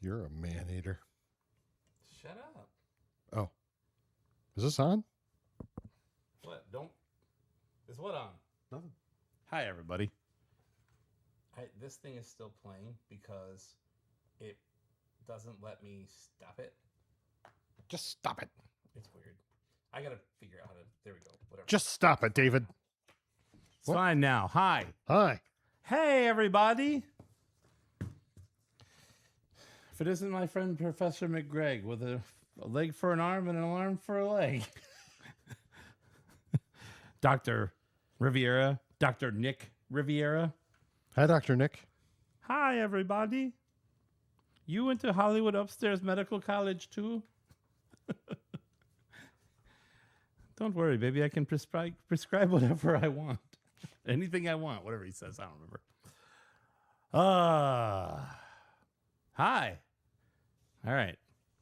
You're a man-eater. Shut up. Oh. Is this on? What? Don't. Is what on? Nothing. Hi, everybody. This thing is still playing because it doesn't let me stop it. Just stop it. It's weird. I gotta figure out how to. There we go. Whatever. Just stop it, David. It's fine now. Hi. Hi. Hey, everybody. If it isn't my friend Professor McGregor with a leg for an arm and an arm for a leg. Dr. Riviera. Dr. Nick Riviera. Hi, Dr. Nick. Hi, everybody. You went to Hollywood Upstairs Medical College, too? Don't worry, baby. I can prescribe whatever I want. Anything I want, whatever he says. I don't remember. Hi. All right.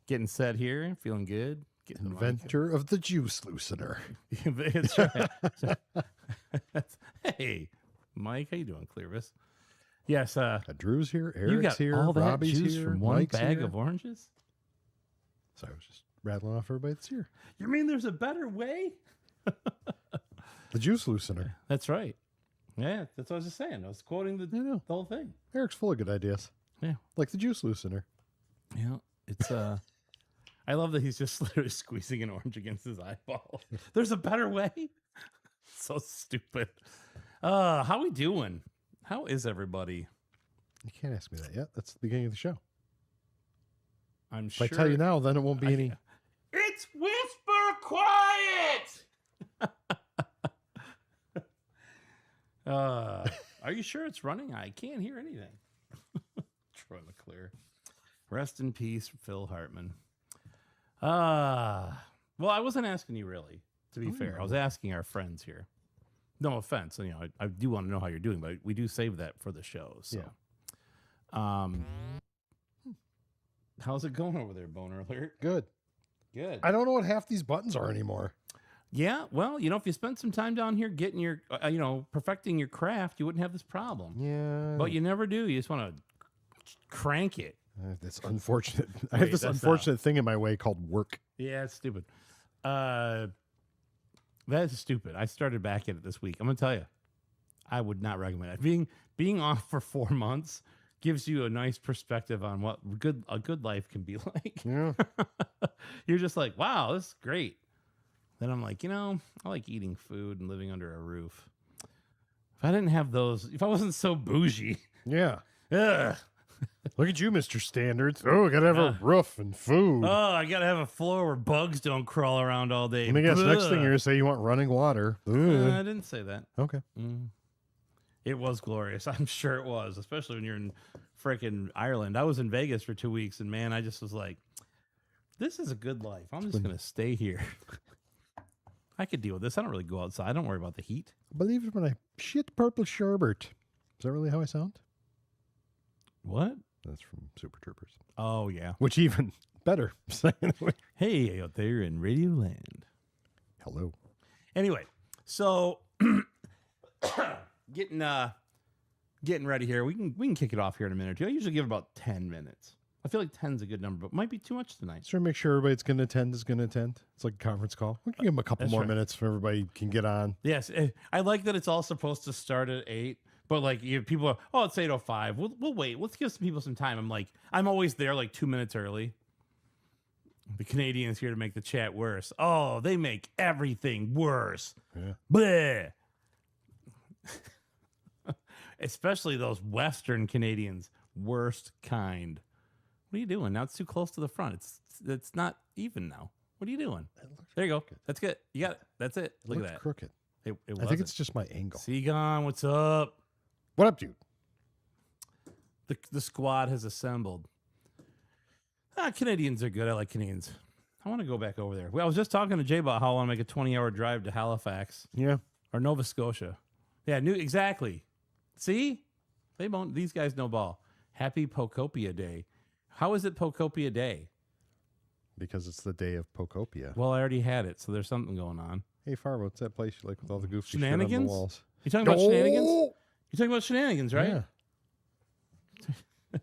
Getting set here. Feeling good. Getting Inventor of the juice loosener. That's right. Hey, Mike. How you doing, Clearvis? Yes. Drew's here. Eric's you got here. all that Robbie's juice here. from one Mike's bag here. of oranges? So I was just rattling off everybody that's here. You mean there's a better way? The juice loosener. That's right. Yeah, that's what I was just saying. I was quoting the whole thing. Eric's full of good ideas. Yeah. Like the juice loosener. Yeah. It's I love that he's just literally squeezing an orange against his eyeball. There's a better way. So stupid. How we doing? How is everybody? You can't ask me that yet. That's the beginning of the show. I'm If sure. I tell you now, then it won't be any. It's whisper quiet. Are you sure it's running? I can't hear anything. Troy McClure. Rest in peace, Phil Hartman. Well, I wasn't asking you really, to be fair. I was asking our friends here. No offense. You know, I do want to know how you're doing, but we do save that for the show. So. Yeah. How's it going over there, Boner Alert? Good. Good. I don't know what half these buttons are anymore. Yeah, well, if you spent some time down here getting your, perfecting your craft, you wouldn't have this problem. Yeah. But you never do. You just want to crank it. That's unfortunate. I have this unfortunate thing in my way called work. Yeah, it's stupid. That is stupid. I started back at it this week. I'm going to tell you, I would not recommend it. Being off for 4 months gives you a nice perspective on what a good life can be like. Yeah. You're just like, wow, this is great. Then I'm like, I like eating food and living under a roof. If I didn't have those, if I wasn't so bougie. Yeah. Ugh. Look at you, Mr. Standards. Oh, I got to have a roof and food. Oh, I got to have a floor where bugs don't crawl around all day. Let me guess, next thing Ugh. you're going to say you want running water. I didn't say that. Okay. It was glorious. I'm sure it was, especially when you're in freaking Ireland. I was in Vegas for 2 weeks, and man, I just was like, this is a good life. I'm just going to stay here. I could deal with this. I don't really go outside. I don't worry about the heat. Believe it when I shit purple sherbet. Is that really how I sound? What? That's from Super Troopers. Oh, yeah. Which even better. Hey, out there in Radio Land. Hello. Anyway, so getting ready here. We can kick it off here in a minute or two. I usually give about 10 minutes. I feel like 10's a good number, but might be too much tonight. Just to make sure everybody that's going to attend is going to attend. It's like a conference call. We can give them a couple more minutes so everybody can get on. Yes, I like that it's all supposed to start at 8, but like people are, oh, it's 8:05. We'll wait. Let's give some people some time. I'm like, I'm always there like 2 minutes early. The Canadians here to make the chat worse. Oh, they make everything worse. Yeah. Bleh. Especially those Western Canadians, worst kind. What are you doing? Now it's too close to the front. It's not even now. What are you doing? There you go. crooked. That's good. You got it. That's it. Look at that. Crooked. It I think it's just my angle. Seagon, what's up? What up, dude? The squad has assembled. Canadians are good. I like Canadians. I want to go back over there. Well, I was just talking to Jay about how I want to make a 20-hour drive to Halifax. Yeah. Or Nova Scotia. Yeah, exactly. See? These guys know ball. Happy Pocopia Day. How is it Pocopia Day? Because it's the day of Pocopia. Well, I already had it, so there's something going on. Hey, Farm, what's that place you like with all the goofy Shenanigans? shit on the walls? You talking about shenanigans? You're talking about shenanigans, right? Yeah.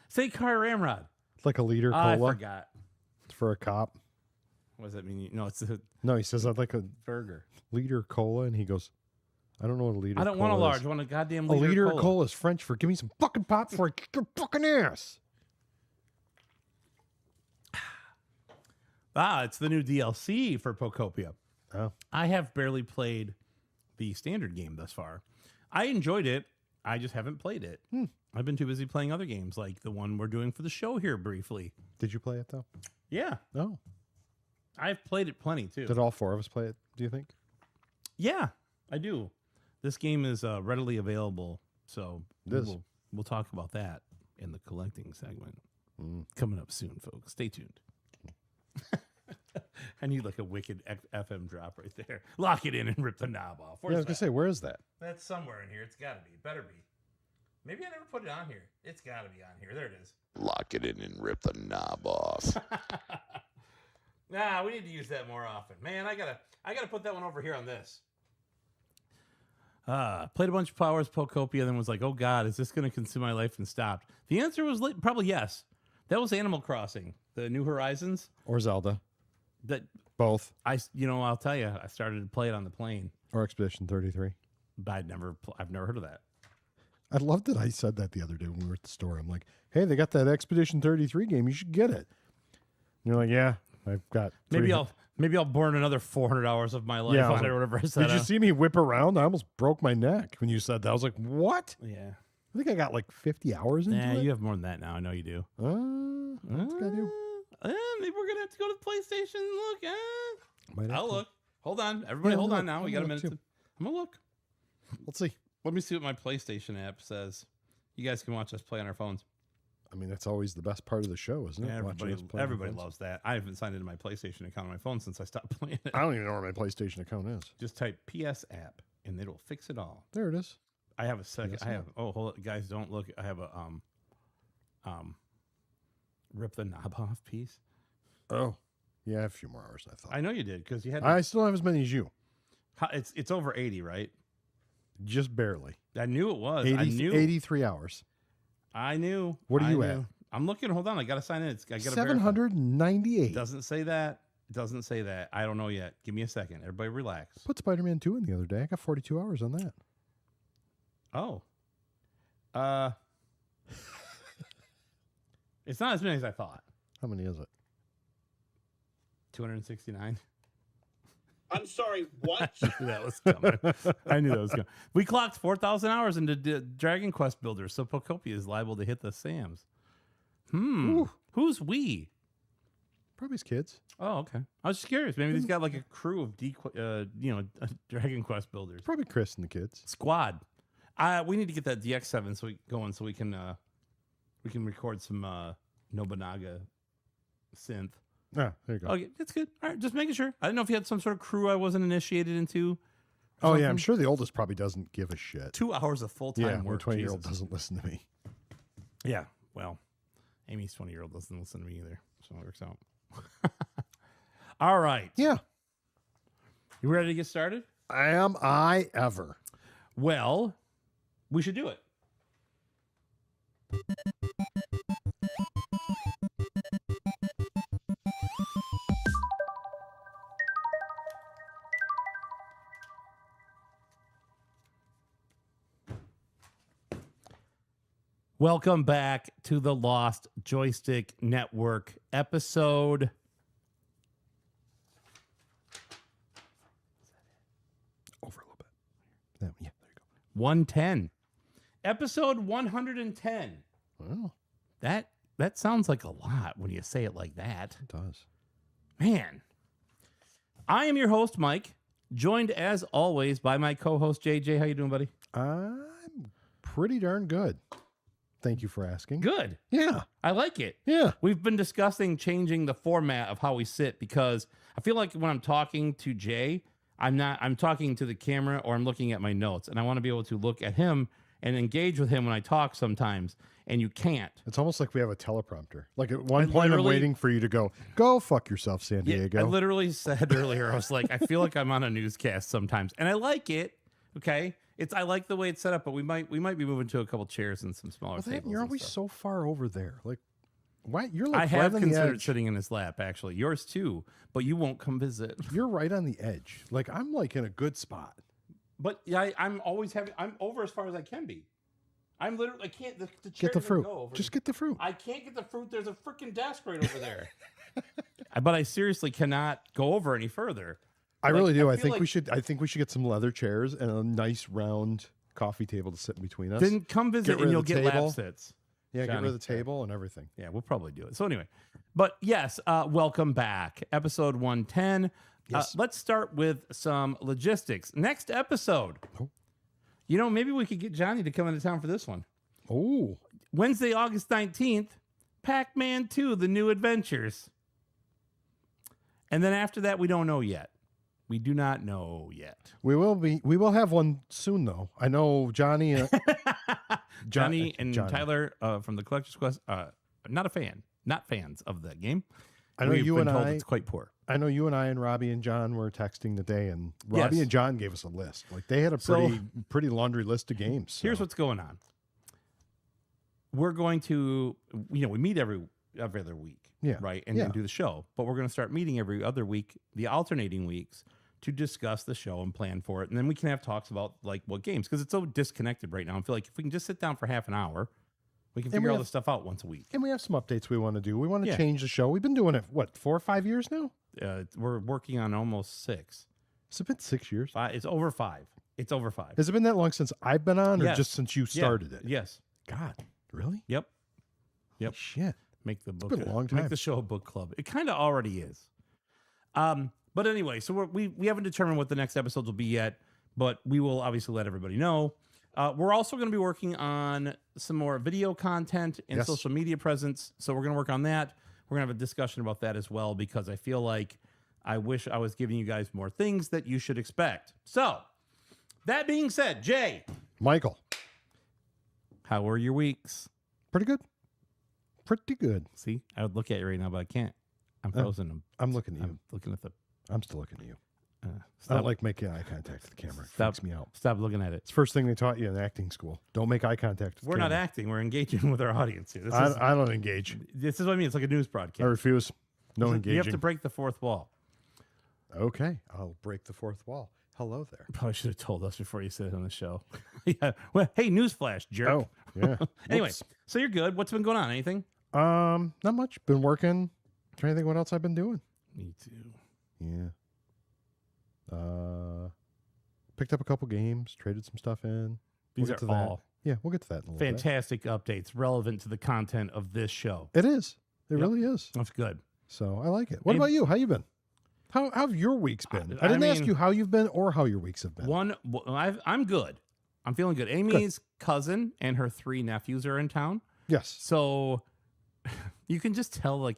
Say Car Ramrod. Like a liter I cola forgot. for a cop. What does that mean? No, it's a No, he says I'd like a burger. liter cola, and he goes, I don't know what a liter. I don't cola want a large. Is. I want a goddamn A liter, liter cola. of cola is French for give me some fucking pop before I kick your fucking ass. It's the new DLC for Pocopia. Oh, I have barely played the standard game thus far. I enjoyed it. I just haven't played it. I've been too busy playing other games, like the one we're doing for the show here briefly. did you play it though? Yeah, No. I've played it plenty too. Did all four of us play it? Do you think? Yeah, I do. This game is readily available, so It is. we'll talk about that in the collecting segment coming up soon, folks. Stay tuned. I need like a wicked FM drop right there. Lock it in and rip the knob off. Yeah, I was gonna say, where is that? That's somewhere in here. It's got to be. It better be. Maybe I never put it on here. It's got to be on here. There it is. Lock it in and rip the knob off. Nah, we need to use that more often. Man, I gotta put that one over here on this. Played a bunch of hours Pocopia, then was like, oh God, is this going to consume my life, and stopped. The answer was probably yes. That was Animal Crossing, the New Horizons. Or Zelda? That Both. I'll tell you, I started to play it on the plane, Or Expedition 33? but I've never heard of that. I loved that I said that the other day when we were at the store. I'm like, hey, they got that Expedition 33 game. You should get it. And you're like, yeah, I've got. Maybe I'll burn another 400 hours of my life Yeah, I was on it like, or whatever I said. Did you see me whip around? I almost broke my neck when you said that. I was like, what? Yeah. I think I got like 50 hours into Yeah, it. you have more than that now. I know you do. What's got you? Maybe we're gonna have to go to the PlayStation and look. Might have I'll to. look. Hold on, everybody. Yeah, Hold look. on now. We I'm got a gonna minute. look, too. I'm gonna look. Let's see. Let me see what my PlayStation app says. You guys can watch us play on our phones. I mean, that's always the best part of the show, isn't it? Yeah, Watching us play on everybody phones. loves that. I haven't signed into my PlayStation account on my phone since I stopped playing it. I don't even know where my PlayStation account is. Just type PS app and it'll fix it all. There it is. I have a second. PS I have. Oh, hold it, guys! Don't look. I have a rip the knob off piece. Oh, yeah, I have a few more hours, I thought. I know you did because you had. I still don't have as many as you. It's over 80, right? Just barely. I knew it was. 80, I knew. 83 hours. I knew. What are I you knew. at? I'm looking. Hold on. I got to sign in. I got to 798. Doesn't say that. Doesn't say that. I don't know yet. Give me a second. Everybody relax. Put Spider-Man 2 in the other day. I got 42 hours on that. Oh. It's not as many as I thought. How many is it? 269. I'm sorry, what? That was coming. I knew that was coming. We clocked 4,000 hours into Dragon Quest Builders, so Pocopia is liable to hit the Sams. Ooh. Who's we? Probably his kids. Oh, okay. I was just curious. Maybe he's got like a crew of Dragon Quest Builders. Probably Chris and the kids. Squad. We need to get that DX7 so we can record some Nobunaga synth. Ah, there you go. Okay, that's good. All right, just making sure. I didn't know if you had some sort of crew I wasn't initiated into. Oh, yeah, I'm sure the oldest probably doesn't give a shit. 2 hours of full-time Yeah, my work. 20-year-old Jesus. doesn't listen to me. Yeah, well, Amy's 20-year-old doesn't listen to me either, so it works out. All right. Yeah. You ready to get started? Am I ever? Well, we should do it. Welcome back to the Lost Joystick Network episode. Over a little bit. Yeah, there you go. 110. Episode 110. Well, That sounds like a lot when you say it like that. it does. Man. I am your host, Mike, joined as always by my co-host, JJ. How you doing, buddy? I'm pretty darn good. Thank you for asking. Good. Yeah. I like it. Yeah. We've been discussing changing the format of how we sit because I feel like when I'm talking to Jay, I'm talking to the camera or I'm looking at my notes, and I want to be able to look at him and engage with him when I talk sometimes, and you can't. It's almost like we have a teleprompter. Like at one I point, I'm literally- waiting for you to go fuck yourself, San Yeah, Diego. I literally said earlier, I was like, I feel like I'm on a newscast sometimes, and I like it. Okay, I like the way it's set up, but we might be moving to a couple chairs and some smaller Well, tables. you're and always stuff. so far over there. Like, Why? You're like I have right on the considered edge. sitting in his lap, actually. Yours too, but you won't come visit. You're right on the edge. Like I'm like in a good spot. But yeah, I'm over as far as I can be. I'm literally, I can't, the chair Get the doesn't fruit. go over. Just get the fruit. I can't get the fruit. There's a freaking desk right over there. But I seriously cannot go over any further. I really do. I feel think like- we should. I think we should get some leather chairs and a nice round coffee table to sit in between us. Then come visit rid and of you'll the get table. lap sits. Yeah, get Johnny. rid of the table and everything. Yeah, we'll probably do it. So anyway, but yes, welcome back. Episode 110. Yes. Let's start with some logistics. Next episode. Oh. You know, maybe we could get Johnny to come into town for this one. Oh, Wednesday, August 19th, Pac-Man 2, The New Adventures. And then after that, we don't know yet. We do not know yet. we will be. We will have one soon, though. I know Johnny. Johnny and Johnny. Tyler from the Collector's Quest, not fans of that game. I know We've you been and told I. it's quite poor. I know you and I and Robbie and John were texting today, and Robbie Yes. and John gave us a list. Like they had a So- pretty laundry list of games. Here's so. what's going on. We're going to, we meet every other week, Yeah. right, and Yeah. do the show. But we're going to start meeting every other week, the alternating weeks, to discuss the show and plan for it. And then we can have talks about like what games, because it's so disconnected right now. I feel like if we can just sit down for half an hour, we can And figure we all have- this stuff out once a week. And we have some updates we want to do. We want to Yeah. change the show. We've been doing it, what, 4 or 5 years now? We're working on almost 6. Has it been 6 years? It's over 5. It's over 5. Has it been that long since I've been on, or Yes. just since you Yeah. started it? Yes. God, really? Yep. Yep. Shit. Make the book been a long Make time. the show a book club. It kind of already is. But anyway, so we haven't determined what the next episodes will be yet, but we will obviously let everybody know. We're also going to be working on some more video content and Yes. social media presence. So we're going to work on that. We're going to have a discussion about that as well, because I feel like I wish I was giving you guys more things that you should expect. So that being said, Jay, Michael, how were your weeks? pretty good. Pretty good. See, I would look at you right now, but I can't. I'm frozen. I'm looking at you. I'm looking at the. I'm still looking at you. I Stop, don't like making eye contact with the camera. It Stop. freaks me out. Stop looking at it. It's the first thing they taught you in acting school. Don't make eye contact with We're the not camera. acting. We're engaging with our audience here. This I don't engage. is what I mean. It's like a news I broadcast. refuse. No You engaging. have to break the fourth wall. Okay, I'll break the fourth wall. Hello there. Probably should have told us before you said it on the show. Yeah. Well, hey, newsflash, jerk. Oh, yeah. Anyway, Whoops. so you're good. What's been going on? Anything? Not much. Been working. Trying to think what else I've been doing. Me too. Yeah. Picked up a couple games, traded some stuff in. These get are to that. all Yeah, we'll get to that in a little bit. fantastic updates relevant to the content of this show. It is. It Yep. really is. That's good. So I like it. What Hey, about you? How you been? How have your weeks been? I I didn't ask mean- you how you've been or how your weeks have been. I'm good. I'm feeling good. Amy's cousin and her 3 nephews are in town. Yes. So you can just tell, like,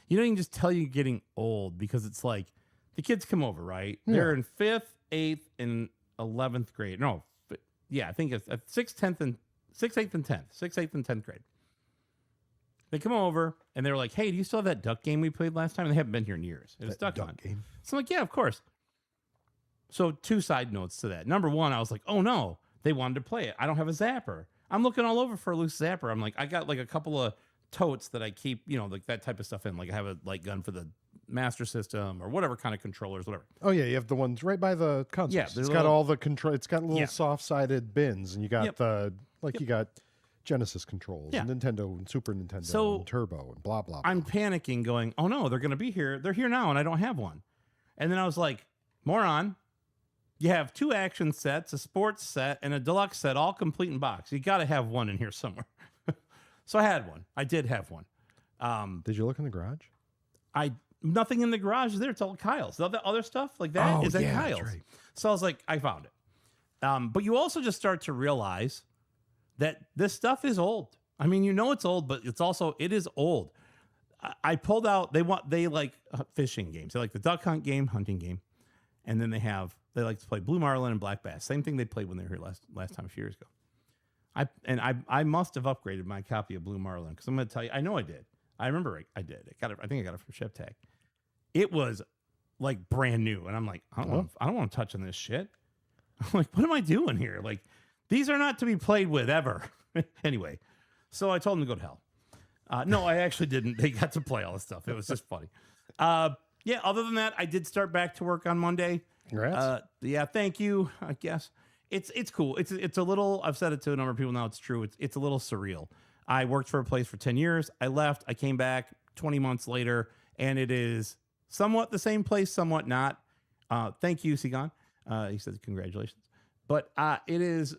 you can just tell you're getting old, because it's like the kids come over, right? Yeah. They're in 5th, 8th, and 11th grade. No, yeah, I think it's 6th, 10th, and 6th, 8th, and 10th. 6th, 8th, and 10th grade. They come over and they're like, hey, do you still have that duck game we played last time? And they haven't been here in years. It's That Duck Hunt. game. So I'm like, yeah, of course. So 2 side notes to that. Number 1, I was like, oh no, they wanted to play it. I don't have a zapper. I'm looking all over for a loose zapper. I'm like, I got like a couple of totes that I keep, like that type of stuff in. Like I have a light gun for the Master System or whatever kind of controllers, whatever. Oh yeah, you have the ones right by the consoles. Yeah, it's there's got little- all the control. It's got little Yeah. soft-sided bins, and you got Yep. you got Genesis controls, Yeah. and Nintendo and Super Nintendo So, and Turbo and blah blah. blah. I'm panicking going, oh no, they're going to be here. They're here now and I don't have one. And then I was like, moron, you have 2 action sets, a sports set, and a deluxe set, all complete in box. You got to have one in here somewhere. So I had one. I did have one. Did you look in the garage? Nothing in the garage is there. It's all Kyle's. The other stuff like that is at yeah, Kyle's. that's right. So I was like, I found it. But you also just start to realize that this stuff is old. I mean, it's old, but it is old. I pulled out, they like fishing games. They like the duck hunt game, hunting game. And then they like to play Blue Marlin and Black Bass. Same thing they played when they were here last time a few years ago. I must have upgraded my copy of Blue Marlin, because I'm going to tell you, I know I did. I remember I did. I think I got it from Chef Tag. It was like brand new, and I'm like, I don't want to touch on this shit. I'm like, what am I doing here? Like, these are not to be played with ever. Anyway, so I told him to go to hell. No, I actually didn't. They got to play all this stuff. It was just funny. Yeah, other than that, I did start back to work on Monday. Congrats. Yeah, thank you, I guess. It's cool. It's a little, I've said it to a number of people now, it's true. It's a little surreal. I worked for a place for 10 years. I left. I came back 20 months later, and it is somewhat the same place, somewhat not. Thank you, Sigan. He said congratulations. But it is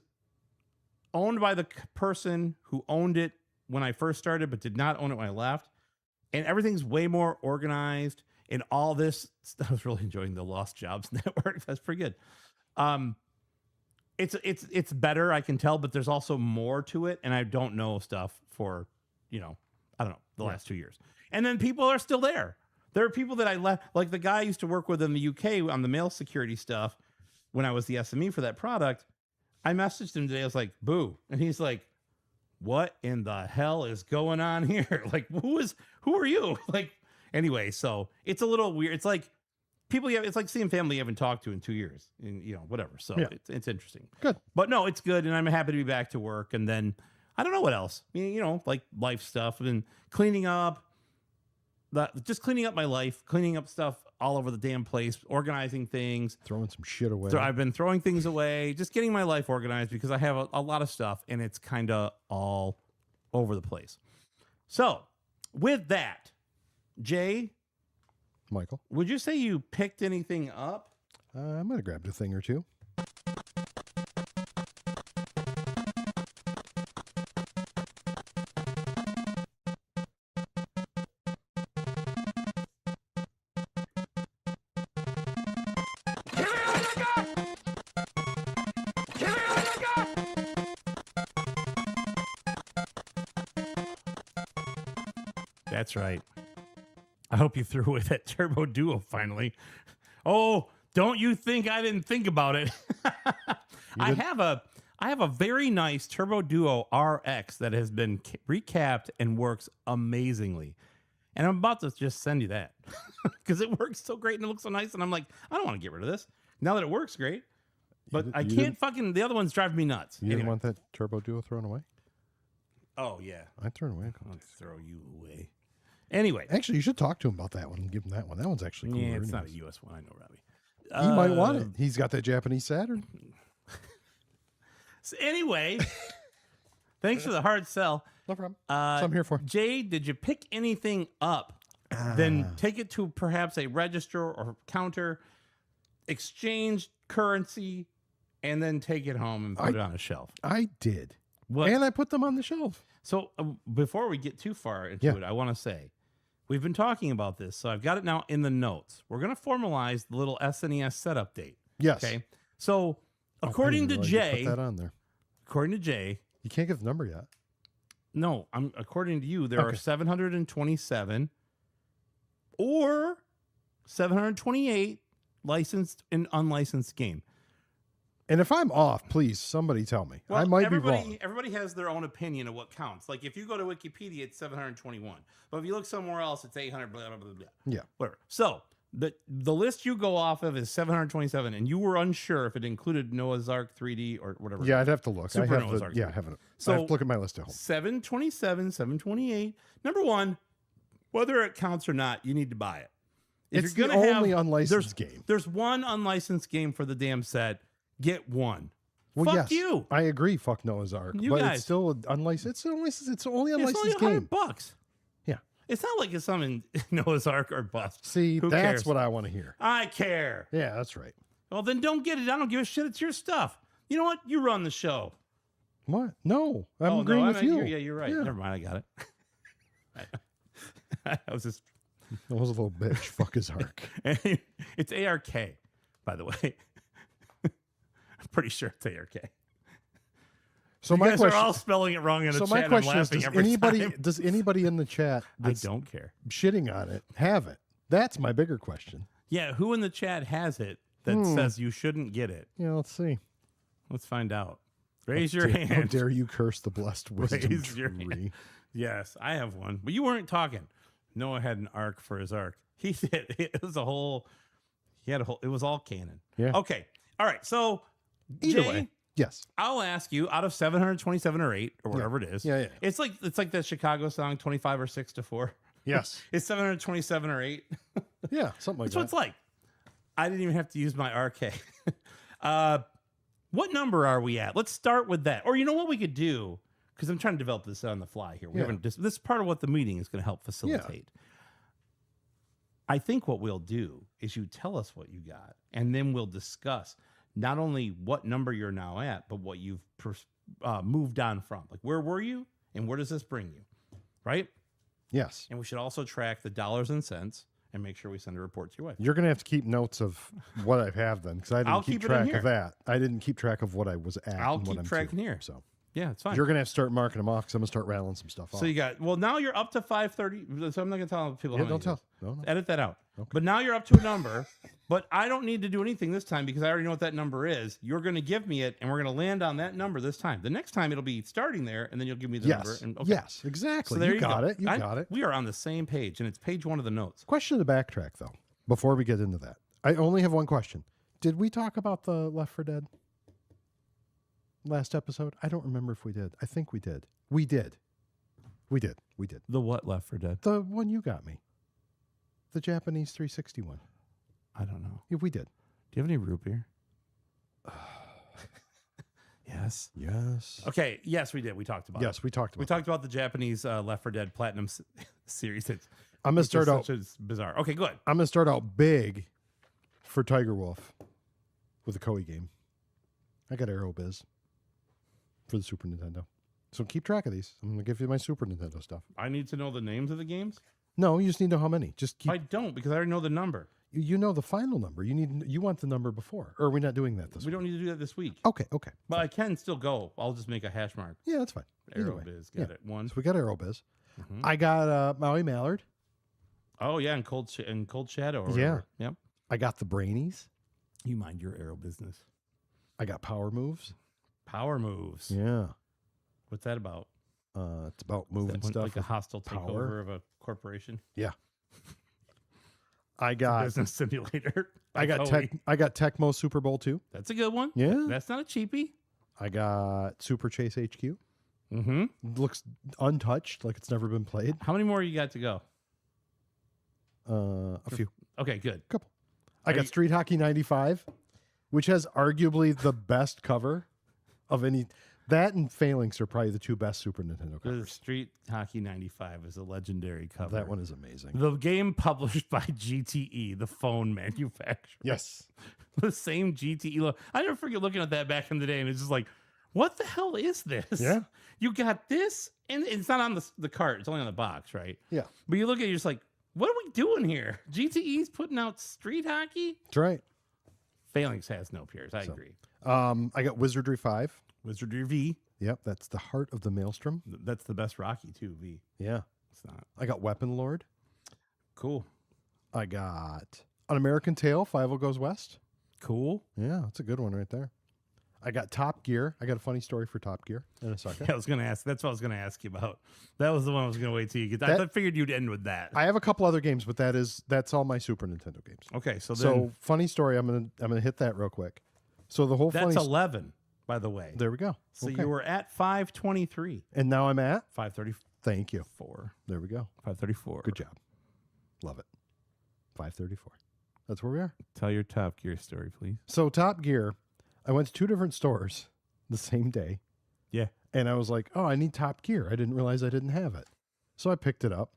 owned by the person who owned it when I first started, but did not own it when I left. And everything's way more organized. And all this, I was really enjoying the Lost Jobs Network. That's pretty good. It's better, I can tell, but there's also more to it. And I don't know stuff for, I don't know, the last 2 years. And then people are still there. There are people that I left, like the guy I used to work with in the UK on the mail security stuff when I was the SME for that product. I messaged him today. I was like, boo. And he's like, what in the hell is going on here? Like, who are you? Like, anyway, so it's a little weird. It's like it's like seeing family you haven't talked to in 2 years and, whatever. So it's interesting. Good. But no, it's good. And I'm happy to be back to work. And then I don't know what else, like life stuff and cleaning up, just cleaning up my life, cleaning up stuff all over the damn place, organizing things, throwing some shit away. So I've been throwing things away, just getting my life organized because I have a lot of stuff and it's kind of all over the place. So with that, Jay, Michael, would you say you picked anything up? I might have grabbed a thing or two. That's right. I hope you threw away that Turbo Duo finally. Oh, don't you think I didn't think about it? I have a very nice Turbo Duo RX that has been recapped and works amazingly. And I'm about to just send you that because it works so great and it looks so nice. And I'm like, I don't want to get rid of this now that it works great. But I can't the other one's driving me nuts. You didn't want that Turbo Duo thrown away? Oh, yeah. I threw it away. I'll throw you away. Anyway. Actually, you should talk to him about that one and give him that one. That one's actually cool. Yeah, it's not a US one. I know, Robbie. He might want it. He's got that Japanese Saturn. So anyway, thanks for the hard sell. No problem. That's what I'm here for. Jay, did you pick anything up? Then take it to perhaps a register or counter, exchange currency, and then take it home and put it on a shelf. I did. What? And I put them on the shelf. So before we get too far into it, I want to say, we've been talking about this, so I've got it now in the notes. We're going to formalize the little SNES setup date. Yes. Okay. So according to Jay, put that on there. According to Jay, you can't give the number yet. No, according to you, there are 727 or 728 licensed and unlicensed game. And if I'm off, please, somebody tell me. Well, I might be wrong. Everybody has their own opinion of what counts. Like if you go to Wikipedia, it's 721. But if you look somewhere else, it's 800, blah, blah, blah, blah. Yeah. Whatever. So the list you go off of is 727, and you were unsure if it included Noah's Ark 3D or whatever. Yeah, I'd have to look. Super Noah's Ark. Yeah, I haven't. So I have to look at my list at home. 727, 728. Number one, whether it counts or not, you need to buy it. If It's you're the gonna only unlicensed game. There's one unlicensed game for the damn set. Get one. Well, Fuck yes, you. I agree. Fuck Noah's Ark. You but guys. it's still unlicensed. It's only unlicensed only game. $100. Yeah. It's not like it's some in Noah's Ark or bust. See, Who that's cares? what I want to hear. I care. Yeah, that's right. Well, then don't get it. I don't give a shit. It's your stuff. You know what? You run the show. What? No, I'm agreeing with you. You're right. Yeah. Never mind. I got it. I was just. That was a little bitch. Fuck his Ark. It's ARK, by the way. I'm pretty sure it's ARK. So you my guys question, are all spelling it wrong in the so chat. my question is, time. does anybody in the chat I that's don't care. shitting on it have it? That's my bigger question. Yeah, who in the chat has it that says you shouldn't get it? Yeah, let's see. Let's find out. Raise your hand. How dare you curse the blessed wisdom Raise your tree? hand. Yes, I have one. But you weren't talking. Noah had an arc for his arc. He did. It was a whole. He had a whole. It was all canon. Yeah. Okay. All right. So Either Jay, way. Yes. I'll ask you, out of 727 or 8 or whatever it is. Yeah. It's like that Chicago song 25 or 6 to 4. Yes. It's 727 or 8. Yeah, something like That's that. what it's like. I didn't even have to use my RK. What number are we at? Let's start with that. Or you know what we could do? Because I'm trying to develop this on the fly here. We haven't this is part of what the meeting is going to help facilitate. I think what we'll do is you tell us what you got, and then we'll discuss not only what number you're now at, but what you've moved on from. Like, where were you, and where does this bring you? Right? Yes. And we should also track the dollars and cents and make sure we send a report to your wife. You're going to have to keep notes of what I have then, because I didn't I'll keep keep it in track here. of that. I didn't keep track of what I was at. I'll and what keep I'm tracking to. here. So Yeah, it's fine. you're going to have to start marking them off, because I'm going to start rattling some stuff off. So you got, well, now you're up to 530. So I'm not going to tell people how Yeah, many don't it is. tell. No. Edit that out. Okay. But now you're up to a number, but I don't need to do anything this time because I already know what that number is. You're going to give me it, and we're going to land on that number this time. The next time it'll be starting there, and then you'll give me the number. Yes. And, okay. Yes, exactly. So there you got go. it. You got it. We are on the same page, and it's page 1 of the notes. Question to backtrack, though, before we get into that. I only have one question. Did we talk about the Left 4 Dead last episode? I don't remember if we did. I think we did. We did. The what Left 4 Dead? The one you got me. The Japanese 360 one. I don't know. Yeah, we did. Do you have any root beer? Yes. Yes. Okay. Yes, we did. We talked about it. Yes, we talked about We talked about the Japanese Left 4 Dead Platinum series. I'm going to start out. Such as bizarre. Okay, good. I'm going to start out big for Tiger Wolf with a Koei game. I got Aerobiz for the Super Nintendo. So keep track of these. I'm going to give you my Super Nintendo stuff. I need to know the names of the games. No, you just need to know how many. Just keep. I don't because I already know the number. You know the final number. You want the number before. Or are we not doing that this We don't need to do that this week. Okay. But I can still go. I'll just make a hash mark. Yeah, that's fine. Either way. Aerobiz. Got it. 1. So we got Aerobiz. Mhm. I got Maui Mallard. Oh, yeah. And Cold Shadow. Or Yeah. whatever. Yep. I got the Brainies. You mind your Aero business. I got Power Moves. Power Moves. Yeah. What's that about? It's about Is moving that stuff. like a with hostile power. takeover of a corporation? Yeah. I got Business simulator. I got Totally. Tecmo Super Bowl 2. That's a good one. Yeah. That's not a cheapie. I got Super Chase HQ. Mm-hmm. Looks untouched, like it's never been played. How many more you got to go? A few. Okay, good. Couple. I Are got you- Street Hockey 95, which has arguably the best cover of any. That and Phalanx are probably the two best Super Nintendo The covers. Street Hockey 95 is a legendary cover. That one is amazing. The game published by GTE, the phone manufacturer. Yes. The same GTE look. I never forget looking at that back in the day, and it's just like, what the hell is this? Yeah. You got this, and it's not on the cart. It's only on the box, right? Yeah. But you look at it, you're just like, what are we doing here? GTE's putting out Street Hockey? That's right. Phalanx has no peers. I agree. I got Wizardry 5. Wizardry V. Yep, that's the heart of the Maelstrom. That's the best Rocky, too, V. Yeah. It's not. I got Weapon Lord. Cool. I got An American Tale, 5 Goes West. Cool. Yeah, that's a good one right there. I got Top Gear. I got a funny story for Top Gear in a second. Yeah, I was going to ask. That's what I was going to ask you about. That was the one I was going to wait till you get. I figured you'd end with that. I have a couple other games, but that's all my Super Nintendo games. Okay, so then So funny story. I'm gonna hit that real quick. So the whole that's funny. 11, by the way. There we go. So Okay. you were at 523, and now I'm at. 534, Thank you. There we go. 534. Good job. Love it. 534. That's where we are. Tell your Top Gear story, please. So Top Gear, I went to 2 different stores the same day. Yeah. And I was like, oh, I need Top Gear. I didn't realize I didn't have it. So I picked it up.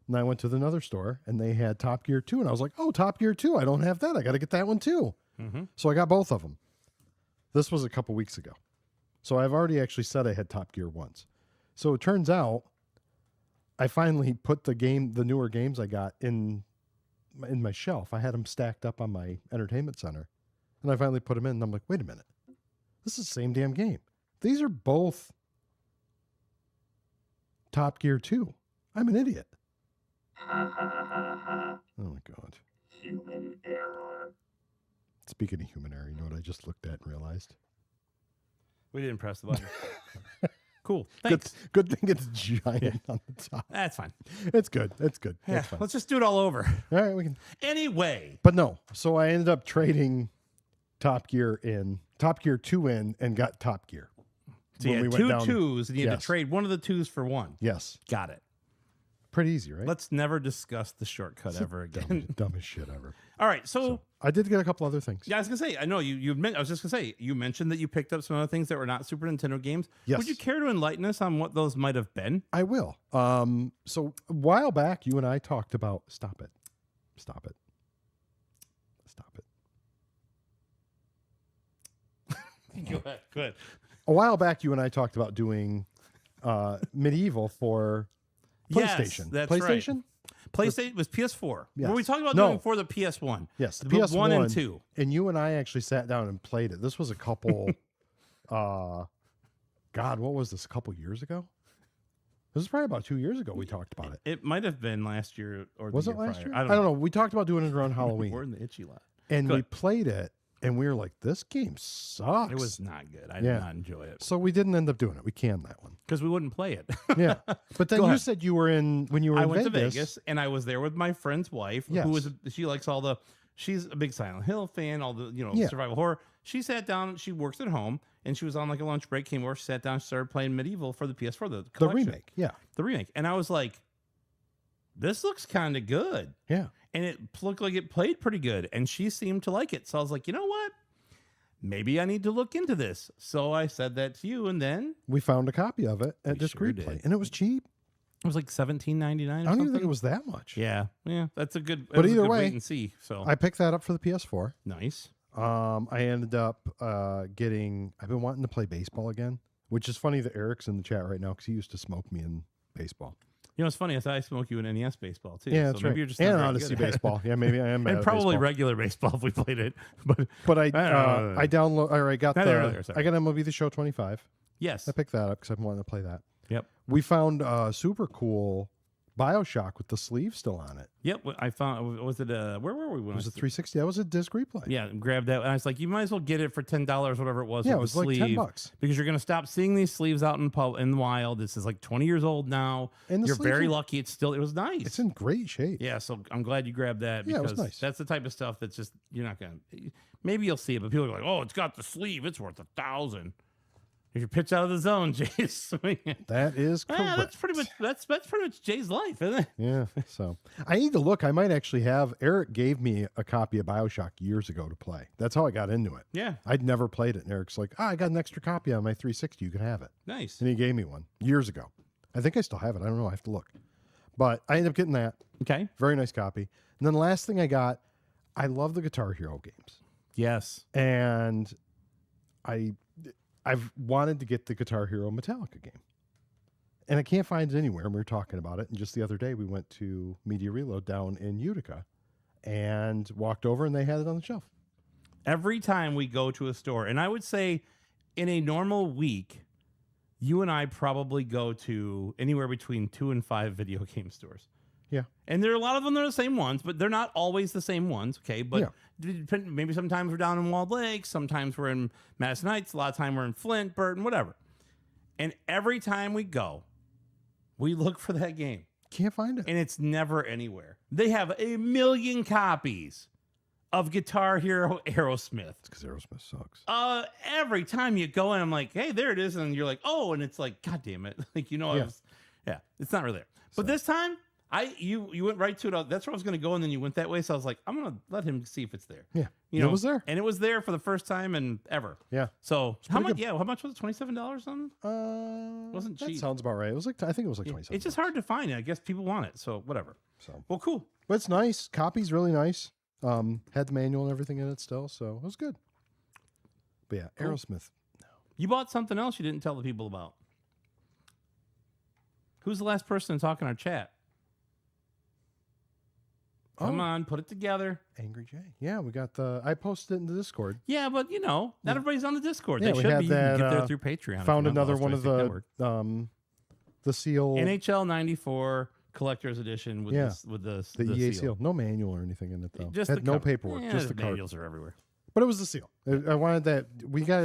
And I went to another store and they had Top Gear 2. And I was like, oh, Top Gear 2. I don't have that. I got to get that one too. Mm-hmm. So I got both of them. This was a couple weeks ago. So I've already actually said I had Top Gear once. So it turns out I finally put the newer games I got in my shelf. I had them stacked up on my entertainment center. And I finally put them in and I'm like, wait a minute. This is the same damn game. These are both Top Gear 2. I'm an idiot. Oh my God. Human error. Speaking of human error, you know what I just looked at and realized? We didn't press the button. Cool. Thanks. Good thing it's giant on the top. That's fine. It's good. It's good. Yeah, It's fine. let's just do it all over. All right, we can. Anyway. But no. So I ended up trading Top Gear in Top Gear 2 in and got Top Gear. So you when had we two went down- twos, and you had Yes. to trade one of the twos for one. Yes. Got it. Pretty easy, right? Let's never discuss the shortcut ever again. Dumbest shit ever. All right, so I did get a couple other things. yeah, I was gonna say, I know you. I was just gonna say, you mentioned that you picked up some other things that were not Super Nintendo games. Yes. Would you care to enlighten us on what those might have been? I will. So a while back, you and I talked about stop it. Go ahead. Good. A while back, you and I talked about doing Medieval for Yes, PlayStation. that's right. PlayStation? PlayStation was PS4. Yes. Were we talking about No. doing for the PS1? Yes, the The PS1 1 and 2. And you and I actually sat down and played it. This was a couple. God, what was this? A couple years ago? This was probably about 2 years ago. We talked about it. It might have been last year or Was the it year last prior. year? I don't know. We talked about doing it around Halloween, We're in the itchy lot. and we Good. played it, and we were like, "This game sucks." It was not good. I Yeah. did not enjoy it So we didn't end up doing it. We canned that one. because we wouldn't play it. Yeah, but then Go you ahead. said you were when you were I in went Vegas. to Vegas and I was there with my friend's wife, Yes. who was she likes all the. She's a big Silent Hill fan, all the Yeah. survival horror. She sat down. She works at home, and she was on like a lunch break. Came over, she sat down, started playing Medieval for the PS4, the The collection, remake. Yeah, the remake, and I was like, "This looks kind of good." yeah. And it looked like it played pretty good, and she seemed to like it. So I was like, you know what? Maybe I need to look into this. So I said that to you, and then We found a copy of it at We Disc sure Replay, did. and it was cheap. it was like $17.99 or I don't something. even think it was that much. Yeah, that's a good. But was a either good way, wait and see. So I picked that up for the PS4. nice. I ended up getting. I've been wanting to play baseball again, which is funny that Eric's in the chat right now because he used to smoke me in baseball. You know, it's funny. I smoke you in NES baseball too. Yeah, so that's maybe right. you're just and not very Odyssey good at it. baseball. Yeah, maybe I am. bad And at probably baseball. regular baseball if we played it. But But I know. I download or I got Not the earlier, sorry. I got MLB The Show 25. yes, I picked that up because I've been wanting to play that. Yep. We found super cool BioShock with the sleeve still on it. yep. I found. Was it? Where were we when It was I a 360. That was a Disc Replay. Yeah, grabbed that, and I was like, you might as well get it for $10, whatever it was. Yeah, with it was the like sleeve, $10. because you're gonna stop seeing these sleeves out in the wild. This is like 20 years old now. And the You're sleeves very are- lucky. It was nice. It's in great shape. Yeah, so I'm glad you grabbed that Yeah, it because was nice. that's the type of stuff that's just you're not gonna. Maybe you'll see it, but people are like, "Oh, it's got the sleeve. It's worth $1,000." If you pitch out of the zone, Jay's swinging. That is correct. Yeah, that's pretty much Jay's life, isn't it? Yeah, so I need to look. I might actually have. Eric gave me a copy of BioShock years ago to play. That's how I got into it. Yeah, I'd never played it, and Eric's like, I got an extra copy on my 360. You can have it. nice. And he gave me one years ago. I think I still have it. I don't know. I have to look. But I ended up getting that. Okay. Very nice copy. And then the last thing I got, I love the Guitar Hero games. Yes. And I've wanted to get the Guitar Hero Metallica game. And I can't find it anywhere. And we were talking about it. And just the other day, we went to Media Reload down in Utica and walked over, and they had it on the shelf. Every time we go to a store, and I would say in a normal week, you and I probably go to anywhere between 2 and 5 video game stores. Yeah. And there are a lot of them that are the same ones, but they're not always the same ones. Okay. But Yeah. maybe sometimes we're down in Walled Lake. Sometimes we're in Madison Heights. A lot of time we're in Flint, Burton, whatever. And every time we go, we look for that game. Can't find it. And it's never anywhere. They have 1 million copies of Guitar Hero Aerosmith. It's because Aerosmith sucks. Every time you go in, I'm like, hey, there it is. And you're like, oh, and it's like, God damn it. Like, Yeah. it's not really there. But this time, you went right to it. That's where I was going to go. And then you went that way. So I was like, I'm going to let him see if it's there. Yeah. You know, it was there. And it was there for the first time and ever. Yeah. So how pretty much? good. Yeah. How much was it? $27 something? Wasn't cheap. That sounds about right. It was like, I think it was like 27. It's just hard to find. I guess people want it. So whatever. So, Well, cool. but it's nice. Copy's really nice. Had the manual and everything in it still. So it was good. But yeah, Cool. Aerosmith. You bought something else you didn't tell the people about. Who's the last person to talk in our chat? Come on, put it together. Angry Jay. Yeah, we got I posted it in the Discord. Yeah, but not everybody's on the Discord. Yeah, They we should had be. that, You can get there through Patreon. if Found you're not another Lost one of Joystick Network. the seal. NHL 94 collector's edition with Yeah. the the EA seal. No manual or anything in it though. Just Had the no cover. paperwork. Yeah, just the the card. manuals are everywhere. But it was the seal. I wanted that. We got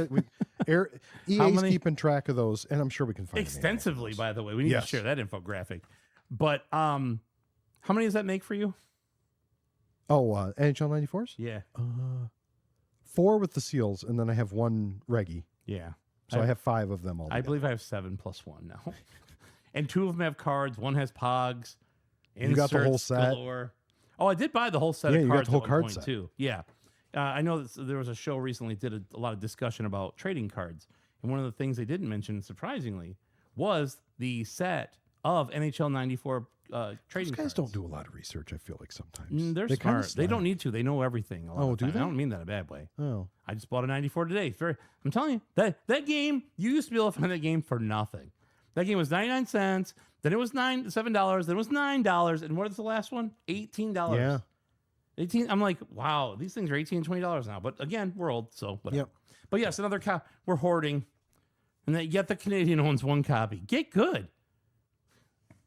it. EA's many- keeping track of those, and I'm sure we can find a manual for Extensively, those. by the way. We need Yes. to share that infographic. But how many does that make for you? Oh, NHL 94s? Yeah. 4 with the seals, and then I have 1 Reggie. Yeah. So I have 5 of them all. I believe I have 7 plus 1 now. And 2 of them have cards. 1 has Pogs. You got the whole inserts set? galore. Oh, I did buy the whole set Yeah, of you got cards the whole at one card point set. too. Yeah. I know that there was a show recently did a lot of discussion about trading cards. And one of the things they didn't mention, surprisingly, was the set of NHL 94 trading Those guys cards. don't do a lot of research, I feel like sometimes. They're They kinda smart. They don't need to. They know everything. A lot Oh, of the do time. I they? don't mean that in a bad way. Oh. I just bought a 94 today. I'm telling you, that game, you used to be able to find that game for nothing. That game was 99 cents. Then it was $7. Then it was $9. And what is the last one? $18. Yeah. 18. I'm like, wow, these things are $18, $20 now. But again, we're old, so whatever. Yep. But yes, another we're hoarding. And then yet the Canadian owns 1 copy. Get good.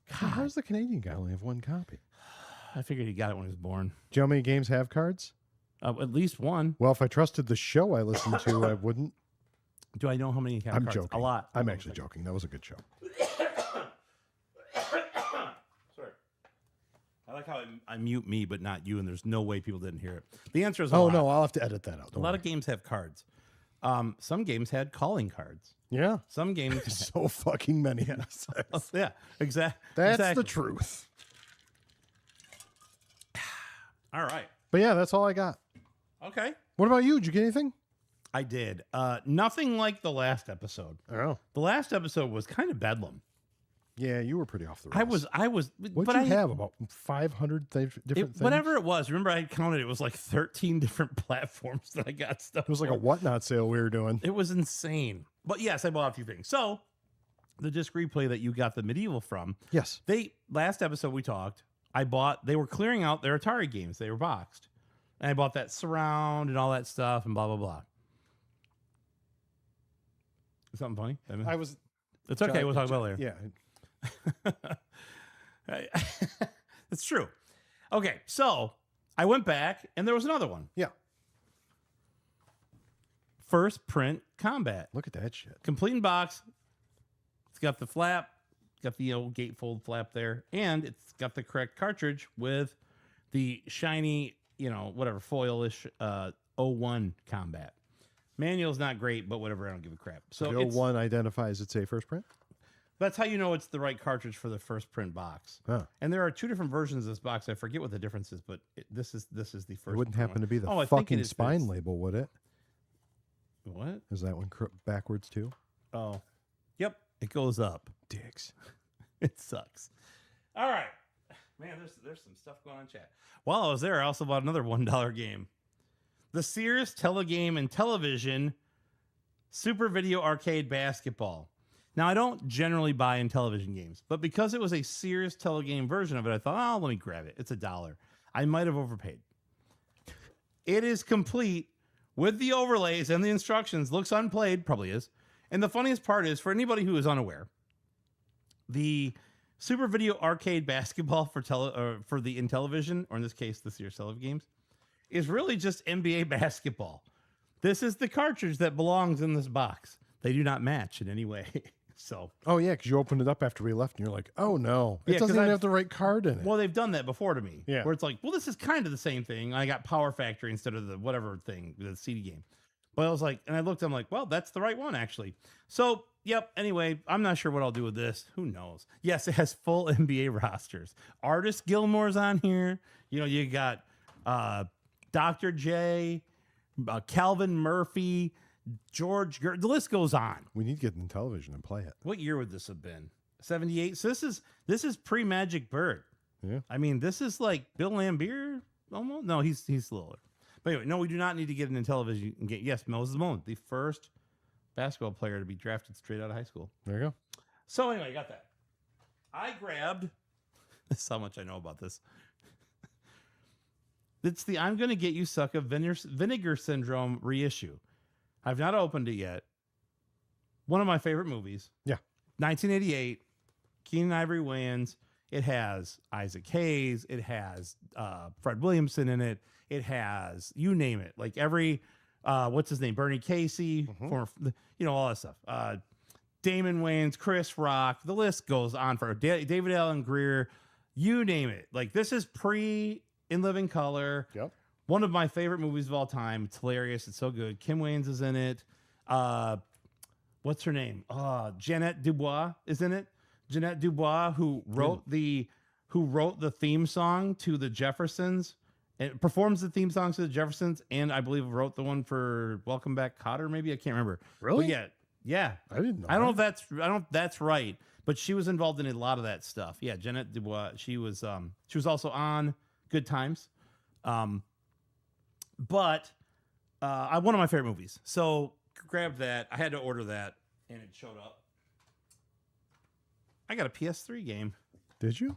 How's the Canadian guy only have 1 copy? I figured he got it when he was born. Do you know how many games have cards? At least 1. Well, if I trusted the show I listened to, I wouldn't. Do I know how many have I'm cards? joking. A lot. I'm actually joking. That was a good show. Sorry. I like how I mute me, but not you, and there's no way people didn't hear it. The answer is Oh, lot. no, I'll have to edit that out. A lot of games have cards. Some games had calling cards. Yeah. Some games. So fucking many. Yeah, That's exactly. the truth. All right. But yeah, that's all I got. Okay. What about you? Did you get anything? I did. Nothing like the last episode. Oh. The last episode was kind of bedlam. Yeah, you were pretty off the rails. I was. What did you have? About 500 different things? Whatever it was. Remember, I had counted. It was like 13 different platforms that I got stuff. It was like a for. whatnot sale we were doing. It was insane. But yes, I bought a few things. So the disc replay that you got the medieval from. Yes. Last episode we talked. They were clearing out their Atari games. They were boxed. And I bought that surround and all that stuff and blah, blah, blah. Something funny? I was. It's okay. We'll talk about it later. Yeah. It's true. Okay. So I went back and there was another one. Yeah. First print combat. Look at that shit. Complete in box. It's got the flap, got the old gatefold flap there, and it's got the correct cartridge with the shiny, whatever, foil-ish 01 combat. Manual's not great, but whatever, I don't give a crap. So the 01 identifies it's a first print? that's how you know it's the right cartridge for the first print box. Huh. And there are 2 different versions of this box. I forget what the difference is, but this is the first. It wouldn't print happen one. to be the I think it fucking is spine this. label, would it? What? Is that one backwards too? Oh, yep. It goes up. Dicks. It sucks. All right, man. There's some stuff going on in chat. While I was there, I also bought another $1 game, the Sears Telegame and Television Super Video Arcade Basketball. Now, I don't generally buy in television games, but because it was a Sears Telegame version of it, I thought, oh, let me grab it. It's $1. I might have overpaid. It is complete with the overlays and the instructions. Looks unplayed, probably is. And the funniest part is, for anybody who is unaware, the Super Video Arcade Basketball for the Intellivision, or in this case, the Sears Television games, is really just NBA basketball. This is the cartridge that belongs in this box. They do not match in any way. So, Oh, yeah, because you opened it up after we left and you're like, oh, no. It Yeah, doesn't 'cause even I've- have the right card in it. well, they've done that before to me. Yeah. Where it's like, well, this is kind of the same thing. I got Power Factory instead of the whatever thing, the CD game. But I was like, and I looked, I'm like, well, that's the right one, actually. So, yep. Anyway, I'm not sure what I'll do with this. Who knows? Yes, it has full NBA rosters. Artist Gilmore's on here. You got Dr. J, Calvin Murphy, George. The list goes on. We need to get in television and play it. What year would this have been? 78. So this is pre Magic Bird. Yeah. I mean, this is like Bill Lambier almost. No, he's slower. But anyway, no, we do not need to get in television game. Yes, Moses Malone, the first basketball player to be drafted straight out of high school. There you go. So anyway, I got that. I grabbed. This is how much I know about this. It's the I'm Gonna Get You Sucker Vinegar Syndrome reissue. I've not opened it yet. One of my favorite movies. Yeah. 1988. Keenan Ivory Wayans. It has Isaac Hayes. It has Fred Williamson in it. It has, you name it. Like every, what's his name? Bernie Casey. All that stuff. Damon Wayans, Chris Rock. The list goes on for David Allen Greer. You name it. Like this is pre In Living Color. Yep. One of my favorite movies of all time. It's hilarious. It's so good. Kim Wayans is in it. What's her name? Jeanette Dubois is in it. Jeanette Dubois, who wrote the theme song to the Jeffersons, and performs the theme songs to the Jeffersons, and I believe wrote the one for Welcome Back, Kotter. Maybe I can't remember. Really? But yeah. I didn't know. I don't know if that's right, but she was involved in a lot of that stuff. Yeah, Jeanette Dubois. She was also on Good Times, but one of my favorite movies. So grabbed that. I had to order that, and it showed up. I got a PS3 game. Did you?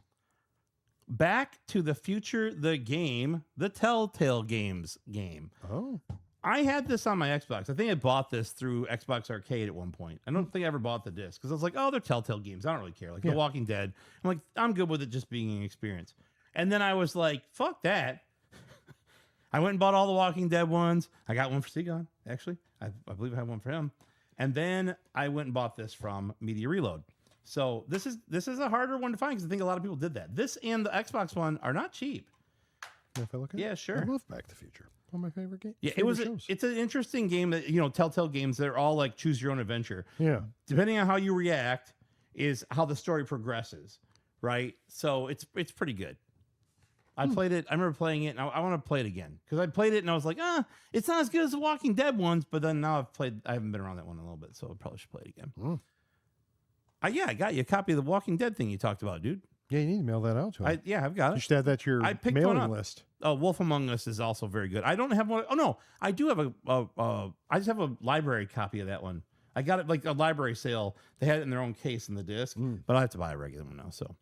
Back to the Future, the game, the Telltale Games game. Oh. I had this on my Xbox. I think I bought this through Xbox Arcade at one point. I don't think I ever bought the disc because I was like, oh, they're Telltale games. I don't really care. Like The Walking Dead. I'm like, I'm good with it just being an experience. And then I was like, fuck that. I went and bought all the Walking Dead ones. I got one for Segan, actually. I believe I have one for him. And then I went and bought this from Media Reload. So this is a harder one to find because I think a lot of people did that. This and the Xbox one are not cheap. If I look at Yeah, it? sure. I love Back to the Future. One of my favorite games. Yeah, shows. it's an interesting game that, Telltale games, they're all like choose your own adventure. Yeah. Depending on how you react is how the story progresses, right? So it's pretty good. I played it. I remember playing it, and I want to play it again because I played it and I was like, it's not as good as the Walking Dead ones. But then now I haven't been around that one in a little bit, so I probably should play it again. I got you a copy of the Walking Dead thing you talked about, dude. Yeah, you need to mail that out to him. I've got it. You should add that to your I picked one mailing up. list. Oh, Wolf Among Us is also very good. I don't have one. Oh no, I do have I just have a library copy of that one. I got it like a library sale. They had it in their own case in the disc, but I have to buy a regular one now. So,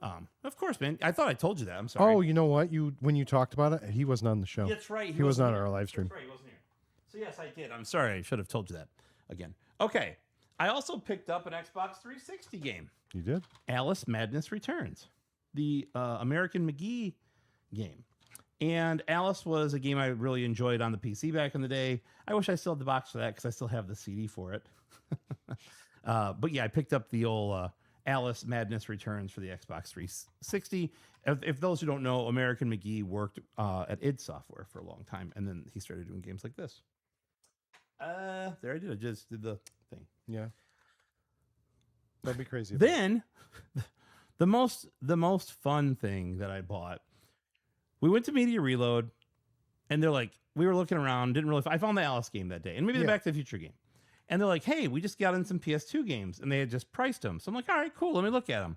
of course, man. I thought I told you that. I'm sorry. Oh, you know what? When you talked about it, he wasn't on the show. That's right. He was not on here. our live stream. That's right. He wasn't here. So yes, I did. I'm sorry. I should have told you that again. Okay. I also picked up an Xbox 360 game. You did? Alice Madness Returns, the American McGee game. And Alice was a game I really enjoyed on the PC back in the day. I wish I still had the box for that because I still have the CD for it. But yeah, I picked up the old Alice Madness Returns for the Xbox 360. If those who don't know, American McGee worked at id Software for a long time, and then he started doing games like this. There I did. I just did the thing. Yeah. That'd be crazy. Then the most fun thing that I bought, we went to Media Reload, and they're like, we were looking around, I found the Alice game that day, and maybe the Back to the Future game. And they're like, hey, we just got in some PS2 games, and they had just priced them. So I'm like, all right, cool, let me look at them.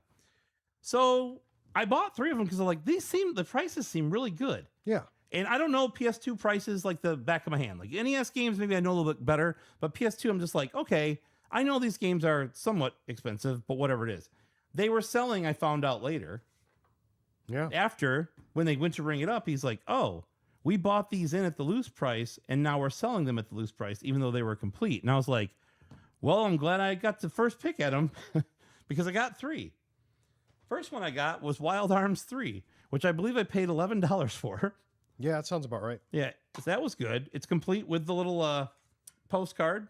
So I bought 3 of them because I'm like, the prices seem really good. Yeah. And I don't know PS2 prices like the back of my hand. Like NES games, maybe I know a little bit better, but PS2, I'm just like, okay, I know these games are somewhat expensive, but whatever it is. They were selling, I found out later. Yeah. After, when they went to ring it up, he's like, oh, we bought these in at the loose price, and now we're selling them at the loose price, even though they were complete. And I was like, well, I'm glad I got the first pick at them because I got 3. First one I got was Wild Arms 3, which I believe I paid $11 for. Yeah, that sounds about right. Yeah, that was good. It's complete with the little postcard,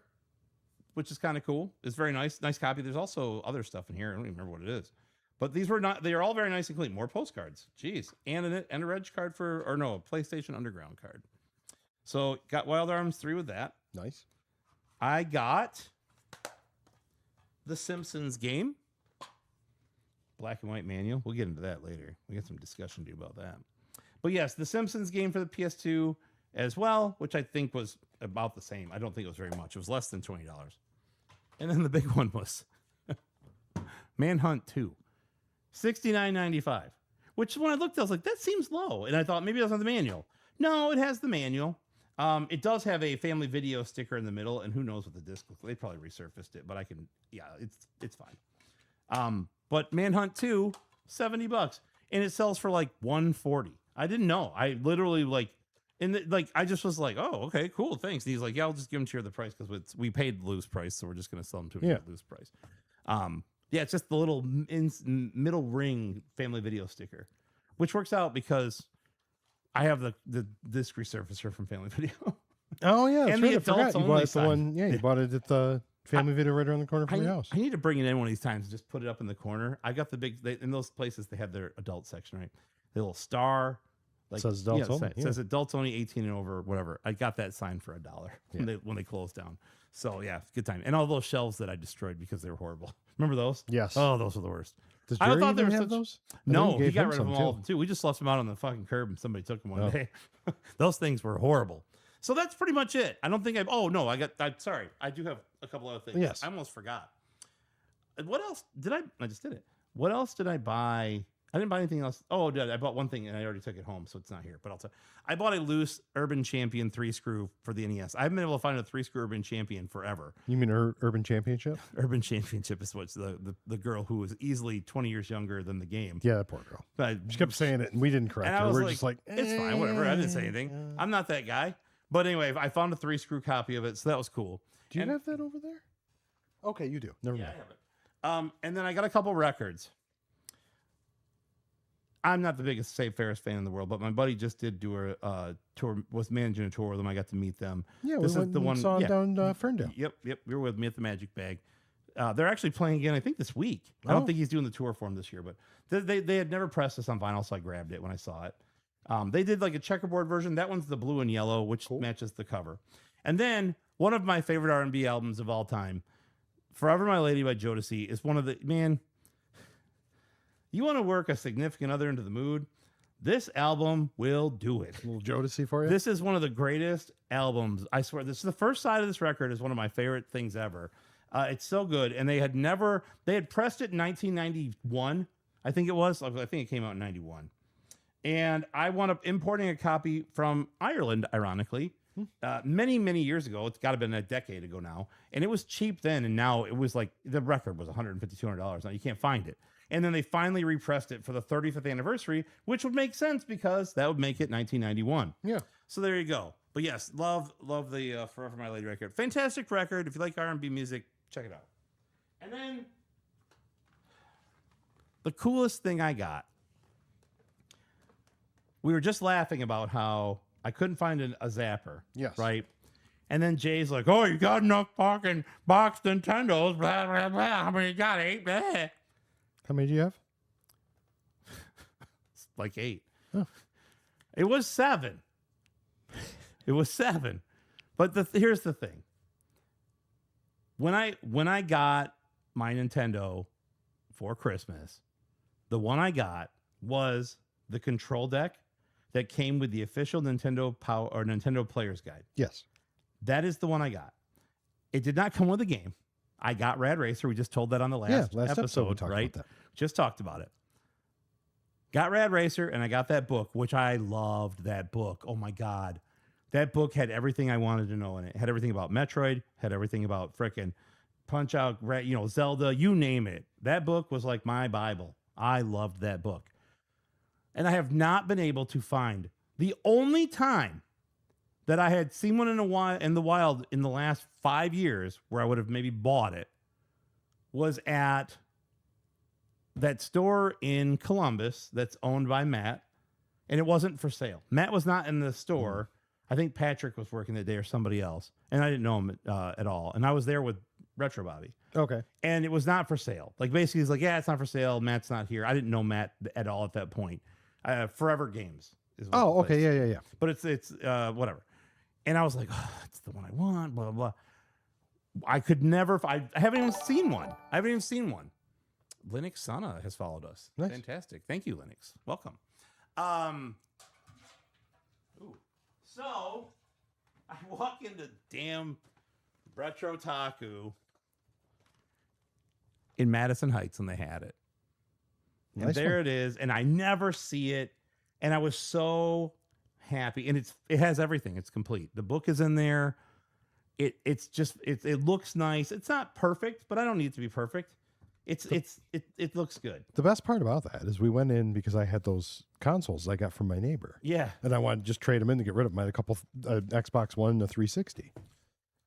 which is kind of cool. It's very nice copy. There's also other stuff in here. I don't even remember what it is. But these were not, they are all very nice and clean. More postcards. Jeez. And a Reg card a PlayStation Underground card. So got Wild Arms 3 with that. Nice. I got the Simpsons game. Black and white manual. We'll get into that later. We got some discussion to do about that. But yes, the Simpsons game for the PS2 as well, which I think was about the same. I don't think it was very much. It was less than $20. And then the big one was Manhunt 2. $69.95. Which when I looked, I was like, that seems low. And I thought maybe it doesn't have the manual. No, it has the manual. It does have a family video sticker in the middle, and who knows what the disc looks like. They probably resurfaced it, but it's fine. But Manhunt 2, $70. And it sells for like $140. I didn't know. I literally I just was like, oh, okay, cool, thanks. And he's like, yeah, I'll just give them to you at the price because we paid the loose price, so we're just going to sell them to you at the loose price. Yeah, it's just the little middle ring family video sticker, which works out because I have the disc resurfacer from Family Video. Oh yeah, that's And right. the I forgot. adults You only bought it side. you bought it at the Family Video right around the corner from your house. I need to bring it in one of these times and just put it up in the corner. I got the big in those places they have their adult section, right? The little star, Like, Says adults only, It says adults only 18 and over, whatever. I got that sign for $1 when they closed down. So yeah, good time. And all those shelves that I destroyed because they were horrible. Remember those? Yes. Oh, those were the worst. Does I Jerry thought they even were have such- those? I No, think you he gave got him rid of some, them all too. We just left them out on the fucking curb and somebody took them one day. Those things were horrible. So that's pretty much it. I don't think I've. Oh no, I'm sorry. I do have a couple other things. Yes. I almost forgot. What else did I? I just did it. What else did I buy? I didn't buy anything else. Oh, I bought one thing and I already took it home, so it's not here. But I bought a loose Urban Champion 3-screw for the NES. I haven't been able to find a 3-screw Urban Champion forever. You mean Urban Championship? Urban Championship is what's the girl who was easily 20 years younger than the game. Yeah, that poor girl. But She kept saying it, and we didn't correct and I her. was We're like, just like, it's fine, whatever. I didn't say anything. I'm not that guy. But anyway, I found a 3-screw copy of it, so that was cool. Do you And- have that over there? Okay, you do. Never Yeah, I mind. have it. And then I got a couple records. I'm not the biggest Save Ferris fan in the world, but my buddy just did do a tour, was managing a tour with them. I got to meet them. Yeah, This we is went the and one- saw yeah. him down Ferndale. Yep. You were with me at the Magic Bag. They're actually playing again, I think, this week. I don't Oh. think he's doing the tour for him this year, but they had never pressed this on vinyl, so I grabbed it when I saw it. They did like a checkerboard version. That one's the blue and yellow, which matches the cover. And then one of my favorite R&B albums of all time, Forever My Lady by Jodeci, is one of the, man, you want to work a significant other into the mood? This album will do it. A little Jodeci for you? This is one of the greatest albums. I swear, this is the first side of this record is one of my favorite things ever. It's so good. And they had pressed it in 1991. I think it was. I think it came out in 91. And I wound up importing a copy from Ireland, ironically, many, many years ago. It's got to have been a decade ago now. And it was cheap then. And now it was like, the record was $150, $200. Now you can't find it. And then they finally repressed it for the 35th anniversary, which would make sense because that would make it 1991. Yeah. So there you go. But yes, love the Forever My Lady record. Fantastic record. If you like R&B music, check it out. And then the coolest thing I got, we were just laughing about how I couldn't find a zapper. Yes. Right? And then Jay's like, oh, you got enough fucking boxed Nintendos, blah, blah, blah. How many you got? 8? Blah. How many do you have? Like 8. Oh. It was 7. It was 7. But here's the thing. When I got my Nintendo for Christmas, the one I got was the control deck that came with the official Nintendo Power or Nintendo Player's Guide. Yes. That is the one I got. It did not come with a game. I got Rad Racer. We just told that on the last episode, we talked right? about that. Just talked about it. Got Rad Racer, and I got that book, which I loved that book. Oh, my God. That book had everything I wanted to know in it. Had everything about Metroid, had everything about frickin' Punch-Out, Zelda, you name it. That book was like my Bible. I loved that book. And I have not been able to find the only time that I had seen one in the wild in the last 5 years where I would have maybe bought it was at that store in Columbus that's owned by Matt, and it wasn't for sale. Matt was not in the store. I think Patrick was working that day or somebody else, and I didn't know him at all. And I was there with Retro Bobby, Okay. and it was not for sale. Like basically, he's like, "Yeah, it's not for sale. Matt's not here." I didn't know Matt at all at that point. Forever Games is what Oh, the okay. place- Yeah. but it's whatever. And I was like, oh, it's the one I want, blah, blah, blah. I could never, I haven't even seen one. Linux Sana has followed us. Nice. Fantastic. Thank you, Linux. Welcome. So I walk into damn Retro Taku in Madison Heights and they had it. And Nice there one. it is. And I never see it. And I was so happy. And it has everything. It's complete. The book is in there. It looks nice. It's not perfect, but I don't need it to be perfect. It looks good. The best part about that is we went in because I had those consoles I got from my neighbor. Yeah. And I wanted to just trade them in to get rid of them. I had a couple Xbox One and a 360.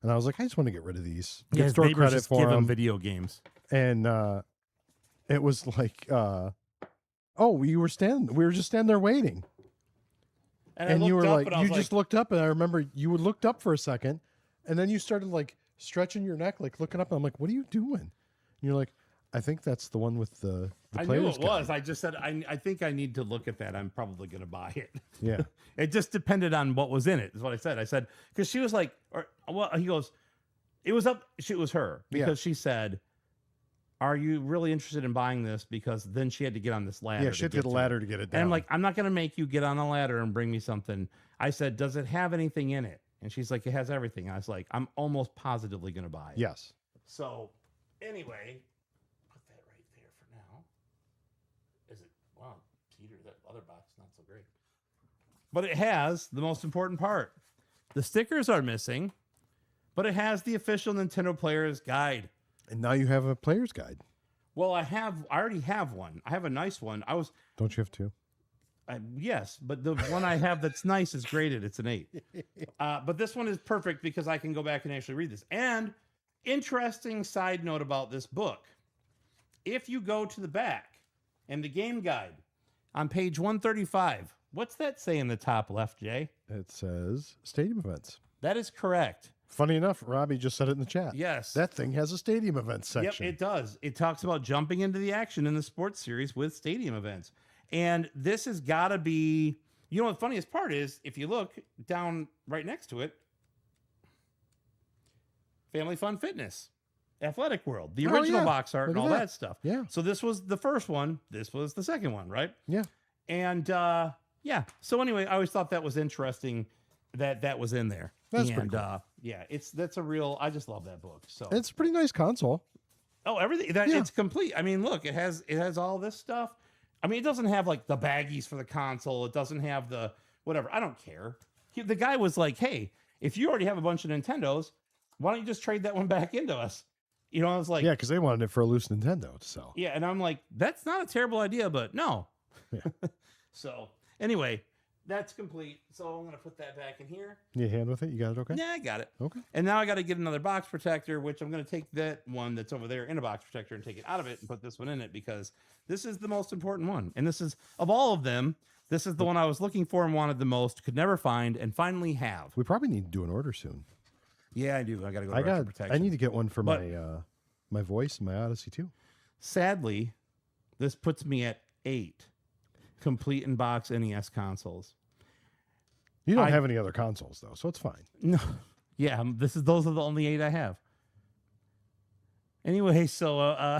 And I was like, I just want to get rid of these. Get His store neighbors credit just for give him them. video games. And it was like, oh, we were just standing there waiting. And you were like, you just looked up, and I remember you looked up for a second, and then you started like stretching your neck, like looking up. And I'm like, what are you doing? And you're like, I think that's the one with the The I knew player's it was. guide. I just said I think I need to look at that. I'm probably going to buy it. Yeah. It just depended on what was in it. Is what I said. I said because she was like, he goes, it was up. It was her because she said, "Are you really interested in buying this?" Because then she had to get on this ladder. Yeah, she had to get a ladder to get it down. And I'm like, I'm not going to make you get on a ladder and bring me something. I said, "Does it have anything in it?" And she's like, "It has everything." I was like, "I'm almost positively going to buy it." Yes. So anyway, put that right there for now. Is it? Wow, Peter, that other box not so great. But it has the most important part. The stickers are missing, but it has the official Nintendo Player's Guide. And now you have a player's guide. Well, I already have one. I have a nice one. Don't you have two? Yes, but the one I have that's nice is graded. It's an 8. But this one is perfect because I can go back and actually read this. And interesting side note about this book. If you go to the back and the game guide on page 135, what's that say in the top left, Jay? It says stadium events. That is correct. Funny enough, Robbie just said it in the chat. Yes. That thing has a stadium events section. Yep, it does. It talks about jumping into the action in the sports series with stadium events. And this has got to be, you know, the funniest part is if you look down right next to it, Family Fun Fitness, Athletic World, the original box art and all that stuff. Yeah. So this was the first one. This was the second one, right? Yeah. And yeah. So anyway, I always thought that was interesting that was in there. That's pretty cool. Yeah, that's a real, I just love that book. So It's a pretty nice console. oh, everything it's complete. I mean, look, it has all this stuff. I mean, it doesn't have like the baggies for the console. It doesn't have the whatever. I don't care. The guy was like, "Hey, if you already have a bunch of Nintendos, why don't you just trade that one back into us?" You know, I was like, Yeah, because they wanted it for a loose Nintendo to sell. yeah, and I'm like, that's not a terrible idea, but no. Yeah. So anyway, that's complete. So I'm gonna put that back in here. You hand with it? You got it okay? Yeah, I got it. Okay. And now I got to get another box protector, which I'm going to take that one that's over there in a box protector and take it out of it and put this one in it because this is the most important one. And this is, of all of them, this is the one I was looking for and wanted the most, could never find, and finally have. We probably need to do an order soon. Yeah, I do. I got to go to Retro Protection. I need to get one for my voice and my Odyssey too. Sadly, this puts me at 8 complete in-box NES consoles. You don't have any other consoles though, so it's fine. No. Yeah, those are the only 8 I have. Anyway, so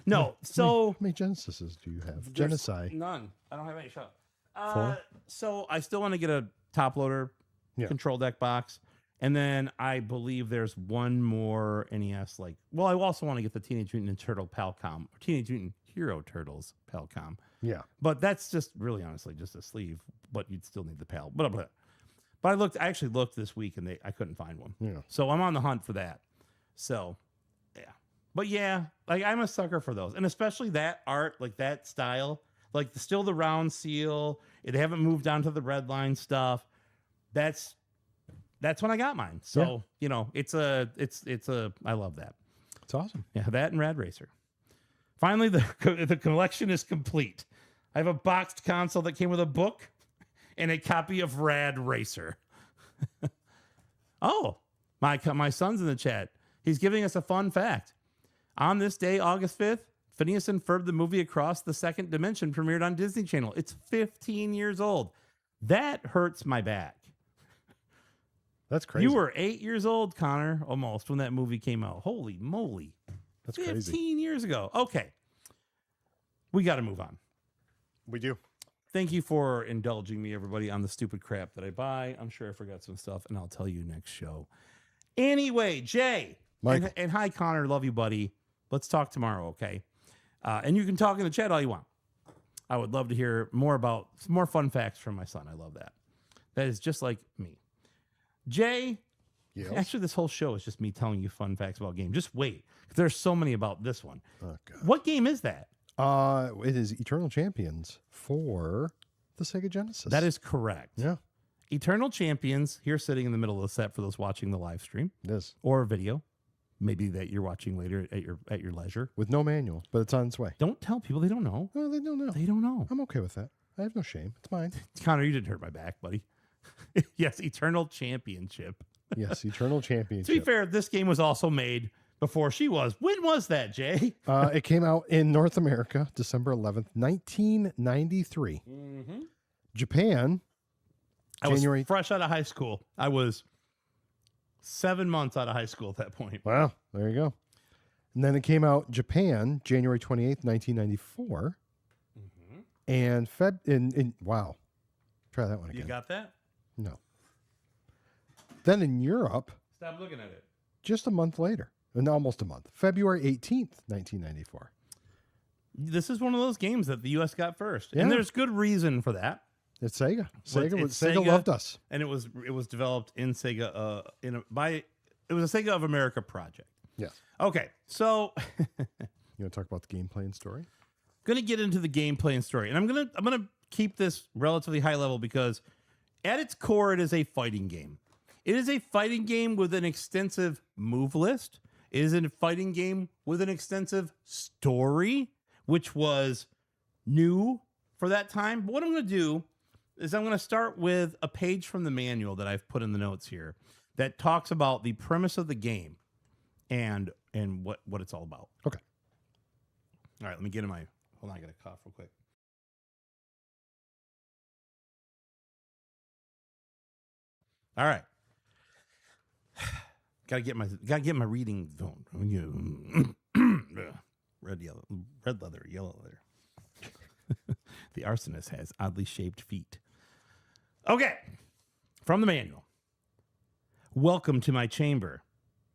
no, so how many Genesises do you have? there's Genesi. None. I don't have any shot. 4? So I still want to get a top loader control deck box. And then I believe there's one more NES. I also want to get the Teenage Mutant Ninja Turtle Palcom, or Teenage Mutant Hero Turtles Palcom. Yeah. But that's just really honestly just a sleeve, but you'd still need the PAL. But I actually looked this week and I couldn't find one. Yeah. So I'm on the hunt for that. So yeah. But yeah, I'm a sucker for those. And especially that art, like that style, like still the round seal. They haven't moved on to the red line stuff. That's when I got mine. So, you know, it's a I love that. It's awesome. Yeah, that and Rad Racer. Finally, the collection is complete. I have a boxed console that came with a book and a copy of Rad Racer. Oh, my son's in the chat. He's giving us a fun fact. On this day, August 5th, Phineas and Ferb, the movie Across the Second Dimension, premiered on Disney Channel. It's 15 years old. That hurts my back. That's crazy. You were 8 years old, Connor, almost, when that movie came out. Holy moly. That's 15 crazy. years ago. Okay. We got to move on. We do. Thank you for indulging me, everybody, on the stupid crap that I buy. I'm sure I forgot some stuff, and I'll tell you next show. Anyway, Jay. Michael. And hi, Connor. Love you, buddy. Let's talk tomorrow, okay? And you can talk in the chat all you want. I would love to hear more fun facts from my son. I love that. That is just like me. Jay, Yes. actually, this whole show is just me telling you fun facts about games. Just wait. There's so many about this one. Oh, God. What game is that? It is Eternal Champions for the Sega Genesis. That is correct. Yeah. Eternal Champions, here sitting in the middle of the set for those watching the live stream It is. or video, maybe that you're watching later at your leisure. With no manual, but it's on its way. Don't tell people they don't know. No, they don't know. They don't know. I'm okay with that. I have no shame. It's mine. Connor, you didn't hurt my back, buddy. Yes, Eternal Championship. Yes, Eternal To be Championship. fair, this game was also made before she was. When was that, Jay? It came out in North America, December 11th, 1993. Mm-hmm. Japan, I was January. fresh out of high school. I was 7 months out of high school at that point. Wow, there you go. And then it came out Japan, January 28th, 1994. And wow. Try that one again. You got that? No. Then in Europe, Stop looking at it. just a month later, and almost a month, February 18th, 1994. This is one of those games that the U.S. got first. Yeah. And there's good reason for that. It's Sega. But Sega it's Sega Sega. loved us. And it was developed in Sega it was a Sega of America project. Yes. Okay, so You want to talk about the gameplay and story? gonna get into the gameplay and story, and I'm gonna keep this relatively high level because at its core it is a fighting game. It is a fighting game with an extensive move list. It is a fighting game with an extensive story, which was new for that time. But what I'm gonna do is I'm gonna start with a page from the manual that I've put in the notes here that talks about the premise of the game and what it's all about. Okay. All right, let me get in my. Hold on, I got to cough real quick. All right. Gotta get my reading going. Red leather, yellow leather. The arsonist has oddly shaped feet. Okay. From the manual. Welcome to my chamber.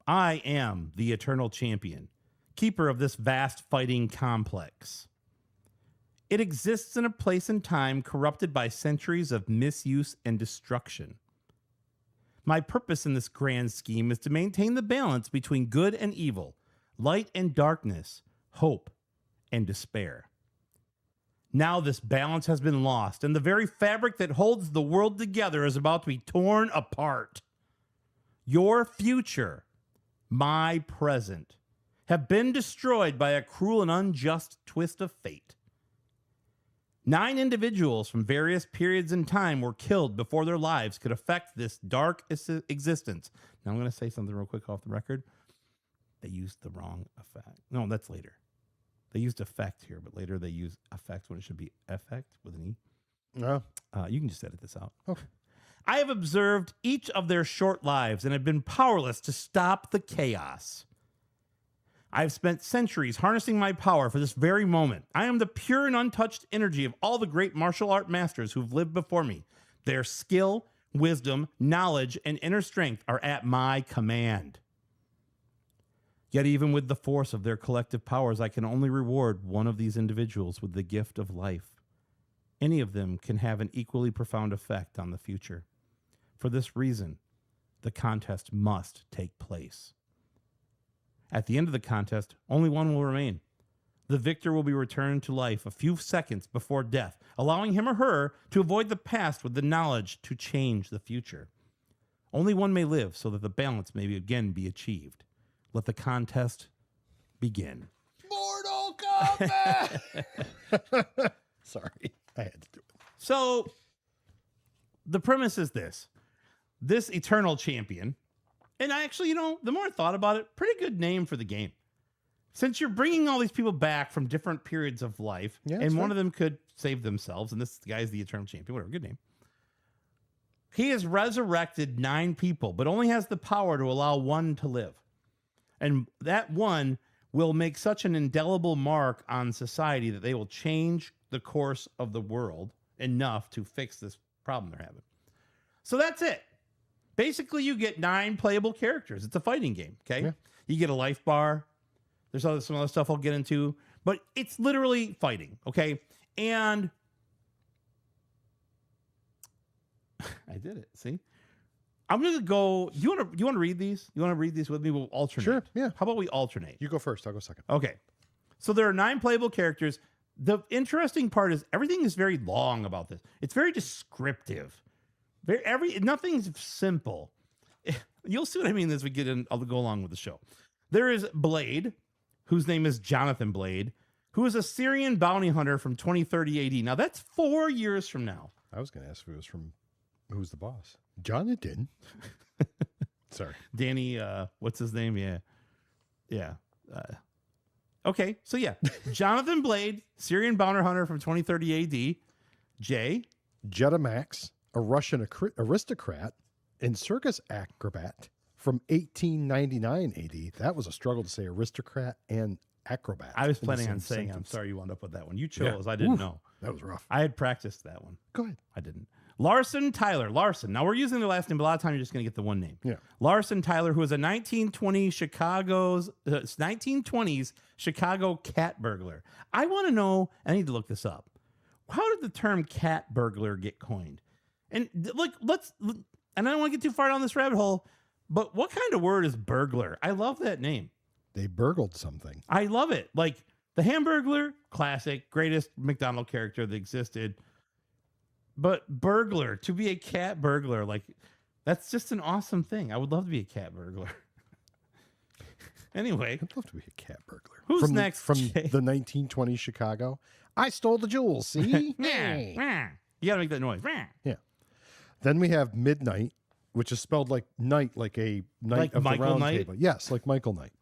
I am the eternal champion, keeper of this vast fighting complex. It exists in a place and time corrupted by centuries of misuse and destruction. My purpose in this grand scheme is to maintain the balance between good and evil, light and darkness, hope and despair. Now this balance has been lost, and the very fabric that holds the world together is about to be torn apart. Your future, my present, have been destroyed by a cruel and unjust twist of fate. 9 individuals from various periods in time were killed before their lives could affect this dark existence. Now I'm going to say something real quick off the record. They used the wrong effect. No, that's later. They used effect here, but later they use effect when it should be effect with an E. No. You can just edit this out. Okay. I have observed each of their short lives and have been powerless to stop the chaos. I have spent centuries harnessing my power for this very moment. I am the pure and untouched energy of all the great martial art masters who've lived before me. Their skill, wisdom, knowledge, and inner strength are at my command. Yet even with the force of their collective powers, I can only reward one of these individuals with the gift of life. Any of them can have an equally profound effect on the future. For this reason, the contest must take place. At the end of the contest, only one will remain. The victor will be returned to life a few seconds before death, allowing him or her to avoid the past with the knowledge to change the future. Only one may live so that the balance may again be achieved. Let the contest begin. Mortal Kombat! Sorry, I had to do it. So, the premise is this. This eternal champion, and I actually, the more I thought about it, pretty good name for the game. Since you're bringing all these people back from different periods of life, Yeah, and that's one fair. of them could save themselves, and this guy's the eternal champion, whatever, good name. He has resurrected 9 people, but only has the power to allow one to live. And that one will make such an indelible mark on society that they will change the course of the world enough to fix this problem they're having. So that's it. Basically, you get 9 playable characters. It's a fighting game, okay? Yeah. You get a life bar. There's some other stuff I'll get into. But it's literally fighting, okay? And I did it, see? I'm going to go... You want to read these? You want to read these with me? We'll alternate. Sure, yeah. How about we alternate? You go first. I'll go second. Okay. So there are 9 playable characters. The interesting part is everything is very long about this. It's very descriptive. Nothing's simple. You'll see what I mean as we get in. I'll go along with the show. There is Blade, whose name is Jonathan Blade, who is a Syrian bounty hunter from 2030 AD. Now that's 4 years from now. I was going to ask if it was from who's the boss? Jonathan. Sorry. Danny, what's his name? Yeah. Yeah. Okay, so yeah, Jonathan Blade, Syrian bounty hunter from 2030 AD. Jay. Jetamax, a Russian aristocrat and circus acrobat from 1899 AD. That was a struggle to say aristocrat and acrobat. I was in the planning same on saying, I'm sentence. sorry you wound up with that one. You chose. Yeah. I didn't Oof. know. That was rough. I had practiced that one. Go ahead. I didn't. Larson Tyler. Larson. Now we're using their last name, but a lot of times you're just going to get the one name. Yeah. Larson Tyler, who was a 1920s Chicago cat burglar. I want to know, I need to look this up. How did the term cat burglar get coined? And look, and I don't want to get too far down this rabbit hole, but what kind of word is burglar? I love that name. They burgled something. I love it. Like the Hamburglar, classic, greatest McDonald character that existed. But burglar, to be a cat burglar, like that's just an awesome thing. I would love to be a cat burglar. Anyway, I'd love to be a cat burglar. Who's next, From Jay? the 1920s Chicago. I stole the jewels, see? you gotta make that noise. Yeah. Then we have Midnight, which is spelled like night, like a knight Like of Michael the round Knight? table. Yes, like Michael Knight.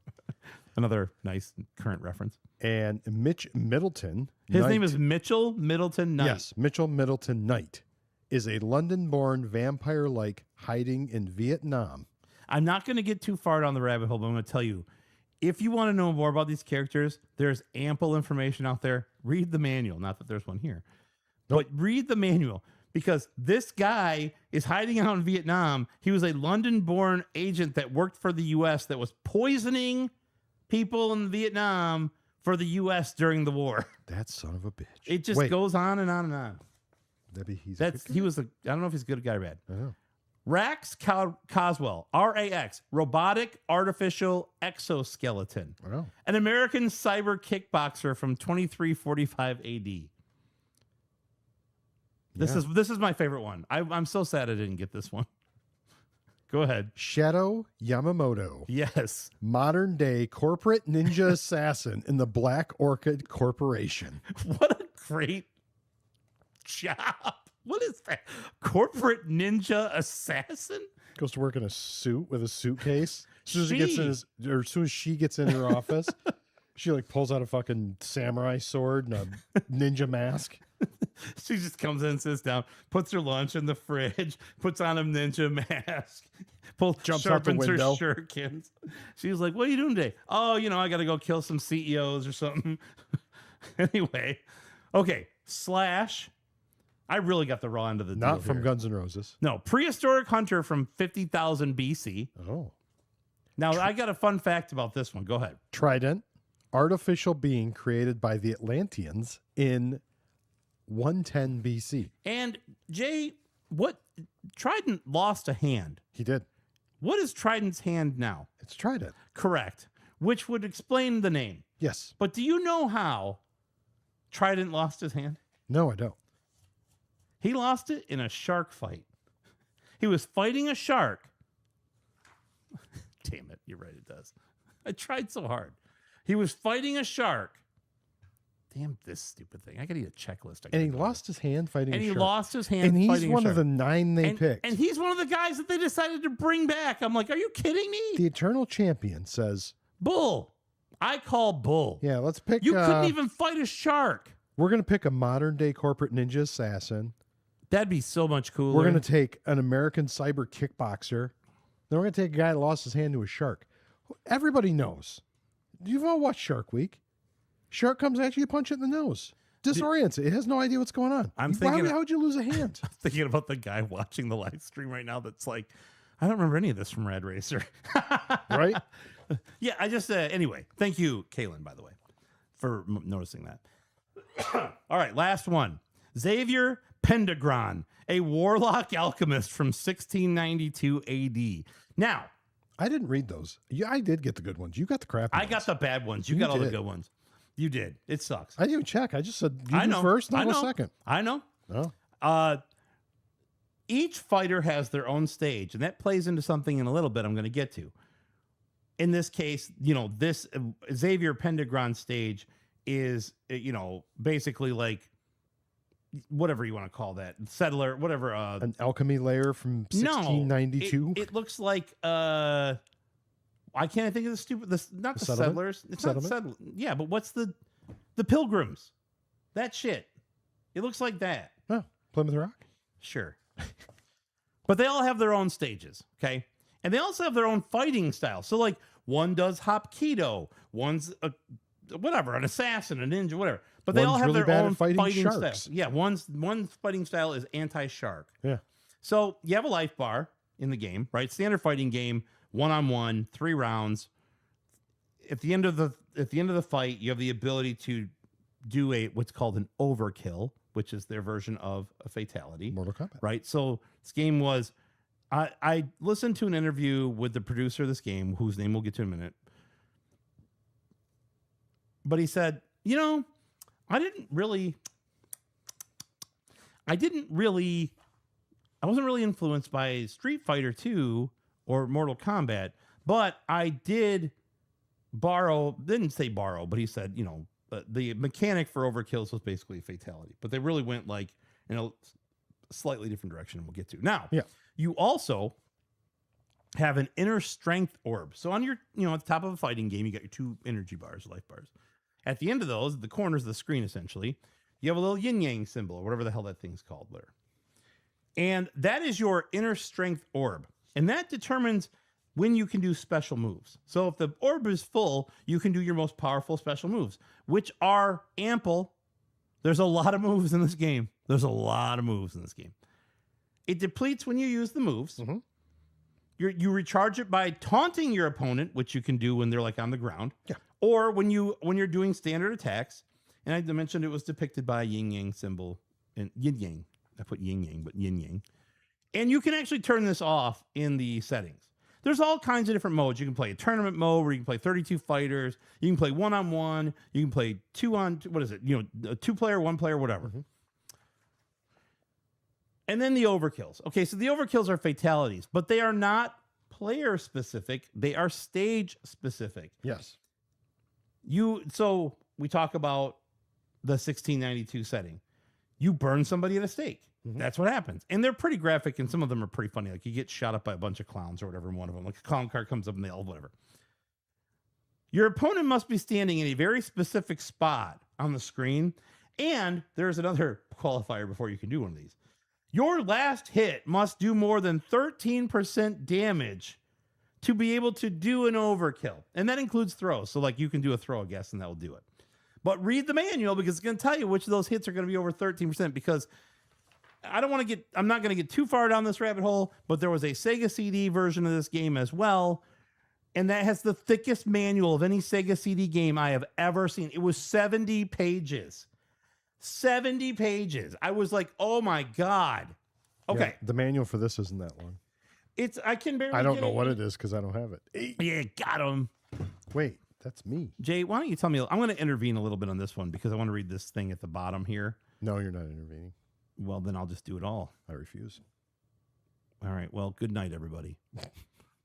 Another nice current reference. And Mitch Middleton. His Knight- name is Mitchell Middleton Knight. Yes, Mitchell Middleton Knight is a London-born vampire-like hiding in Vietnam. I'm not going to get too far down the rabbit hole, but I'm going to tell you, if you want to know more about these characters, there's ample information out there. Read the manual. Not that there's one here, but read the manual because this guy is hiding out in Vietnam. He was a London-born agent that worked for the U.S. that was poisoning people in Vietnam for the U.S. during the war. That son of a bitch. It just Wait, goes on and on and on. he's That's he was I don't know if he's a good guy or bad. I don't know. Rax Coswell, RAX, robotic artificial exoskeleton, Oh. an American cyber kickboxer from 2345 AD. This is my favorite one. I'm so sad I didn't get this one. Go ahead. Shadow Yamamoto, Yes. modern day corporate ninja assassin in the Black Orchid Corporation. What a great job. What is that? Corporate ninja assassin? Goes to work in a suit with a suitcase. As soon as he gets in as soon as she gets in her office, she like pulls out a fucking samurai sword and a ninja mask. She just comes in, sits down, puts her lunch in the fridge, puts on a ninja mask, Jumps out the sharpens window. her shurikens. She's like, "What are you doing today?" "Oh, I got to go kill some CEOs or something." Anyway, okay. Slash. I really got the raw end of the deal. Not from here. Guns N' Roses. No, prehistoric hunter from 50,000 BC. Oh. Now, I got a fun fact about this one. Go ahead. Trident, artificial being created by the Atlanteans in 110 BC. And Jay, what Trident lost a hand. He did. What is Trident's hand now? It's Trident. Correct. Which would explain the name. Yes. But do you know how Trident lost his hand? No, I don't. He lost it in a shark fight. He was fighting a shark. Damn it. You're right, it does. I tried so hard. He was fighting a shark. Damn this stupid thing. I gotta eat a checklist. And he lost his hand fighting And a he shark. lost his hand And he's fighting a one of shark. the 9 they and, picked. and he's one of the guys that they decided to bring back. I'm like, are you kidding me? The Eternal Champion says, Bull. I call bull. yeah, let's pick... You couldn't even fight a shark. We're going to pick a modern-day corporate ninja assassin. That'd be so much cooler. We're going to take an American cyber kickboxer. Then we're going to take a guy that lost his hand to a shark. Everybody knows. You've all watched Shark Week. Shark comes at you, you punch it in the nose. Disorients it. It has no idea what's going on. How would you lose a hand? thinking about the guy watching the live stream right now that's like, I don't remember any of this from Rad Racer. Right? Yeah, I just, anyway, thank you, Kaylin, by the way, for noticing that. All right, last one. Xavier Pendragon, a warlock alchemist from 1692 AD. Now, I didn't read those. Yeah, I did get the good ones. You got the crappy I ones. got the bad ones. You You got all the did. good ones. You did. It sucks. I didn't even check. I just said you I do know. first, I not a know. second. I know. Oh. Each fighter has their own stage, and that plays into something in a little bit I'm going to get to. In this case, this Xavier Pendragon stage is, basically like whatever you want to call that, settler, whatever. An alchemy layer from No, 1692. it looks like I can't think of the stupid. Not the Settlement? settlers. It's Settlement? not settlers. Yeah, but what's the pilgrims? That shit. It looks like that. Oh, Plymouth Rock. Sure. But they all have their own stages, okay? And they also have their own fighting style. So, like, one does Hapkido, one's an assassin, a ninja, whatever. But they One's all have really their bad at own fighting fighting sharks. style. Yeah, one fighting style is anti-shark. Yeah. So you have a life bar in the game, right? Standard fighting game, 1-on-1, 3 rounds. At the end of the fight, you have the ability to do what's called an overkill, which is their version of a fatality. Mortal Kombat. Right. So this game was, I listened to an interview with the producer of this game, whose name we'll get to in a minute. But he said, I wasn't really influenced by Street Fighter 2 or Mortal Kombat, but I didn't say borrow, but he said, the mechanic for overkills was basically a fatality, but they really went like in a slightly different direction we'll get to. Now, you also have an inner strength orb. So on your, at the top of a fighting game, you got your 2 energy bars, life bars. At the end of those, the corners of the screen, essentially, you have a little yin-yang symbol, or whatever the hell that thing's called there. And that is your inner strength orb. And that determines when you can do special moves. So if the orb is full, you can do your most powerful special moves, which are ample. There's a lot of moves in this game. It depletes when you use the moves. Mm-hmm. You recharge it by taunting your opponent, which you can do when they're like on the ground. Yeah. Or when you're doing standard attacks. And I mentioned it was depicted by a yin-yang symbol. And yin-yang. I put yin-yang, but yin-yang. And you can actually turn this off in the settings. There's all kinds of different modes. You can play a tournament mode where you can play 32 fighters. You can play 1-on-1. You can play 2-on-2. What is it? 2-player, 1-player, whatever. Mm-hmm. And then the overkills. Okay, so the overkills are fatalities, but they are not player specific. They are stage specific. Yes. So we talk about the 1692 setting. You burn somebody at a stake. Mm-hmm. That's what happens. And they're pretty graphic, and some of them are pretty funny. Like you get shot up by a bunch of clowns or whatever in one of them. Like a clown car comes up and they all whatever. Your opponent must be standing in a very specific spot on the screen. And there's another qualifier before you can do one of these. Your last hit must do more than 13% damage to be able to do an overkill. And that includes throws. So like you can do a throw, I guess, and that will do it. But read the manual because it's going to tell you which of those hits are going to be over 13%, because I'm not going to get too far down this rabbit hole, but there was a Sega CD version of this game as well. And that has the thickest manual of any Sega CD game I have ever seen. It was 70 pages. 70 pages. I was like, oh my God. Okay. Yeah, the manual for this isn't that long. I can barely I don't know what it is because I don't have it. Yeah, got him. Wait, that's me. Jay, why don't you tell me? I'm going to intervene a little bit on this one because I want to read this thing at the bottom here. No, you're not intervening. Well, then I'll just do it all. I refuse. All right. Well, good night, everybody.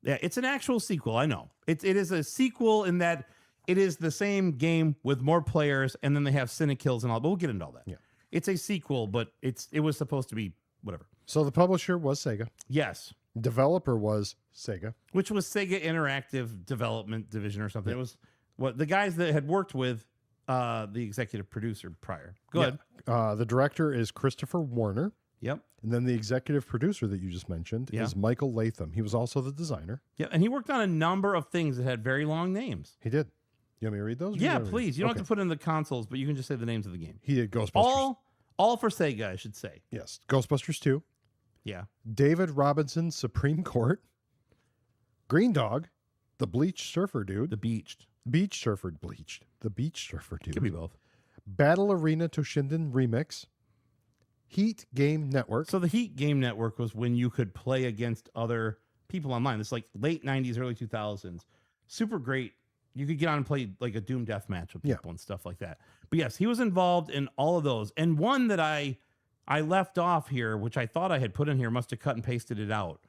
Yeah, it's an actual sequel. I know. It is a sequel in that it is the same game with more players, and then they have Cynic kills and all. But we'll get into all that. Yeah. It's a sequel, but it was supposed to be whatever. So the publisher was Sega. Yes. Developer was Sega. Which was Sega Interactive Development Division or something. Yeah. It was what the guys that had worked with the executive producer prior. Go ahead. The director is Christopher Warner. Yep. And then the executive producer that you just mentioned is Michael Latham. He was also the designer. Yeah, and he worked on a number of things that had very long names. He did. You want me to read those? Yeah, please. You don't have to put in the consoles, but you can just say the names of the game. He did Ghostbusters. All for Sega, I should say. Yes. Ghostbusters 2. Yeah. David Robinson's Supreme Court. Green Dog. The Bleached Surfer Dude. The Beached. Beach Surfer Bleached. The Beach Surfer Dude. Could be both. Battle Arena Toshinden Remix. Heat Game Network. So the Heat Game Network was when you could play against other people online. It's like late 90s, early 2000s. Super great. You could get on and play like a Doom deathmatch with people and stuff like that. But yes, he was involved in all of those. And one that I left off here, which I thought I had put in here, must have cut and pasted it out.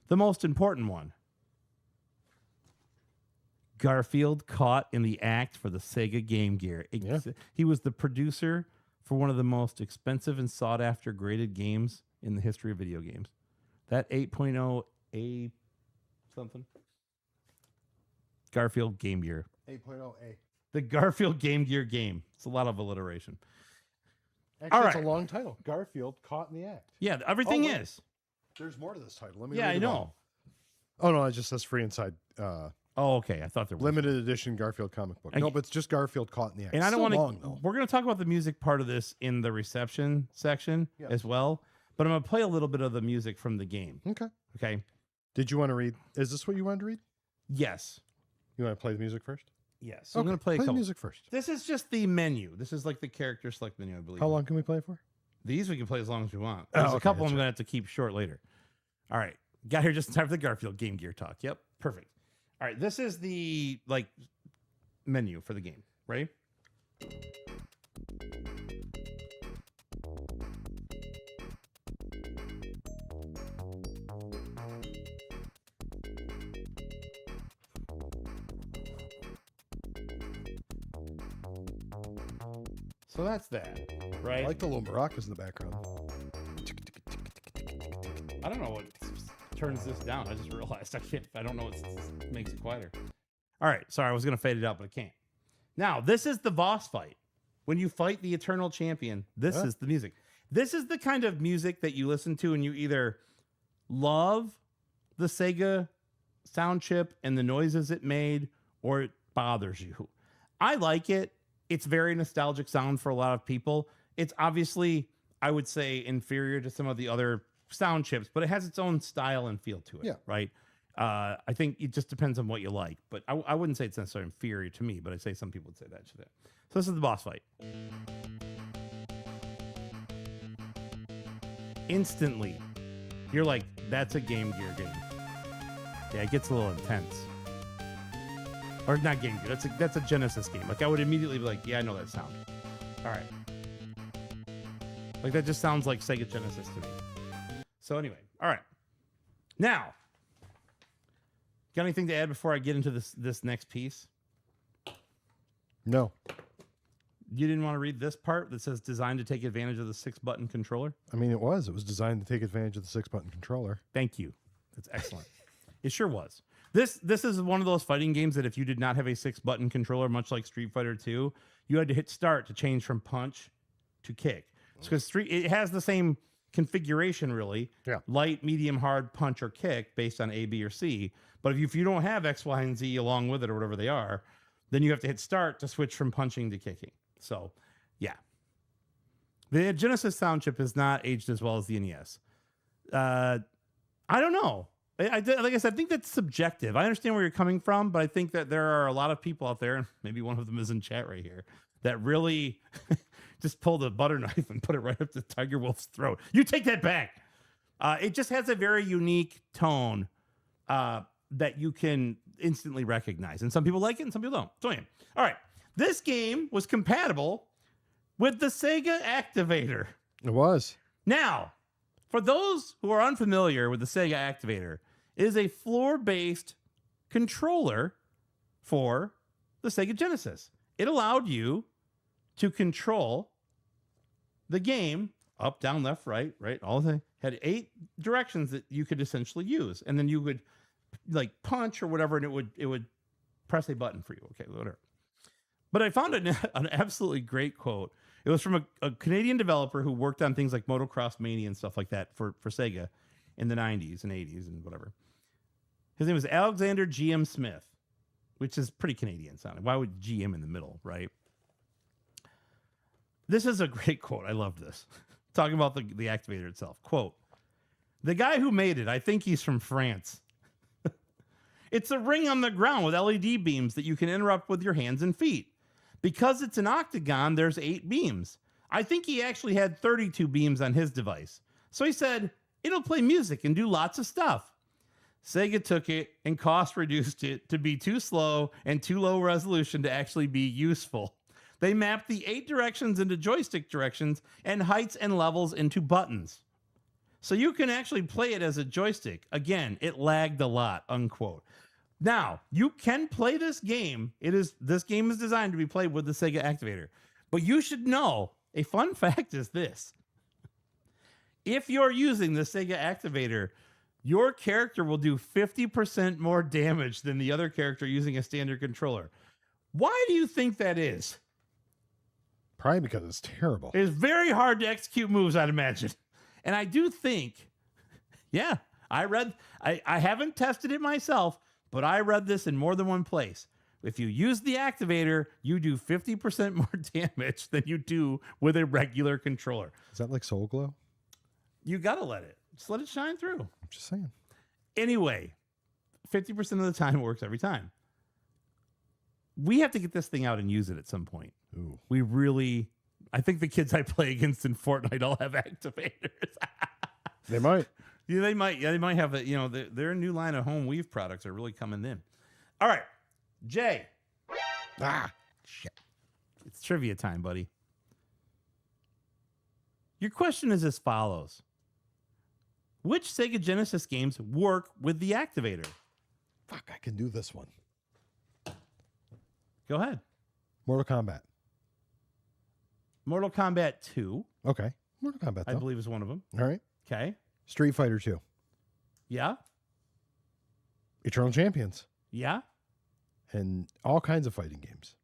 The most important one. Garfield caught in the act for the Sega Game Gear. He was the producer for one of the most expensive and sought-after graded games in the history of video games. That 8.0 A something. Garfield Game Gear. 8.0A. The Garfield Game Gear game. It's a lot of alliteration. Actually, All it's right. a long title. Garfield Caught in the Act. Yeah, everything wait. is. There's more to this title. Let me Yeah, read I it know. all. Oh, no, it just says free inside. Oh, okay. I thought there was. Limited edition Garfield comic book. I- No, but it's just Garfield Caught in the Act. And I don't Still want long, to. though. We're going to talk about the music part of this in the reception section Yes. as well. But I'm going to play a little bit of the music from the game. Okay. Okay. Did you want to read? Is this what you wanted to read? Yes. You want to play the music first? Yes. So I'm going to play a the couple. music first. This is just the menu. This is like the character select menu, I believe. How long can we play for? These we can play as long as we want. Oh, There's a okay, couple that's I'm going to have to keep short later. All right. Got here just in time for the Garfield Game Gear talk. Yep. Perfect. All right. This is the like menu for the game. Ready? So that's that, right? I like the little maracas in the background. I don't know what turns this down. I just realized I can't. I don't know what makes it quieter. All right, sorry, I was gonna fade it out, but I can't. Now this is the boss fight. When you fight the eternal champion, this is the music. This is the kind of music that you listen to and you either love the Sega sound chip and the noises it made, or it bothers you. I like it. It's very nostalgic sound for a lot of people. It's obviously, I would say, inferior to some of the other sound chips, but it has its own style and feel to it. Yeah. Right. I think it just depends on what you like, but I wouldn't say it's necessarily inferior to me, but I'd say some people would say that to that. So this is the boss fight. Instantly, you're like, that's a Game Gear game. Yeah, it gets a little intense. Or not Game Gear. That's a Genesis game. Like I would immediately be like, yeah, I know that sound. All right. Like that just sounds like Sega Genesis to me. So anyway, all right. Now, got anything to add before I get into this next piece? No. You didn't want to read this part that says designed to take advantage of the 6-button controller? I mean, it was. It was designed to take advantage of the 6-button controller. Thank you. That's excellent. It sure was. This is one of those fighting games that if you did not have a 6-button controller, much like Street Fighter 2, you had to hit start to change from punch to kick. Because it has the same configuration, really. Yeah. Light, medium, hard, punch, or kick based on A, B, or C. But if you don't have X, Y, and Z along with it or whatever they are, then you have to hit start to switch from punching to kicking. So, yeah. The Genesis sound chip is not aged as well as the NES. I don't know. Like I said, I think that's subjective. I understand where you're coming from, but I think that there are a lot of people out there, and maybe one of them is in chat right here, that really just pulled a butter knife and put it right up the Tiger Wolf's throat. You take that back. It just has a very unique tone that you can instantly recognize. And some people like it and some people don't. So, yeah. All right. This game was compatible with the Sega Activator. It was. Now, for those who are unfamiliar with the Sega Activator, it is a floor-based controller for the Sega Genesis. It allowed you to control the game up, down, left, right, all the thing. Had 8 directions that you could essentially use, and then you would like punch or whatever, and it would press a button for you. Okay, whatever. But I found an absolutely great quote. It was from a Canadian developer who worked on things like Motocross Mania and stuff like that for Sega in the 90s and 80s and whatever. His name was Alexander GM Smith, which is pretty Canadian sounding. Why would GM in the middle, right? This is a great quote. I love this. Talking about the Activator itself. Quote, "The guy who made it, I think he's from France. It's a ring on the ground with LED beams that you can interrupt with your hands and feet. Because it's an octagon, there's 8 beams. I think he actually had 32 beams on his device. So he said, it'll play music and do lots of stuff. Sega took it and cost reduced it to be too slow and too low resolution to actually be useful. They mapped the 8 directions into joystick directions and heights and levels into buttons. So you can actually play it as a joystick. Again, it lagged a lot," unquote. Now, you can play this game. This game is designed to be played with the Sega Activator. But you should know, a fun fact is this. If you're using the Sega Activator, your character will do 50% more damage than the other character using a standard controller. Why do you think that is? Probably because it's terrible. It's very hard to execute moves, I'd imagine. And I do think, yeah, I haven't tested it myself, but I read this in more than one place. If you use the activator, you do 50% more damage than you do with a regular controller. Is that like Soul Glow? You got to let it. Just let it shine through. I'm just saying. Anyway, 50% of the time it works every time. We have to get this thing out and use it at some point. Ooh. I think the kids I play against in Fortnite all have activators. They might. Yeah, they might. Yeah, they might have it. You know, their new line of home weave products are really coming in. All right, Jay. Shit. It's trivia time, buddy. Your question is as follows. Which Sega Genesis games work with the activator? Fuck, I can do this one. Go ahead. Mortal Kombat. Mortal Kombat 2, Okay. Mortal Kombat, though. I believe, is one of them. All right. Okay. Street Fighter 2. Yeah. Eternal Champions. Yeah. And all kinds of fighting games.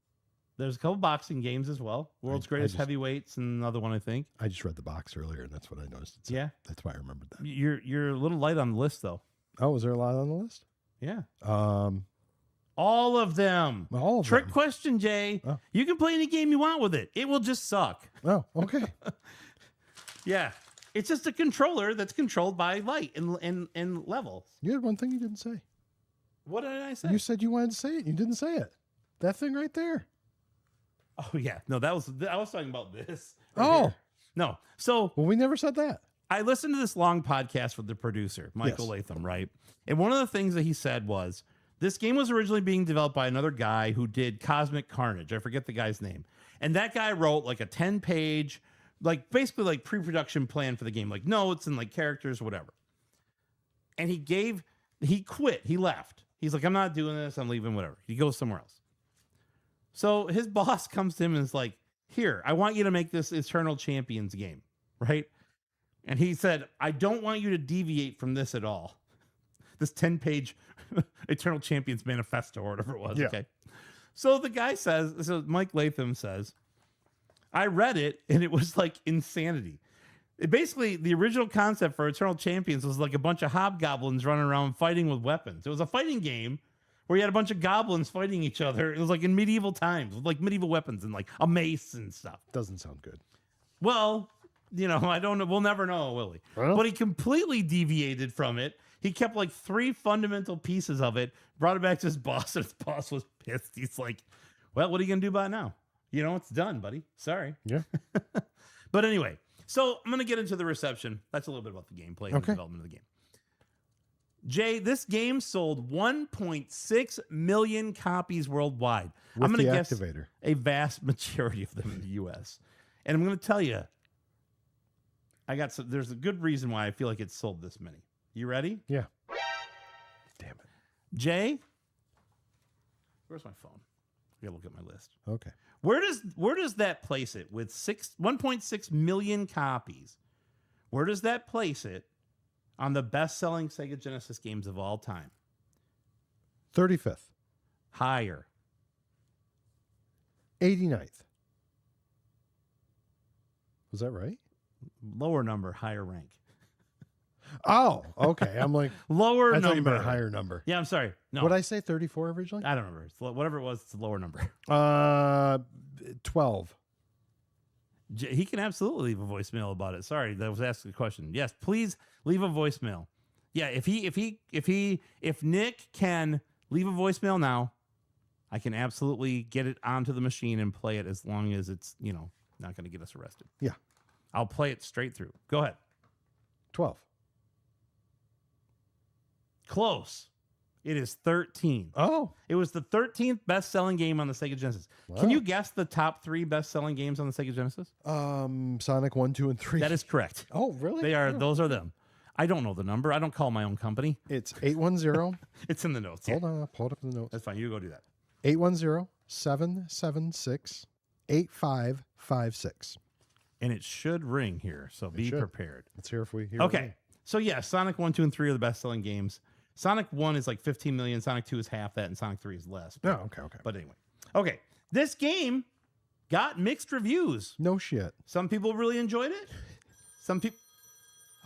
There's a couple boxing games as well. World's I Greatest just- Heavyweights and another one, I think. I just read the box earlier, and that's what I noticed. Yeah. That's why I remembered that. You're a little light on the list, though. Oh, was there a lot on the list? Yeah. All All of them. of Trick them. question, Jay. Oh. You can play any game you want with it. It will just suck. Oh, okay. Yeah. It's just a controller that's controlled by light and levels. You had one thing you didn't say. What did I say? You said you wanted to say it. You didn't say it. That thing right there. Oh, yeah. No, I was talking about this. Oh. Here. No. So Well, we never said that. I listened to this long podcast with the producer, Michael Yes. Latham, right? And one of the things that he said was, this game was originally being developed by another guy who did Cosmic Carnage. I forget the guy's name. And that guy wrote like a 10-page, like basically like pre-production plan for the game, like notes and like characters, whatever. And he quit. He left. He's like, I'm not doing this. I'm leaving, whatever. He goes somewhere else. So his boss comes to him and is like, here, I want you to make this Eternal Champions game, right? And he said, I don't want you to deviate from this at all. This 10-page Eternal Champions manifesto or whatever it was. Yeah. Okay. So the guy says, so Mike Latham says, I read it and it was like insanity. Basically, the original concept for Eternal Champions was like a bunch of hobgoblins running around fighting with weapons. It was a fighting game where you had a bunch of goblins fighting each other. It was like in medieval times with like medieval weapons and like a mace and stuff. Doesn't sound good. Well, you know, I don't know. We'll never know, will he? Well. But he completely deviated from it. He kept like 3 fundamental pieces of it, brought it back to his boss, and his boss was pissed. He's like, well, what are you going to do about it now? You know, it's done, buddy. Sorry. Yeah. But anyway, so I'm going to get into the reception. That's a little bit about the gameplay and the Okay. development of the game. Jay, this game sold 1.6 million copies worldwide. With I'm going the to guess activator. a vast majority of them in the U.S. And I'm going to tell you, there's a good reason why I feel like it's sold this many. You ready? Yeah. Damn it. Jay, where's my phone? I gotta look at my list. Okay. Where does that place it with 1.6 million copies? Where does that place it on the best-selling Sega Genesis games of all time? 35th. Higher. 89th. Was that right? Lower number, higher rank. Oh, okay. I'm like, Lower I number. thought you meant a higher number. Yeah, I'm sorry. No, Would I say 34 originally? I don't remember. Whatever it was, it's a lower number. 12. He can absolutely leave a voicemail about it. Sorry, that was asking a question. Yes, please leave a voicemail. Yeah, if Nick can leave a voicemail now, I can absolutely get it onto the machine and play it as long as it's, not going to get us arrested. Yeah. I'll play it straight through. Go ahead. 12. Close. It is 13. Oh. It was the 13th best-selling game on the Sega Genesis. Wow. Can you guess the top 3 best-selling games on the Sega Genesis? Sonic 1, 2, and 3. That is correct. Oh, really? They are. Oh. Those are them. I don't know the number. I don't call my own company. It's 810. It's in the notes. Yeah. Hold on. I'll pull it up in the notes. That's fine. You go do that. 810-776-8556. And it should ring here, so be should. prepared. Let's hear if we hear it Okay. ring. So yeah, Sonic 1, 2, and 3 are the best-selling games. Sonic 1 is like 15 million. Sonic 2 is half that, and Sonic 3 is less. Oh, okay. But anyway. Okay. This game got mixed reviews. No shit. Some people really enjoyed it. Some people...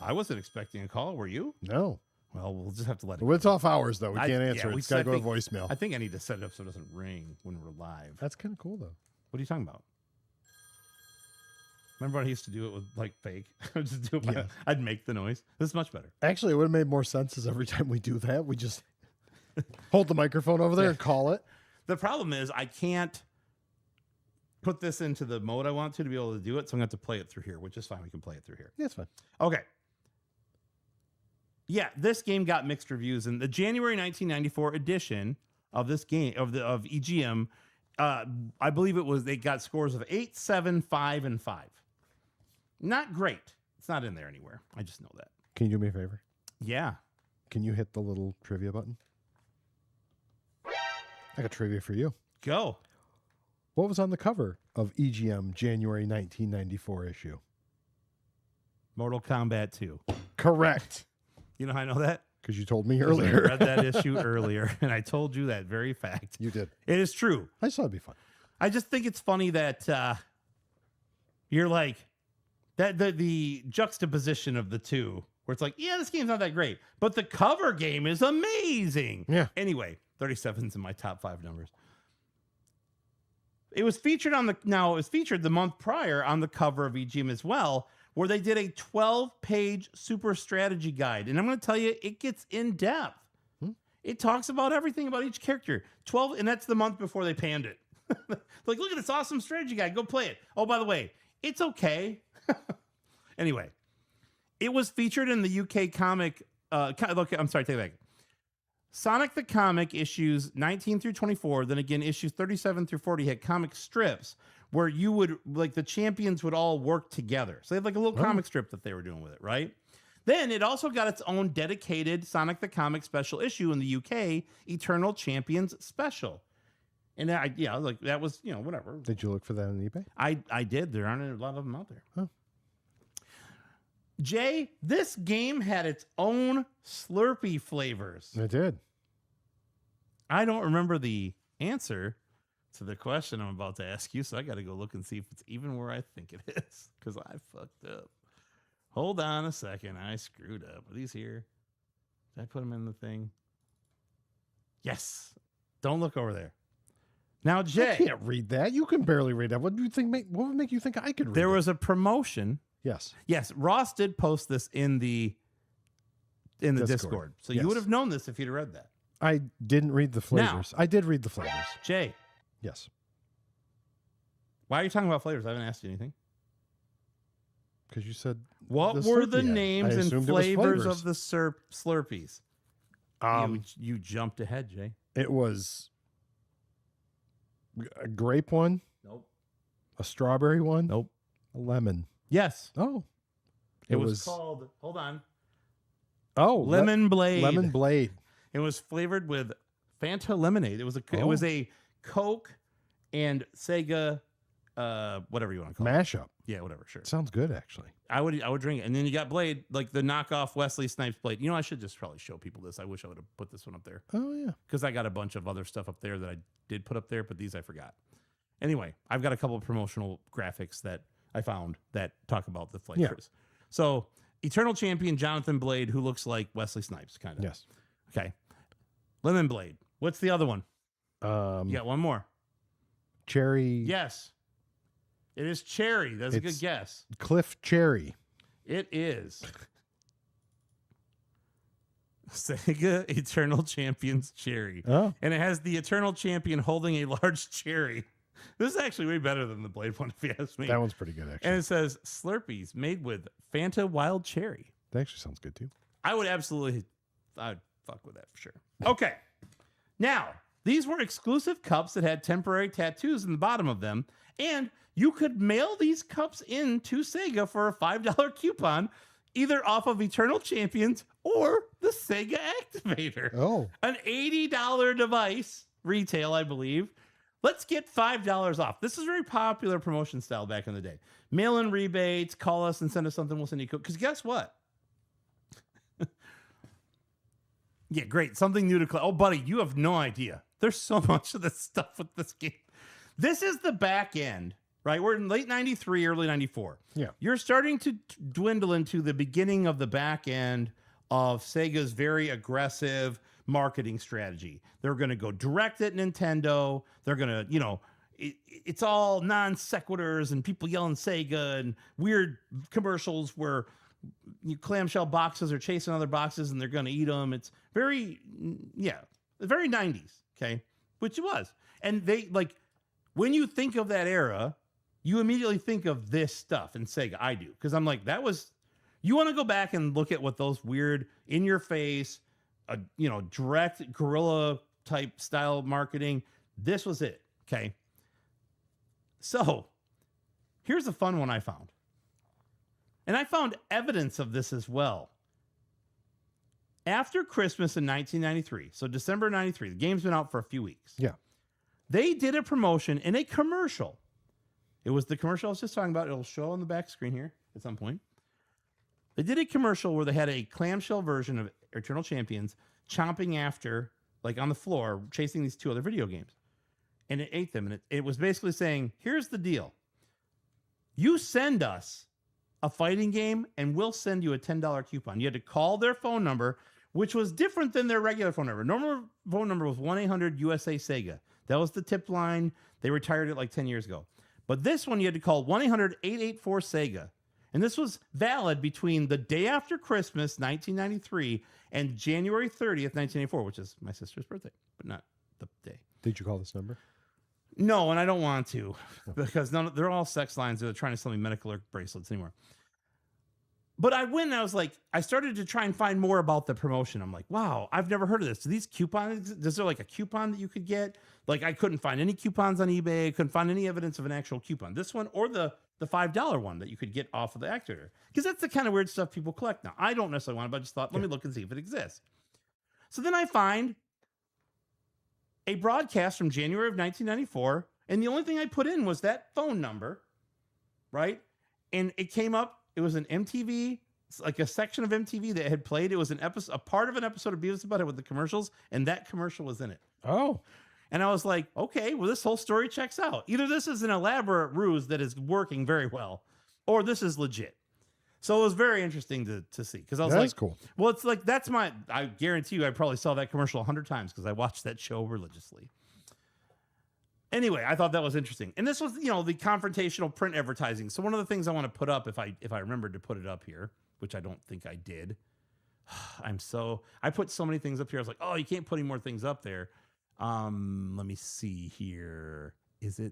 I wasn't expecting a call. Were you? No. Well, we'll just have to let it Well, it's off hours, though. We I- can't yeah, answer it. we It's got to go to think- voicemail. I think I need to set it up so it doesn't ring when we're live. That's kind of cool, though. What are you talking about? Remember when I used to do it with like fake? I'd just do it. Yeah. I'd make the noise. This is much better. Actually, it would have made more sense is every time we do that, we just hold the microphone over there and call it. The problem is I can't put this into the mode I want to be able to do it, so I'm going to have to play it through here, which is fine. We can play it through here. Yeah, it's fine. Okay. Yeah, this game got mixed reviews, and the January 1994 edition of this game of EGM, I believe they got scores of 8, 7, 5, and 5. Not great. It's not in there anywhere. I just know that. Can you do me a favor? Yeah. Can you hit the little trivia button? I got trivia for you. Go. What was on the cover of EGM January 1994 issue? Mortal Kombat 2. Correct. You know how I know that? Because you told me 'Cause I earlier. read that issue earlier, and I told you that very fact. You did. It is true. I just thought it'd be fun. I just think it's funny that you're like that the juxtaposition of the two, where it's like, yeah, this game's not that great, but the cover game is amazing. Yeah. Anyway, 37's in my top 5 numbers. It was featured the month prior on the cover of EGM as well, where they did a 12-page super strategy guide. And I'm going to tell you, it gets in depth. It talks about everything about each character. 12, and that's the month before they panned it. Like, look at this awesome strategy guide. Go play it. Oh, by the way, it's okay. Anyway, it was featured in the UK comic. Look, I'm sorry, take it back. Sonic the Comic issues 19 through 24, then again issues 37 through 40 had comic strips where you would, like, the champions would all work together. So they had like a little comic strip that they were doing with it, right? Then it also got its own dedicated Sonic the Comic special issue in the UK, Eternal Champions Special. And I was like, that was, whatever. Did you look for that on eBay? I did. There aren't a lot of them out there. Oh. Jay, this game had its own Slurpee flavors. I did. I don't remember the answer to the question I'm about to ask you, so I got to go look and see if it's even where I think it is, because I fucked up. Hold on a second. I screwed up. Are these here? Did I put them in the thing? Yes. Don't look over there. Now, Jay. I can't read that. You can barely read that. What do you think? What would make you think I could read There it? was a promotion. Yes. Yes, Ross did post this in the Discord. So Yes. you would have known this if you'd have read that. I didn't read the flavors. I did read the flavors. Jay, Yes. why are you talking about flavors? I haven't asked you anything. Because you said What the were the Slurpee ad. names I and assumed it was flavors of the Slurpees? Um, You jumped ahead, Jay. it was a grape one, Nope. a strawberry one, Nope. a lemon. Yes. Oh, It was called, hold on, oh Lemon Blade. Lemon Blade. It was flavored with Fanta lemonade. It was a Coke and Sega, whatever you want to call it. Mashup. Yeah, whatever. Sure. Sounds good, actually. I would drink it. And then you got Blade, like the knockoff Wesley Snipes Blade. I should just probably show people this. I wish I would have put this one up there, Oh yeah. because I got a bunch of other stuff up there that I did put up there, but these I forgot. Anyway, I've got a couple of promotional graphics that I found that talk about the flavors. So, Eternal Champion Jonathan Blade, who looks like Wesley Snipes, kind of. Yes. Okay. Lemon Blade. What's the other one? You got one more. Cherry. Yes. It is Cherry. That's a good It's- guess. Cliff Cherry. It is Sega Eternal Champions Cherry. Oh, And it has the Eternal Champion holding a large cherry. This is actually way better than the Blade one, if you ask me. that one's pretty good, actually. And it says Slurpees made with Fanta Wild Cherry. That actually sounds good too. I'd fuck with that for sure. Okay. Now, these were exclusive cups that had temporary tattoos in the bottom of them, and you could mail these cups in to Sega for a $5 coupon, either off of Eternal Champions or the Sega Activator. Oh, An $80 device, retail, I believe. Let's get $5 off. This is a very popular promotion style back in the day. Mail in rebates, call us and send us something, we'll send you. Because guess what? Yeah, great. Something new to collect. Oh, buddy, you have no idea. There's so much of this stuff with this game. This is the back end, right? We're in late 93, early 94. Yeah. You're starting to dwindle into the beginning of the back end of Sega's very aggressive marketing strategy. They're going to go direct at Nintendo. They're going to, it's all non-sequiturs and people yelling Sega and weird commercials where clamshell boxes are chasing other boxes and they're going to eat them. It's very 90s, okay? Which it was. And they, like, when you think of that era, you immediately think of this stuff in Sega. I do. Because I'm like, you want to go back and look at what those weird, in-your-face, direct guerrilla type style marketing, this was it, okay? So, here's a fun one I found. And I found evidence of this as well. After Christmas in 1993, so December 93, the game's been out for a few weeks. Yeah. They did a promotion in a commercial. It was the commercial I was just talking about. It'll show on the back screen here at some point. They did a commercial where they had a clamshell version of Eternal Champions chomping after, like on the floor, chasing these two other video games. And it ate them. And it was basically saying, here's the deal. You send us a fighting game and we'll send you a $10 coupon. You had to call their phone number, which was different than their regular phone number. Normal phone number was 1-800-USA-SEGA. That was the tip line. They retired it like 10 years ago. But this one, you had to call 1-800-884-SEGA. And this was valid between the day after Christmas, 1993, and January 30th, 1984, which is my sister's birthday, but not the day. Did you call this number? No, and I don't want to because they're all sex lines. They're trying to sell me medical alert bracelets anymore. But I went and I was like, I started to try and find more about the promotion. I'm like, wow, I've never heard of this. Do these coupons, is there like a coupon that you could get? Like I couldn't find any coupons on eBay. I couldn't find any evidence of an actual coupon. This one or the $5 one that you could get off of the Activator. Because that's the kind of weird stuff people collect now. I don't necessarily want it, but I just thought, let me look and see if it exists. So then I find a broadcast from January of 1994. And the only thing I put in was that phone number, right? And it came up. It was an MTV, like a section of MTV that had played. It was an episode, a part of an episode of Beavis and Butthead with the commercials, and that commercial was in it. Oh. And I was like, okay, well, this whole story checks out. Either this is an elaborate ruse that is working very well, or this is legit. So it was very interesting to see. Because I was That's cool. Well, it's like, I guarantee you I probably saw that commercial 100 times because I watched that show religiously. Anyway, I thought that was interesting. And this was, the confrontational print advertising. So one of the things I want to put up, if I remembered to put it up here, which I don't think I did. I put so many things up here. I was like, oh, you can't put any more things up there. Let me see here. Is it?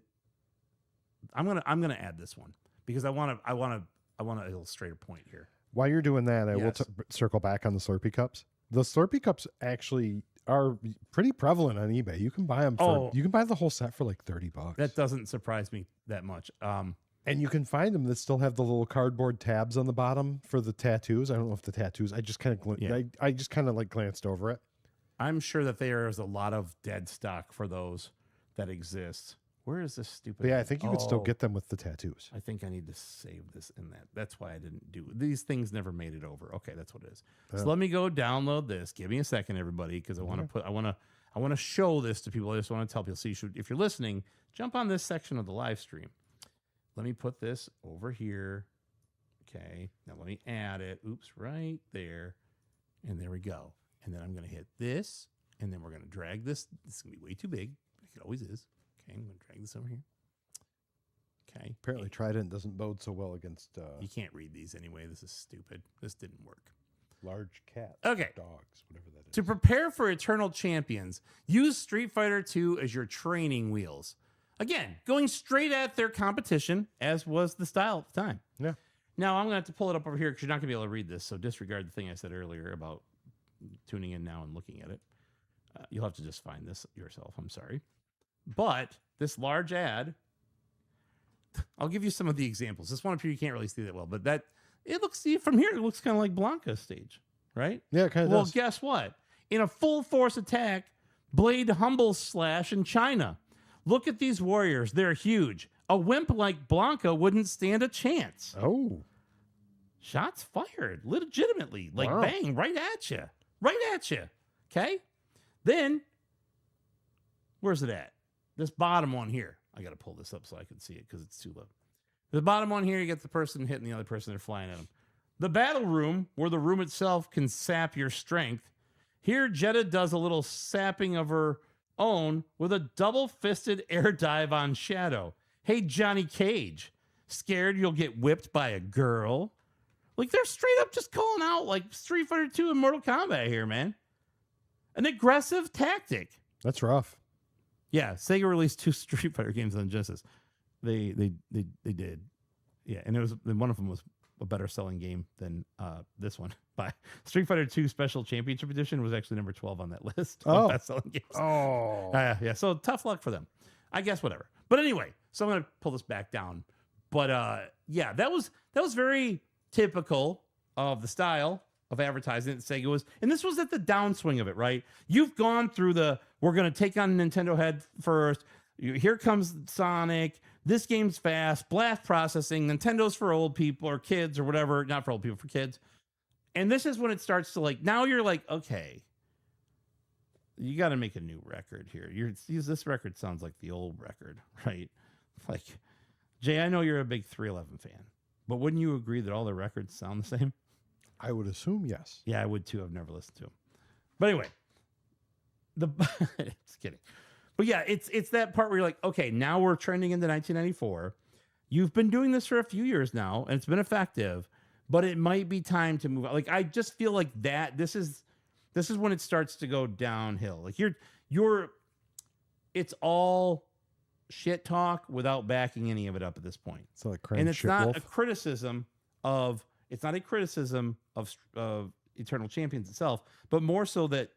I'm gonna add this one because I want to illustrate a point here. While you're doing that, I will Yes. circle back on the Slurpee cups. The Slurpee cups actually are pretty prevalent on eBay. You can buy them you can buy the whole set for like $30. That doesn't surprise me that much. And you can find them that still have the little cardboard tabs on the bottom for the tattoos. I don't know if the tattoos. I just kind of I just kind of like glanced over it. I'm sure that there is a lot of dead stock for those that exist. Where is this stupid? But yeah, I think you could still get them with the tattoos. I think I need to save this in that. That's why I didn't do these things. Never made it over. Okay, that's what it is. So let me go download this. Give me a second, everybody, because I want to show this to people. I just want to tell people. So you should, if you're listening, jump on this section of the live stream. Let me put this over here. Okay, now let me add it. Oops, right there, and there we go. And then I'm going to hit this, and then we're going to drag this. This is going to be way too big. Like it always is. Okay, I'm going to drag this over here. Okay. Apparently Trident doesn't bode so well against... you can't read these anyway. This is stupid. This didn't work. Large cats. Okay. Dogs, whatever that is. To prepare for Eternal Champions, use Street Fighter II as your training wheels. Again, going straight at their competition, as was the style at the time. Yeah. Now, I'm going to have to pull it up over here because you're not going to be able to read this, so disregard the thing I said earlier about tuning in now and looking at it. You'll have to just find this yourself. I'm sorry. But this large ad, I'll give you some of the examples. This one up here you can't really see that well, but it looks, see from here, it looks kind of like Blanca's stage, right? Yeah, it kind of Well, does. guess what? In a full force attack, Blade humbles Slash in China. Look at these warriors. They're huge. A wimp like Blanca wouldn't stand a chance. Oh. Shots fired legitimately. Like Wow. bang, right at you. Right at you. Okay? Then, where's it at? This bottom one here. I got to pull this up so I can see it because it's too low. The bottom one here, you get the person hitting the other person. They're flying at them. The battle room, where the room itself can sap your strength. Here, Jetta does a little sapping of her own with a double-fisted air dive on Shadow. Hey, Johnny Cage, scared you'll get whipped by a girl? Like, they're straight up just calling out, like, Street Fighter 2 and Mortal Kombat here, man. An aggressive tactic. That's rough. Yeah, Sega released 2 Street Fighter games on Genesis. They did. Yeah, and one of them was a better selling game than this one. By Street Fighter 2 Special Championship Edition was actually number 12 on that list of best selling games. Oh. Yeah. So tough luck for them. I guess whatever. But anyway, so I'm gonna pull this back down. But yeah, that was very typical of the style of advertising that Sega was, and this was at the downswing of it, right? You've gone through we're gonna take on Nintendo head first. Here comes Sonic. This game's fast, blast processing. Nintendo's for old people or kids or whatever. Not for old people, for kids. And this is when it starts to now you're like, okay, you got to make a new record here. This record sounds like the old record, right? Like, Jay, I know you're a big 311 fan, but wouldn't you agree that all the records sound the same? I would assume yes. Yeah, I would too. I've never listened to them. But anyway, just kidding. But yeah, it's that part where you're like, okay, now we're trending into 1994. You've been doing this for a few years now, and it's been effective, but it might be time to move on. Like, I just feel like that this is when it starts to go downhill. Like it's all shit talk without backing any of it up at this point. So like and it's not a criticism of Eternal Champions itself, but more so that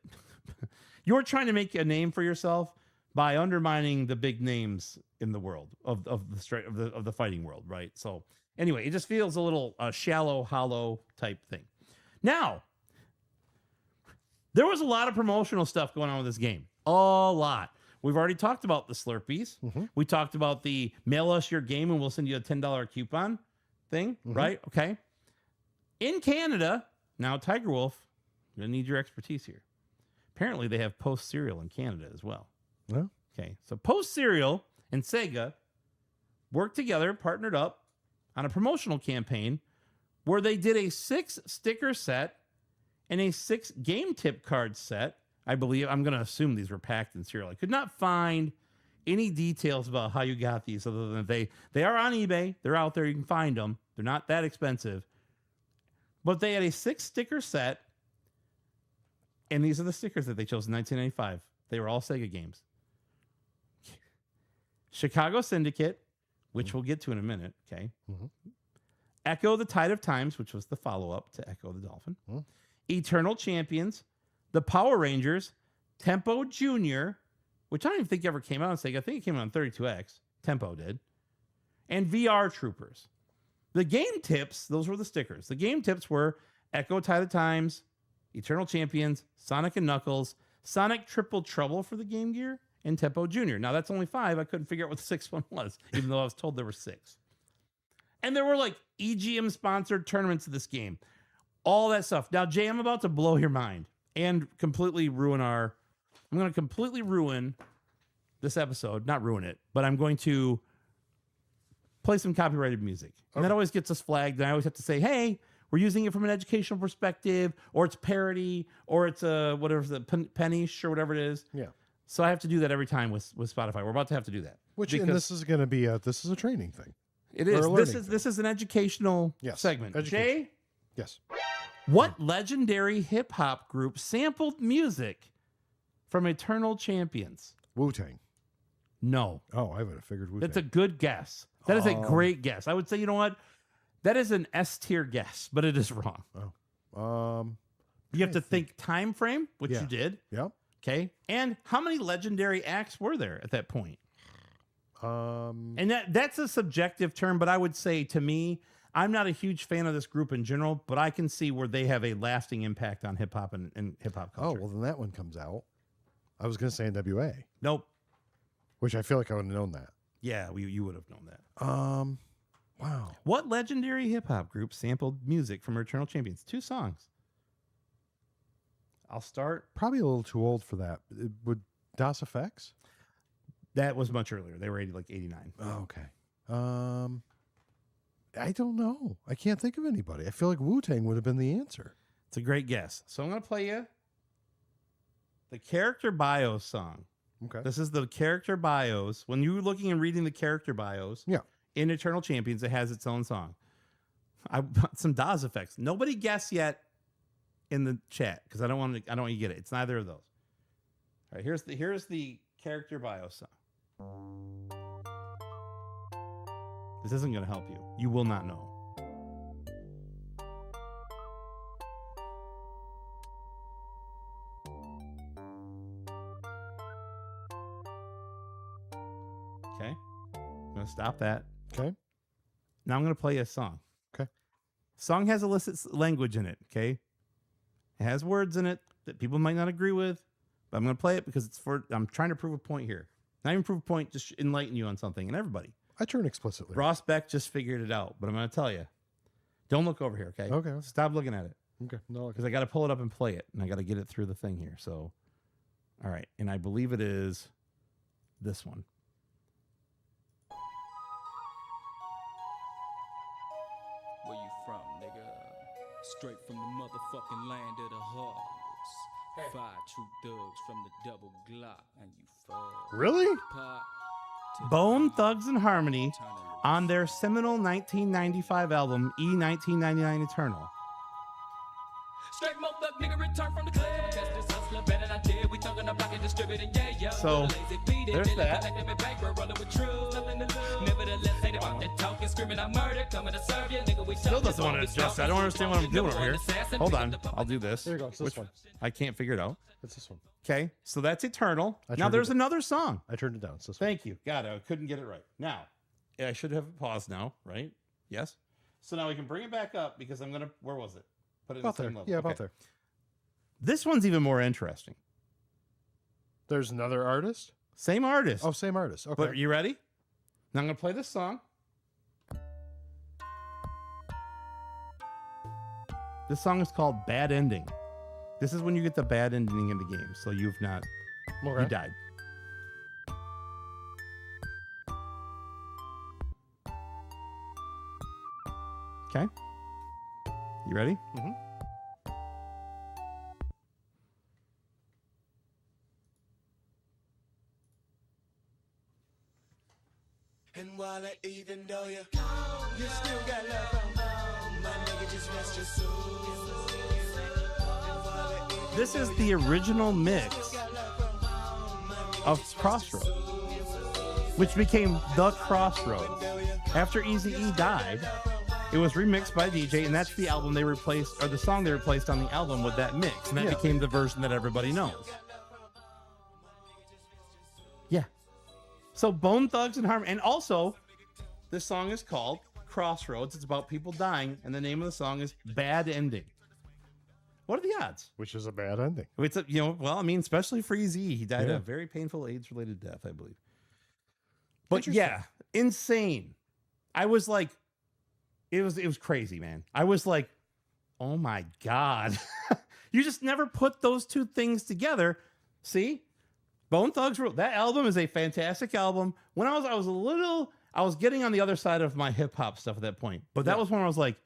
you're trying to make a name for yourself by undermining the big names in the world of the fighting world, right? So anyway, it just feels a little shallow, hollow type thing. Now, there was a lot of promotional stuff going on with this game. A lot. We've already talked about the Slurpees. Mm-hmm. We talked about the mail us your game and we'll send you a $10 coupon thing, right? Okay. In Canada, now Tiger Wolf, I'm going to need your expertise here. Apparently, they have Post Cereal in Canada as well. Well, okay. So Post Cereal and Sega worked together, partnered up on a promotional campaign where they did a 6 sticker set and a 6 game tip card set. I believe, I'm going to assume these were packed in cereal. I could not find any details about how you got these other than they are on eBay. They're out there. You can find them. They're not that expensive. But they had a 6 sticker set. And these are the stickers that they chose in 1995. They were all Sega games. Chicago Syndicate, which we'll get to in a minute. Okay. Mm-hmm. Echo the Tide of Times, which was the follow-up to Echo the Dolphin. Mm-hmm. Eternal Champions. The Power Rangers, Tempo Jr., which I don't even think ever came out on Sega. I think it came out on 32X. Tempo did. And VR Troopers. The game tips, those were the stickers. The game tips were Echo Tide of Times, Eternal Champions, Sonic and Knuckles, Sonic Triple Trouble for the Game Gear, and Tempo Jr. Now, that's only 5. I couldn't figure out what the 6th one was, even though I was told there were 6. And there were like EGM-sponsored tournaments of this game. All that stuff. Now, Jay, I'm about to blow your mind. And completely ruin I'm going to completely ruin this episode. Not ruin it, but I'm going to play some copyrighted music. Okay. And that always gets us flagged. And I always have to say, hey, we're using it from an educational perspective, or it's parody, or it's whatever, the pennish or whatever it is. Yeah. So I have to do that every time with Spotify. We're about to have to do that. And this is going to be this is a training thing. It is. This is an educational segment. Jay? Yes. What legendary hip-hop group sampled music from Eternal Champions? Wu-Tang. No. Oh, I would have figured Wu-Tang. That's a good guess. That is a great guess. I would say, you know what? That is an S-tier guess, but it is wrong. Oh. You have to think time frame, which you did. Yep. Okay. And how many legendary acts were there at that point? And that's a subjective term, but I would say, to me, I'm not a huge fan of this group in general, but I can see where they have a lasting impact on hip-hop and hip-hop culture. Oh, well, then that one comes out. I was going to say NWA. Nope. Which I feel like I would have known that. Yeah, you would have known that. Wow. What legendary hip-hop group sampled music from Eternal Champions? 2 songs. I'll start. Probably a little too old for that. Would Das Effects? That was much earlier. They were 89. Oh, okay. I don't know. I can't think of anybody. I feel like Wu-Tang would have been the answer. It's a great guess. So I'm going to play you the character bios song. Okay. This is the character bios. When you're looking and reading the character bios in Eternal Champions, it has its own song. I want some DAS effects. Nobody guess yet in the chat because I don't want you to get it. It's neither of those. All right, here's the character bio song. This isn't going to help you. You will not know. Okay. I'm going to stop that. Okay. Now I'm going to play a song. Okay. Song has illicit language in it. Okay. It has words in it that people might not agree with, but I'm going to play it because I'm trying to prove a point here. Not even prove a point, just enlighten you on something and everybody. I turn explicitly. Ross Beck just figured it out, but I'm going to tell you. Don't look over here, okay? Okay. Stop looking at it. Okay. No. Because I got to pull it up and play it, and I got to get it through the thing here. So, all right. And I believe it is this one. Where you from, nigga? Straight from the motherfucking land of the hogs. 5 true thugs from the double Glock, and you fuck. Really? Pop to Bone the Thugs and Harmony turn it on their seminal 1995 album, E1999 Eternal. Straight motherfucker nigga return from the club. Catch this hustler better than I did. We talking about it distributing, yeah, yeah. So, there's that. Still doesn't want to adjust. I don't understand what I'm doing over here. Hold on. I'll do this. There you go. It's this one. I can't figure it out. It's this one. Okay. So that's Eternal. I Now turned there's it- another song. I turned it down. It's this one. Thank you. God, I couldn't get it right. Now, I should have a pause now, right? Yes. So now we can bring it back up because I'm going to, where was it? Put it in About the there. same level. Yeah, about Okay. there. This one's even more interesting. There's another artist. Same artist. Oh, same artist. Okay. But you ready? Now I'm going to play this song. This song is called Bad Ending. This is when you get the bad ending in the game. So you Okay. died. Okay. You ready? Mm-hmm. And while even though you still got love from home, my nigga, just rest your soul. This is the original mix of Crossroads, which became The Crossroads. After Eazy-E died, it was remixed by DJ, and that's the album they replaced, or the song they replaced on the album with that mix, and that became the version that everybody knows. Yeah. So Bone Thugs and Harmony, and also, this song is called Crossroads. It's about people dying, and the name of the song is Bad Ending. What are the odds? Which is a bad ending. It's a, well, I mean, especially for Eazy, he died Yeah. a very painful AIDS-related death, I believe. But yeah, insane. I was like, it was crazy, man. I was like, oh my God. You just never put those two things together. See? Bone Thugs, that album is a fantastic album. When I was getting on the other side of my hip hop stuff at that point. But that was when I was like,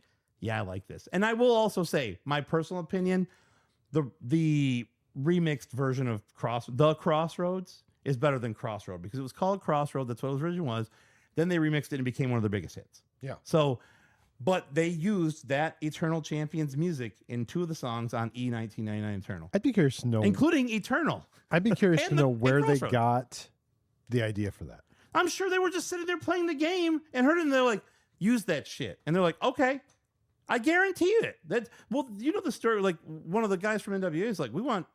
yeah, I like this. And I will also say, my personal opinion, the remixed version of The Crossroads is better than Crossroad because it was called Crossroad. That's what it originally was. Then they remixed it and became one of their biggest hits. Yeah. So, but they used that Eternal Champions music in 2 of the songs on E1999 Eternal, I'd be curious to know. including Eternal. I'd be curious to and know and where they Crossroads. got the idea for that. I'm sure they were just sitting there playing the game and heard it and they're like, use that shit. And they're like, okay, I guarantee it. Well, you know the story, like one of the guys from NWA is like, we want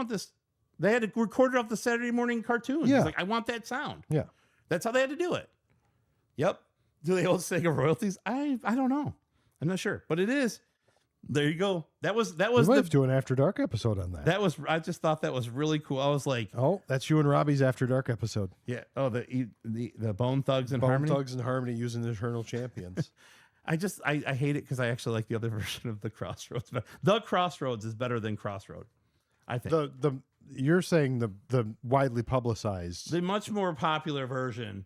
this. They had to record it off the Saturday morning cartoon. Yeah. He's like, I want that sound. Yeah. That's how they had to do it. Yep. Do they owe Sega royalties? I don't know. I'm not sure, but it is. There you go. That was We might have to do an After Dark episode on that. I just thought that was really cool. I was like, Oh, that's you and Robbie's After Dark episode. yeah. Oh, the Bone Thugs and Bone Harmony. Thugs and Harmony using the Eternal Champions. I hate it because I actually like the other version of The Crossroads. But The Crossroads is better than Crossroad. I think The you're saying the widely publicized. the much more popular version.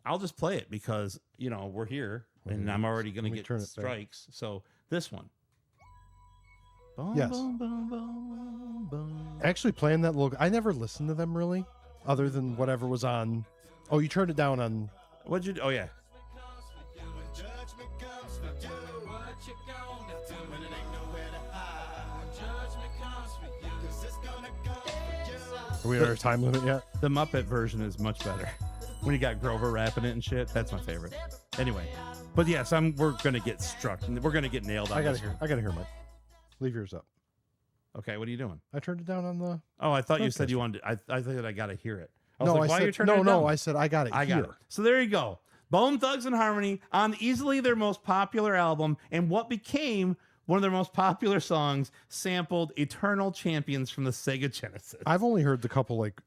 I'll just play it because we're here and I'm already going to Let me get turn it back. strikes. So this one. Boom, Yes. boom, boom, boom, boom. Actually, playing that little. I never listened to them really, other than whatever was on. Oh, you turned it down on. What'd you? Oh yeah. When judgment comes for you, what you gonna do when it ain't nowhere to hide? When judgment comes for you, 'cause it's gonna come for you. Are we at our time limit yet? The Muppet version is much better. When you got Grover rapping it and shit, that's my favorite. Anyway, but yes, we're gonna get struck. We're gonna get nailed on I gotta this hear. one. I gotta hear mine. Leave yours up. Okay, what are you doing? I turned it down on the. Oh, I thought you said Podcast. you wanted. I thought I gotta hear it. I was No, like, why I are you said turning it down? I said I got it. I got here. it. So there you go. Bone Thugs and Harmony on easily their most popular album and what became one of their most popular songs, sampled Eternal Champions from the Sega Genesis. I've only heard the couple like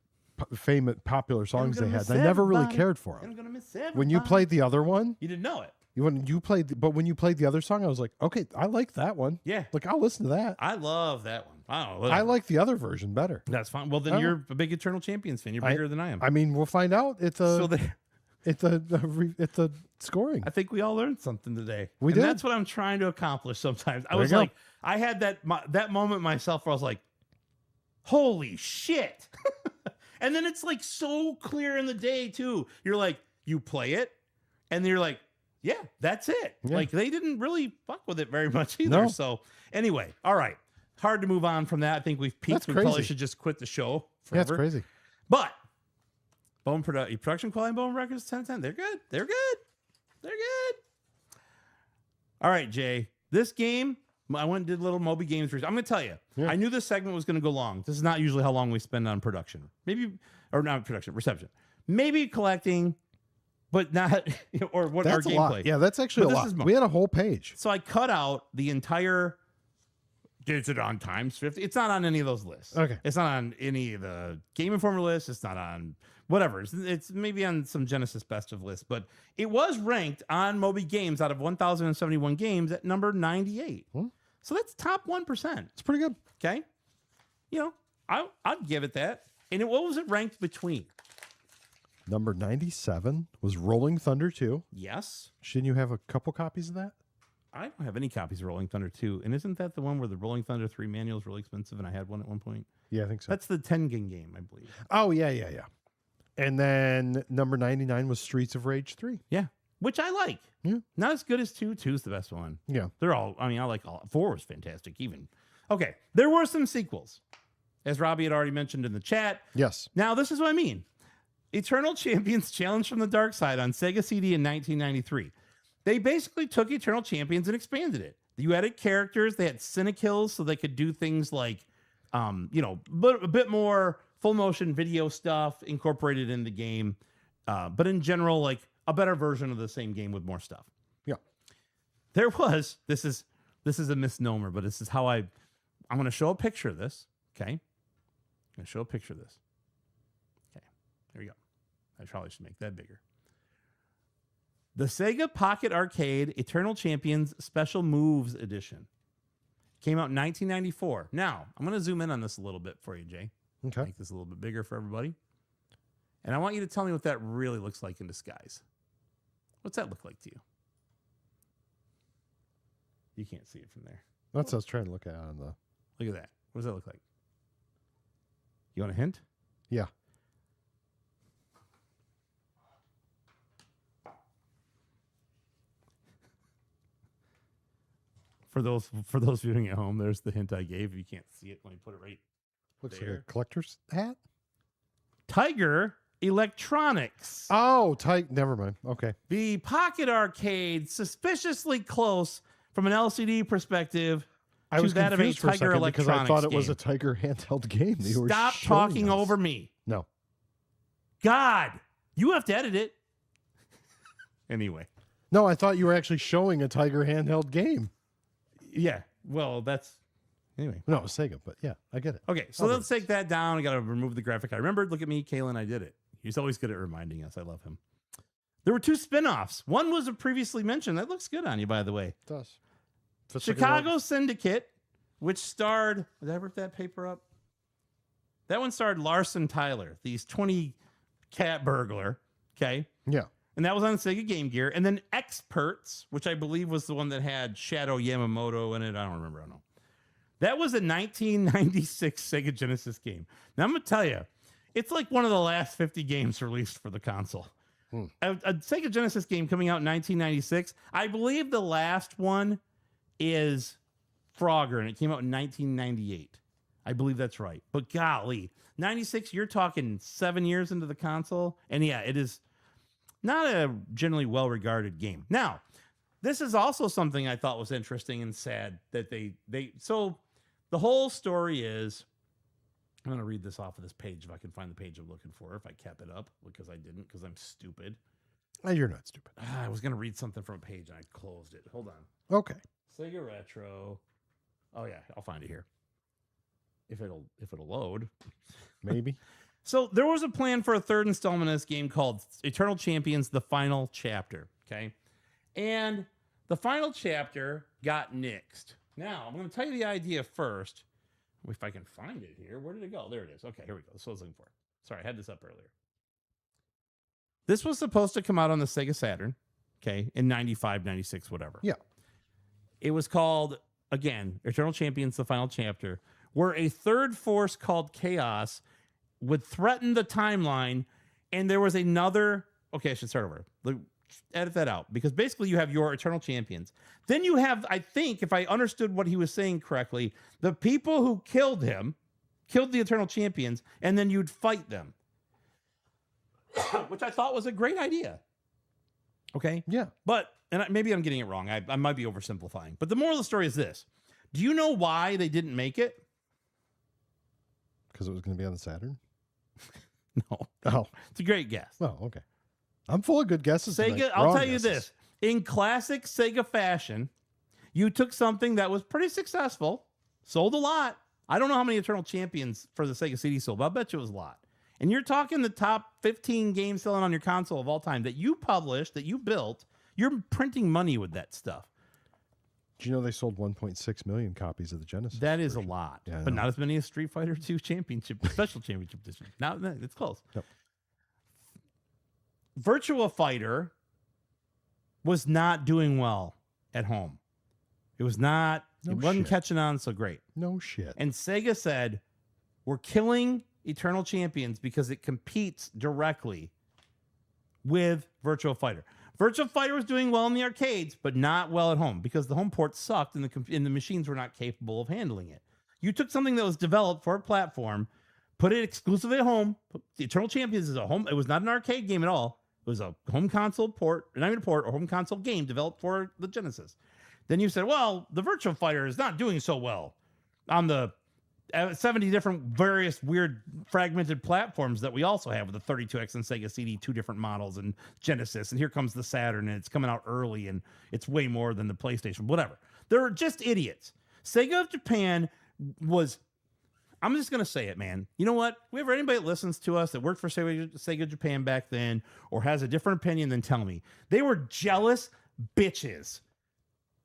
famous popular songs they gonna had. miss And I never really everybody. cared for And I'm them. gonna miss When you everybody. played the other one, You didn't know it. when you played the other song, I was like, okay, I like that one. Yeah. Like I'll listen to that. I love that one. I don't know. I like the other version better. That's fine. Well, then Oh. you're a big Eternal Champions fan. You're bigger than I am. I mean, we'll find out. It's so a there, it's a scoring. I think we all learned something today. We and did. That's what I'm trying to accomplish sometimes. I There was you go. like, I had that moment myself where I was like, holy shit. And then it's like so clear in the day too. You're like, you play it and you're like, yeah, that's it. Yeah. Like they didn't really fuck with it very much either. No. So anyway, all right. Hard to move on from that. I think we've peaked. That's We probably crazy. should just quit the show Yeah, it's forever. crazy. But production quality, Bone Records 10/10. They're good. They're good. They're good. All right, Jay. This game, I went and did a little Moby Games research. I'm going to tell you, Yeah. I knew this segment was going to go long. This is not usually how long we spend on production. Maybe, or not production, reception. Maybe collecting, but not, or what That's our a gameplay. lot. Yeah, that's actually But a this lot. is mo- We had a whole page. So I cut out the entire. Is it on times 50? It's not on any of those lists. Okay. It's not on any of the Game Informer lists. It's not on whatever. It's maybe on some Genesis Best of lists, but it was ranked on Moby Games out of 1,071 games at number 98. Hmm. So that's top 1%. It's pretty good. Okay. I'd give it that. And what was it ranked between? Number 97 was Rolling Thunder 2. Yes. Shouldn't you have a couple copies of that? I don't have any copies of Rolling Thunder 2. And isn't that the one where the Rolling Thunder 3 manual is really expensive? And I had one at one point. Yeah, I think so. That's the 10 game, I believe. Oh, yeah. And then number 99 was Streets of Rage 3. Yeah. Which I like. Yeah. Not as good as 2. 2's the best one. Yeah. They're all, I like all. 4 was fantastic, even. Okay. There were some sequels, as Robbie had already mentioned in the chat. Yes. Now, this is what I mean. Eternal Champions Challenge from the Dark Side on Sega CD in 1993. They basically took Eternal Champions and expanded it. You added characters. They had Cinekills, so they could do things like, a bit more full motion video stuff incorporated in the game. But in general, like a better version of the same game with more stuff. Yeah. There was, this is a misnomer, but this is how I'm going to show a picture of this. Okay. I'm going to show a picture of this. Okay. There we go. I probably should make that bigger. The Sega Pocket Arcade Eternal Champions Special Moves Edition came out in 1994. Now, I'm going to zoom in on this a little bit for you, Jay. Okay. Make this a little bit bigger for everybody. And I want you to tell me what that really looks like in disguise. What's that look like to you? You can't see it from there. That's what I was trying to look at on the. Look at that. What does that look like? You want a hint? Yeah. For those viewing at home, there's the hint I gave. You can't see it. Let me put it right Looks there. like a collector's hat. Tiger Electronics. Oh, tight. Never mind. Okay. The Pocket Arcade, suspiciously close from an LCD perspective I to was that of a confused for a Tiger second because I Electronics thought it was game. a Tiger handheld game. That you were Stop showing talking us. over me. No. God, you have to edit it. Anyway. No, I thought you were actually showing a Tiger handheld game. Yeah. Well, that's... Anyway. No, it was Sega, but yeah, I get it. Okay, so let's take that down. I got to remove the graphic. I remembered. Look at me, Kalen. I did it. He's always good at reminding us. I love him. There were 2 spin-offs. One was previously mentioned. That looks good on you, by the way. It does. Fits like a Chicago Syndicate, which starred... Did I rip that paper up? That one starred Larson Tyler, these 20 cat burglar. Okay. Yeah. And that was on Sega Game Gear. And then Experts, which I believe was the one that had Shadow Yamamoto in it. I don't remember. I don't know. That was a 1996 Sega Genesis game. Now, I'm going to tell you, it's like one of the last 50 games released for the console. A Sega Genesis game coming out in 1996. I believe the last one is Frogger, and it came out in 1998. I believe that's right. But golly, 96, you're talking 7 years into the console. And yeah, it is not a generally well-regarded game. Now, this is also something I thought was interesting and sad that so the whole story is, I'm going to read this off of this page if I can find the page I'm looking for, if I kept it up, because I didn't, because I'm stupid. You're not stupid. I was going to read something from a page and I closed it. Hold on. Okay. Sega Retro. Oh yeah, I'll find it here. If it'll load. Maybe. So there was a plan for a third installment of this game called Eternal Champions: The Final Chapter. Okay. And the final chapter got nixed. Now, I'm going to tell you the idea first. If I can find it here. Where did it go? There it is. Okay, here we go. That's what I was looking for. Sorry, I had this up earlier. This was supposed to come out on the Sega Saturn, okay, in 95, 96, whatever. Yeah. It was called, again, Eternal Champions: The Final Chapter, where a third force called Chaos would threaten the timeline, and there was another... Okay, I should start over. Edit that out, because basically you have your Eternal Champions. Then you have, I think, if I understood what he was saying correctly, the people who killed him, killed the Eternal Champions, and then you'd fight them. Which I thought was a great idea. Okay? Yeah. But, and maybe I'm getting it wrong. I might be oversimplifying. But the moral of the story is this. Do you know why they didn't make it? Because it was going to be on the Saturn? No. Oh. It's a great guess. Oh, okay. I'm full of good guesses. Sega, tonight. I'll Wrong tell you guesses. this. In classic Sega fashion, you took something that was pretty successful, sold a lot. I don't know how many Eternal Champions for the Sega CD sold, but I'll bet you it was a lot. And you're talking the top 15 games selling on your console of all time that you published, that you built. You're printing money with that stuff. Do you know they sold 1.6 million copies of the Genesis? That is version? a lot, Yeah, I but know. not as many as Street Fighter 2 Championship, Special Championship Edition. Now it's close. Yep. Virtua Fighter was not doing well at home. It was not. No it wasn't shit. catching on so great. No shit. And Sega said, "We're killing Eternal Champions because it competes directly with Virtua Fighter." Virtua Fighter was doing well in the arcades, but not well at home because the home port sucked and the machines were not capable of handling it. You took something that was developed for a platform, put it exclusively at home. The Eternal Champions is a home. It was not an arcade game at all. It was a home console port, not even a port, or home console game developed for the Genesis. Then you said, well, the Virtua Fighter is not doing so well on the 70 different various weird fragmented platforms that we also have with the 32X and Sega CD, 2 different models, and Genesis. And here comes the Saturn, and it's coming out early, and it's way more than the PlayStation, whatever. They're just idiots. Sega of Japan was... I'm just going to say it, man. You know what? Whoever anybody that listens to us that worked for Sega Japan back then or has a different opinion, then tell me. They were jealous bitches.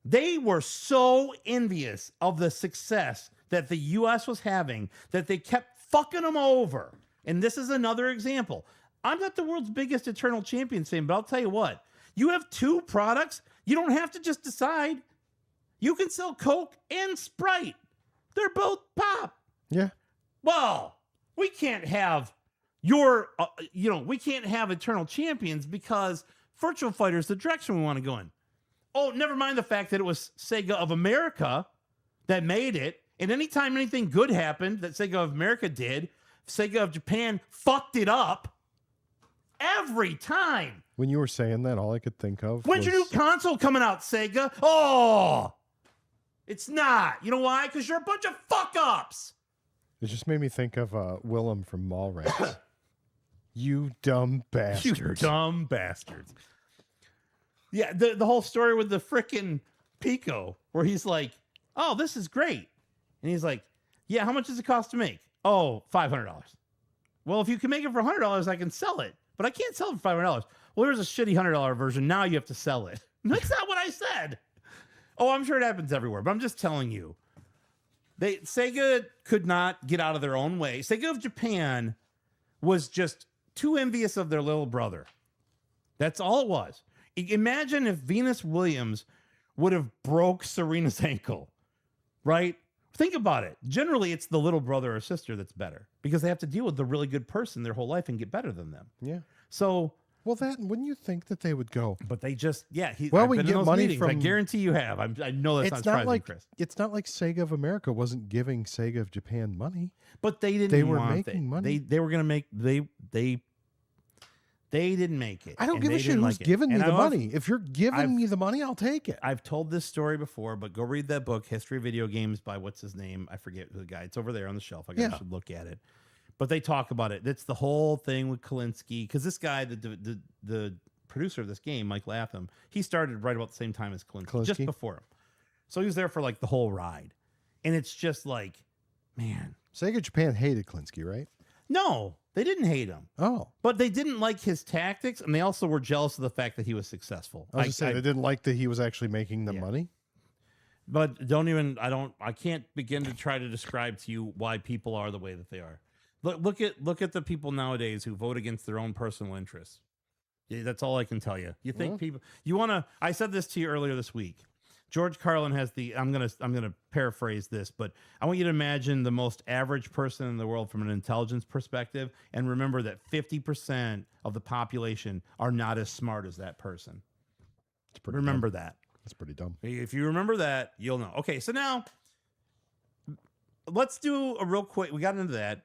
They were so envious of the success that the U.S. was having that they kept fucking them over. And this is another example. I'm not the world's biggest Eternal Champions fan, but I'll tell you what. You have 2 products. You don't have to just decide. You can sell Coke and Sprite. They're both pop. Yeah. Well, we can't have we can't have Eternal Champions because Virtua Fighter is the direction we want to go in. Oh, never mind the fact that it was Sega of America that made it. And anytime anything good happened that Sega of America did, Sega of Japan fucked it up every time. When you were saying that, all I could think of When's your new console coming out, Sega? Oh, it's not. You know why? Because you're a bunch of fuck-ups. It just made me think of Willem from Mallrats. You dumb bastard. You dumb bastards. Yeah, the whole story with the frickin' Pico, where he's like, oh, this is great. And he's like, yeah, how much does it cost to make? Oh, $500. Well, if you can make it for $100, I can sell it. But I can't sell it for $500. Well, here's a shitty $100 version. Now you have to sell it. That's not what I said. Oh, I'm sure it happens everywhere, but I'm just telling you. Sega could not get out of their own way. Sega of Japan was just too envious of their little brother. That's all it was. Imagine if Venus Williams would have broke Serena's ankle, right? Think about it. Generally, it's the little brother or sister that's better because they have to deal with the really good person their whole life and get better than them. Yeah. So, well, wouldn't you think that they would go? but they just, yeah. Well, I've we been get in those money meetings. I from- guarantee you have. I know that's It's not not surprising, like Chris. it's not like Sega of America wasn't giving Sega of Japan money. But they didn't. They were want making it. money. They were gonna make. They didn't make it. I don't and give a they shit didn't who's like it. giving me And the I've- money. If you're giving I've- me the money, I'll take it. I've told this story before, but go read that book, History of Video Games by what's his name? I forget the guy. It's over there on the shelf. I guess Yeah. I should look at it. But they talk about it. It's the whole thing with Kalinsky because this guy, the producer of this game, Mike Latham, he started right about the same time as Kalinsky, just Kalinsky? before him. So he was there for like the whole ride, and it's just like, man, Sega Japan hated Klinsky, right? no, they didn't hate him. Oh, But they didn't like his tactics, and they also were jealous of the fact that he was successful. I was just saying they didn't like that he was actually making the Yeah. money. But I can't begin to try to describe to you why people are the way that they are. Look at the people nowadays who vote against their own personal interests. Yeah, that's all I can tell you. You think I said this to you earlier this week. George Carlin has I'm gonna paraphrase this, but I want you to imagine the most average person in the world from an intelligence perspective, and remember that 50% of the population are not as smart as that person. It's pretty Remember dumb. that. That's pretty dumb. If you remember that, you'll know. Okay, so now let's do a real quick. We got into that.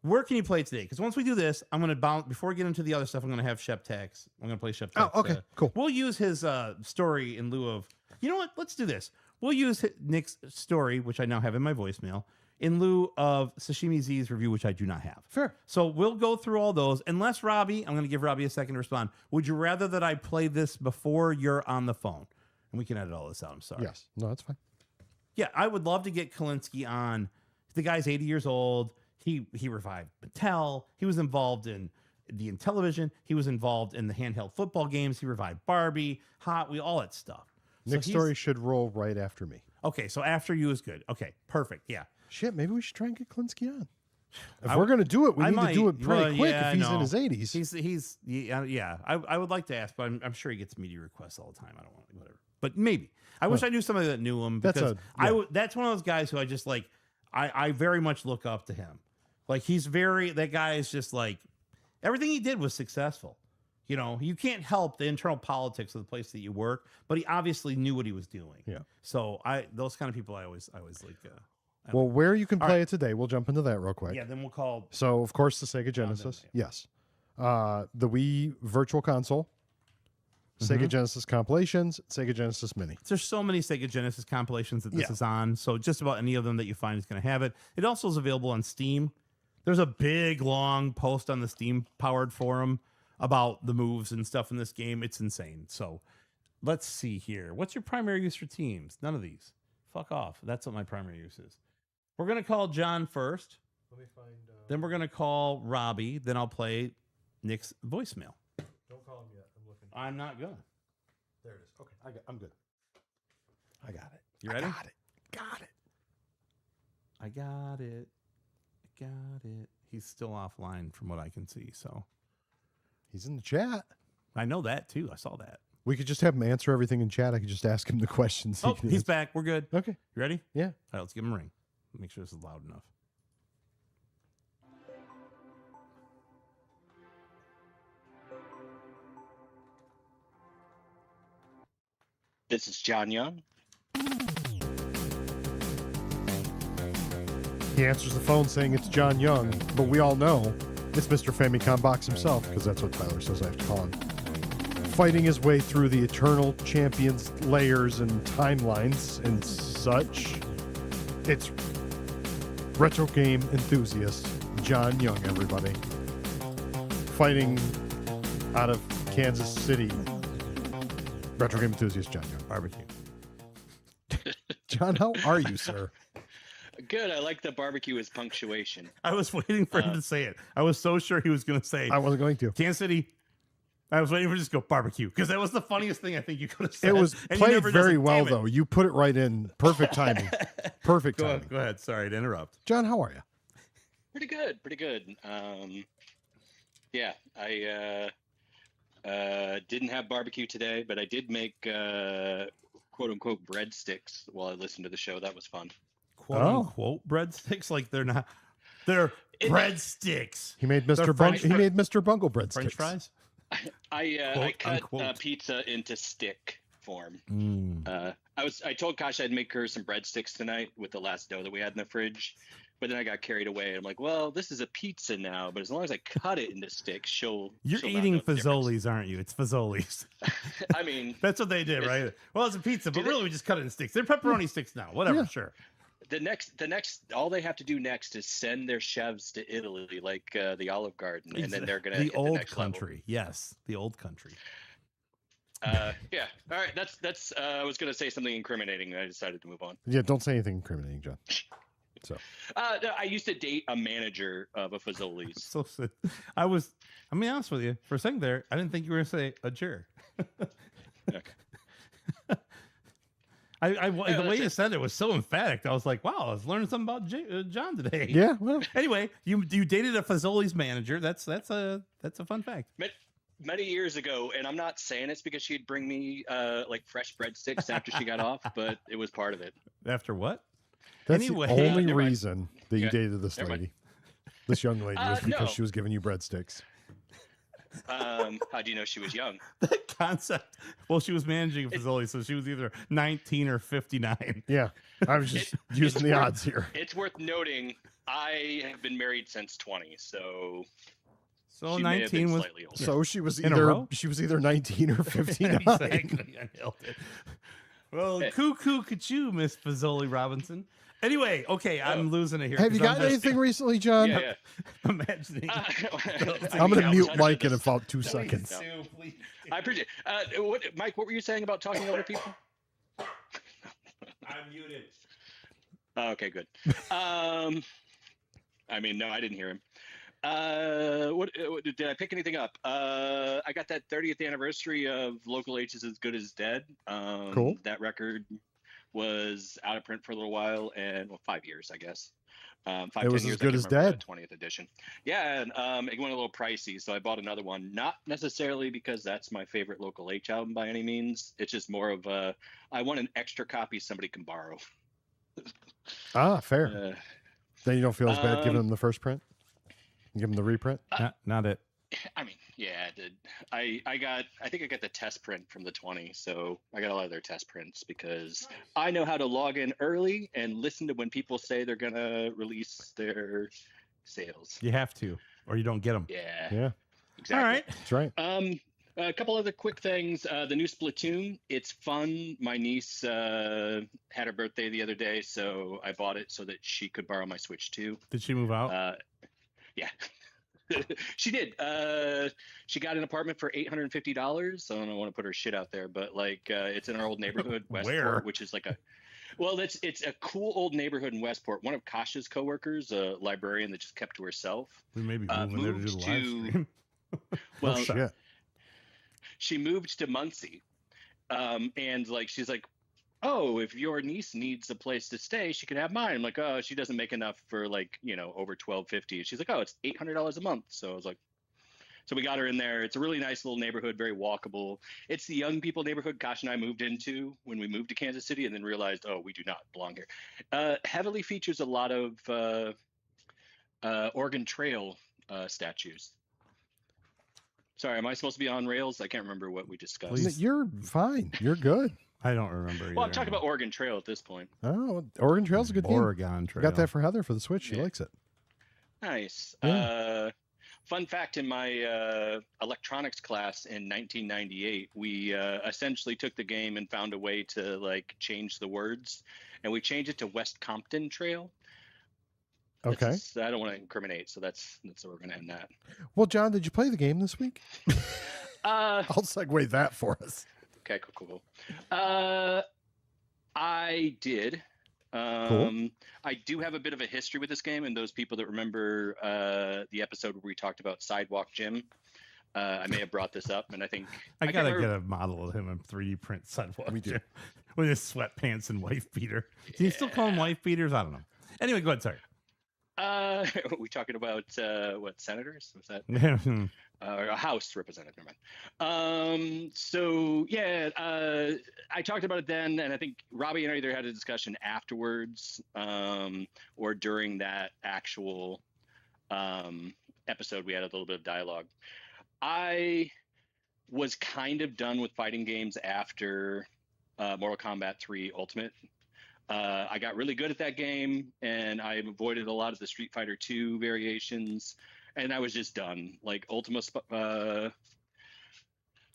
Where can you play today? Because once we do this, I'm going to bounce. Before we get into the other stuff, I'm going to have Shep Tax. I'm going to play Shep Tax. Oh, okay, cool. We'll use his story in lieu of. You know what? Let's do this. We'll use Nick's story, which I now have in my voicemail, in lieu of Sashimi Z's review, which I do not have. Fair. So we'll go through all those. Unless Robbie, I'm going to give Robbie a second to respond. Would you rather that I play this before you're on the phone? And we can edit all this out. I'm sorry. Yes. No, that's fine. Yeah, I would love to get Kalinsky on. The guy's 80 years old. He revived Mattel. He was involved in the Intellivision. He was involved in the handheld football games. He revived Barbie, Hot Wheels, all that stuff. Nick's So story should roll right after me. Okay, so after you is good. Okay, perfect. Yeah. Shit, maybe we should try and get Klinsky on. If I- we're going to do it, we I need might. to do it pretty Well, quick yeah, if he's no. in his 80s. He's yeah. I would like to ask, but I'm sure he gets media requests all the time. I don't want whatever. But maybe. I wish I knew somebody that knew him because that's one of those guys who I just like. I very much look up to him. Like that guy is just like everything he did was successful. You know, you can't help the internal politics of the place that you work, but he obviously knew what he was doing. Yeah. So those kind of people I always like. Well, where you can play right. it today, we'll jump into that real quick. Yeah. Then we'll call. So, of course, the Sega Genesis. Yes. The Wii Virtual Console, Sega Genesis compilations, Sega Genesis Mini. There's so many Sega Genesis compilations that this Yeah. is on. So just about any of them that you find is going to have it. It also is available on Steam. There's a big, long post on the Steam-powered forum about the moves and stuff in this game. It's insane. So let's see here. What's your primary use for Teams? None of these. Fuck off. That's what my primary use is. We're going to call John first. Let me find. Then we're going to call Robbie. Then I'll play Nick's voicemail. Don't call him yet. I'm looking. I'm not going to. There it is. Okay, I'm good. I got it. You ready? Got it. I got it. He's still offline from what I can see. So He's in the chat. I know that too. I saw that. We could just have him answer everything in chat. I could just ask him the questions. Oh, can he's answer. back. We're good. Okay. You ready? Yeah. All right, let's give him a ring. Make sure this is loud enough. This is John Young. He answers the phone saying it's John Young, but we all know it's Mr. Famicom Box himself, because that's what Tyler says I have to call him. Fighting his way through the Eternal Champions layers and timelines and such, it's retro game enthusiast John Young, everybody. Fighting out of Kansas City, retro game enthusiast John Young. Barbecue. John, how are you, sir? Good. I like the barbecue as punctuation. I was waiting for him to say it. I was so sure he was going to say I wasn't going to. Kansas City. I was waiting for just go barbecue because that was the funniest thing I think you could have said. It was and you played never very does it. well, Damn it. though. You put it right in. Perfect timing. Perfect Go timing. ahead. Sorry to interrupt. John, how are you? Pretty good. Pretty good. Yeah, I didn't have barbecue today, but I did make quote unquote breadsticks while I listened to the show. That was fun. Quote unquote breadsticks, like they're not. They're breadsticks. He made They're He made Mr. Bungle breadsticks. French fries. I cut unquote. pizza into stick form. Mm. I told Kash I'd make her some breadsticks tonight with the last dough that we had in the fridge, but then I got carried away. I'm like, well, this is a pizza now, but as long as I cut it into sticks, she'll not Eating know the difference. fazoli's, aren't you? It's fazoli's. I mean, That's what they did, right? Well, it's a pizza, but really we just cut it in sticks. They're pepperoni sticks now. Whatever, Yeah. sure. the next, all they have to do next is send their chefs to Italy, like the Olive Garden, and then they're gonna the hit old the next country. Yes, the old country. level. Yeah. All right. That's. I was gonna say something incriminating, and I decided to move on. Yeah, don't say anything incriminating, John. So No, I used to date a manager of a Fazoli's. So I'm gonna be honest with you. For a second there, I didn't think you were gonna say a jerk. Okay. The way you said it was so emphatic. I was like, wow, I was learning something about John today. yeah, well, Anyway, you dated a Fazoli's manager. That's a fun fact. Many years ago, and I'm not saying it's because she'd bring me like fresh breadsticks after she got off, but it was part of it. After what? that's Anyway. the only Never mind. reason that you Yeah, dated this never mind. lady. This young lady was because No. she was giving you breadsticks. How do you know she was young? The concept. Well, she was managing Fazoli, so she was either 19 or 59. Yeah, I was just using the odds here. It's worth noting I have been married since 20, so So she may have 19 been was slightly older. So she was In a either row? 19 or 59. Exactly. I nailed it. Well, cuckoo you, Miss Fazoli Robinson. Anyway, okay, I'm losing it here. Have you 'cause I'm got just anything recently, John? Yeah, imagining. I'm going to mute Mike in about 2 seconds. Please do, please do. I appreciate it. Mike, what were you saying about talking over people? I'm muted. Okay, good. I mean, no, I didn't hear him. What did I pick anything up? I got that 30th anniversary of Local H is as Good as Dead. Cool. That record was out of print for a little while, and 5 years, I guess. 5, It was 10 as years, good I as can't remember dead. the 20th edition. Yeah, and it went a little pricey, so I bought another one. Not necessarily because that's my favorite Local H album by any means. It's just more of I want an extra copy somebody can borrow. Ah, fair. Then you don't feel as bad giving them the first print? Give them the reprint? Not it. I mean, yeah, I think I got the test print from the 20, so I got a lot of their test prints because I know how to log in early and listen to when people say they're gonna release their sales. You have to, or you don't get them. Yeah, Yeah, exactly. All right. that's right. A couple other quick things. The new Splatoon, it's fun. My niece had her birthday the other day, so I bought it so that she could borrow my Switch too. Did she move out? Yeah. She did. She got an apartment for $850. I don't want to put her shit out there, but like it's in our old neighborhood, Westport, Where? which is like it's a cool old neighborhood in Westport. One of Kasha's coworkers, a librarian that just kept to herself. We may be moving there to do the moved live to- stream. Well, Oh, shit. she moved to Muncie, and like she's like, oh, if your niece needs a place to stay, she can have mine. I'm like, oh, she doesn't make enough for like, over $1,250. She's like, oh, it's $800 a month. So I was like, so we got her in there. It's a really nice little neighborhood, very walkable. It's the young people neighborhood Kosh and I moved into when we moved to Kansas City, and then realized, oh, we do not belong here. Heavily features a lot of Oregon Trail statues. Sorry, am I supposed to be on rails? I can't remember what we discussed. Please. You're fine. You're good. I don't remember. Well, I'm either. talking about Oregon Trail at this point. Oh, Oregon Trail's a good game. Oregon I Trail. got that for Heather for the Switch. She Yeah. likes it. Nice. Yeah. Fun fact, in my electronics class in 1998, we essentially took the game and found a way to like change the words, and we changed it to West Compton Trail. Okay. I don't want to incriminate, so that's where we're going to end that. Well, John, did you play the game this week? Uh, I'll segue that for us. okay, cool. I did. Cool. I do have a bit of a history with this game, and those people that remember the episode where we talked about Sidewalk Jim, I may have brought this up, and I think I can't gotta remember- get a model of him in 3D print sidewalk. We do. With his sweatpants and wife beater. Can you still call them wife beaters? I don't know. Anyway, go ahead. Sorry. we talking about what senators? Was that Yeah. a House representative? Never mind. So yeah, I talked about it then, and I think Robbie and I either had a discussion afterwards or during that actual episode. We had a little bit of dialogue. I was kind of done with fighting games after Mortal Kombat 3 Ultimate. I got really good at that game, and I avoided a lot of the Street Fighter 2 variations, and I was just done. Like Ultima,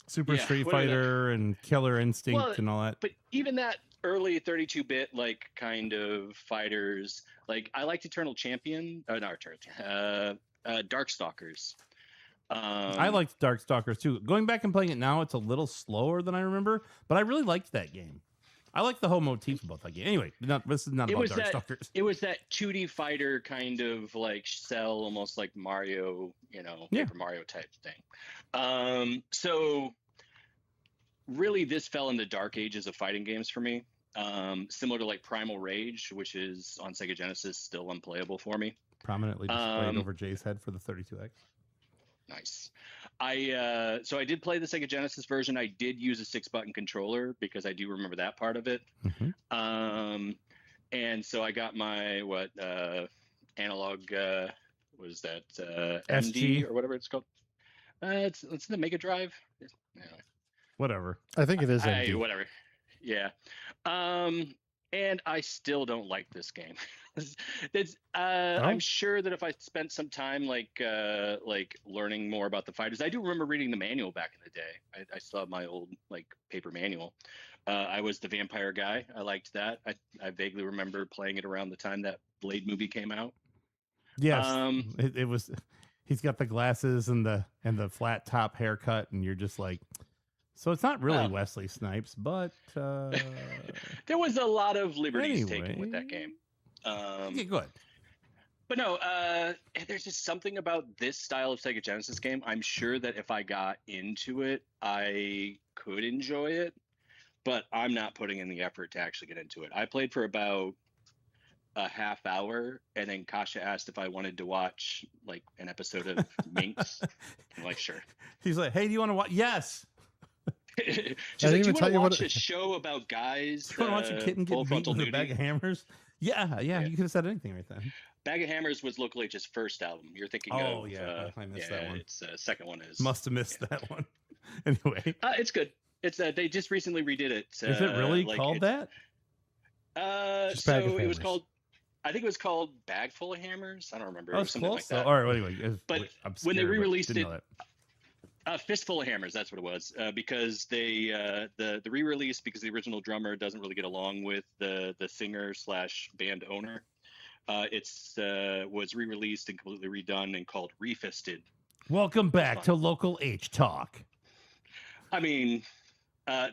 Super Yeah, Street what are the- Fighter and Killer Instinct Well, and all that. but even that early 32-bit like kind of fighters, like I liked Eternal Champion, not Eternal, Darkstalkers. I liked Darkstalkers too. Going back and playing it now, it's a little slower than I remember, but I really liked that game. I like the whole motif about that game. Anyway, this is not It about was that- Darkstalkers. It was that 2D fighter kind of like cell, almost like Mario, Paper Mario type thing. So really this fell in the dark ages of fighting games for me. Similar to like Primal Rage, which is on Sega Genesis, still unplayable for me. Prominently displayed over Jay's head for the 32X. Nice. So I did play the Sega Genesis version. I did use a 6-button controller because I do remember that part of it. Mhm. And so I got my analog was that SG? MD or whatever it's called. It's the Mega Drive. Anyway. Whatever. I think it is MD. Whatever. Yeah. And I still don't like this game. I'm sure that if I spent some time like learning more about the fighters, I do remember reading the manual back in the day. I still have my old like paper manual. I was the vampire guy. I liked that. I vaguely remember playing it around the time that Blade movie came out. Yes. It was. He's got the glasses and the flat top haircut, and you're just like. So it's not really Well, Wesley Snipes, but there was a lot of liberties taken with that game. okay, good. But no, there's just something about this style of Sega Genesis game. I'm sure that if I got into it, I could enjoy it, but I'm not putting in the effort to actually get into it. I played for about a half hour, and then Kasha asked if I wanted to watch like an episode of Minx. I'm like, sure. He's like, "Hey, do you want to watch?" Yes. She's didn't like, do even you tell want to you what watch it- a show about guys? Do you want to watch a kitten full get beat frontal with a nudity? bag of hammers? Yeah. You could have said anything right then. Bag of Hammers was Local H's first album. You're thinking Oh, of yeah, I missed that one. It's second one is Must have missed that one. Anyway, it's good. It's they just recently redid it. is it really like called that? Just Bag of So it was Hammers. called. I think it was called Bag Full of Hammers. I don't remember. Oh, It it's was something close. like that. All right. Anyway, But I'm when they scared, but re-released didn't it- know that. Fistful of Hammers. That's what it was. Because they the re-release because the original drummer doesn't really get along with the singer / band owner. It's was re-released and completely redone and called Refisted. Welcome back fun. to Local H Talk. I mean,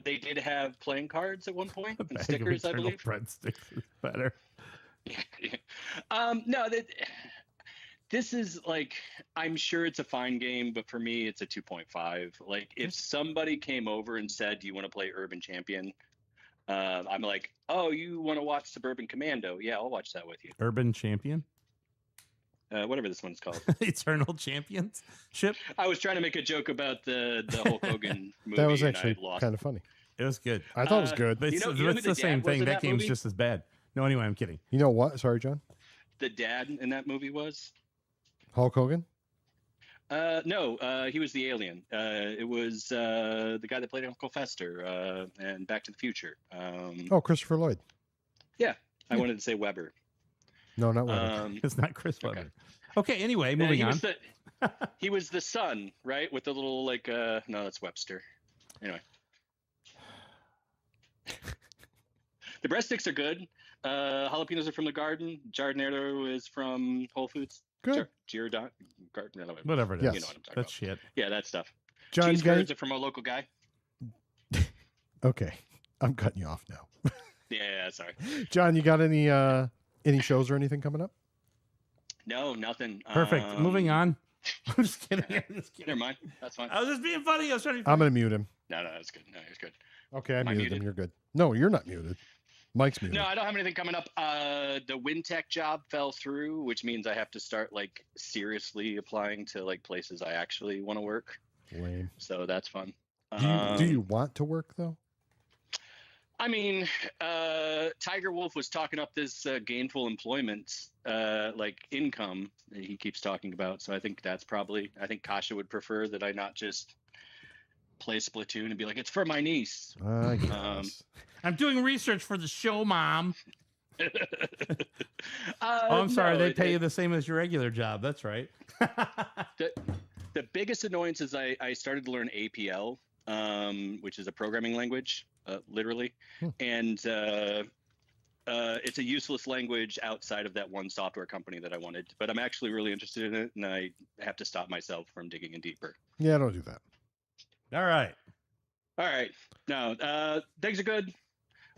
they did have playing cards at one point A and bag of stickers, I eternal believe. breadsticks is better. No, this is like, I'm sure it's a fine game, but for me, it's a 2.5. Like, if somebody came over and said, "Do you want to play Urban Champion?" I'm like, "Oh, you want to watch Suburban Commando? Yeah, I'll watch that with you." Urban Champion, Whatever this one's called. Eternal Championship. I was trying to make a joke about the Hulk Hogan movie. That was and actually I lost. kind of funny. It was good, I thought it was Uh, good. but You it's, know who it's the the dad same was thing. in That that game's movie? just as bad. No, anyway, I'm kidding. You know what? Sorry, John. The dad in that movie was? Hulk Hogan. No, he was the alien. It was the guy that played Uncle Fester and Back to the Future. Oh, Christopher Lloyd. I wanted to say Weber. No, not Weber. It's not Chris Okay. Webber. Okay. Anyway, Yeah, moving he on. was he was the son, right? With the little like no, that's Webster. Anyway. The breadsticks are good. Jalapenos are from the garden. Giardiniero is from Whole Foods. Good. Sure. Garden. Whatever it is. Yes. You know what I'm talking That's shit. Yeah, that stuff. John, you Cheese got curds are from a local guy. Okay, I'm cutting you off now. Yeah, sorry. John, you got any shows or anything coming up? No, nothing. Perfect. Moving on. I'm just kidding. I'm just kidding. Never mind. That's fine. I was just being funny. I was trying to. I'm going to mute him. No, it's good. No, it's good. Okay, I Am I muted him. muted? You're good. No, you're not muted. Mike's muted. No, I don't have anything coming up. The WinTech job fell through, which means I have to start like seriously applying to like places I actually want to work. Lame. So that's fun. Do you want to work though? I mean, Tiger Wolf was talking up this gainful employment, like income that he keeps talking about. So I think that's probably. I think Kasha would prefer that I not just play Splatoon and be like, it's for my niece. I guess. I'm doing research for the show, Mom. Oh, I'm sorry. They pay you the same as your regular job. That's right. The biggest annoyance is I started to learn APL, which is a programming language, literally. And it's a useless language outside of that one software company that I wanted. But I'm actually really interested in it, and I have to stop myself from digging in deeper. Yeah, don't do that. All right. All right. No, things are good.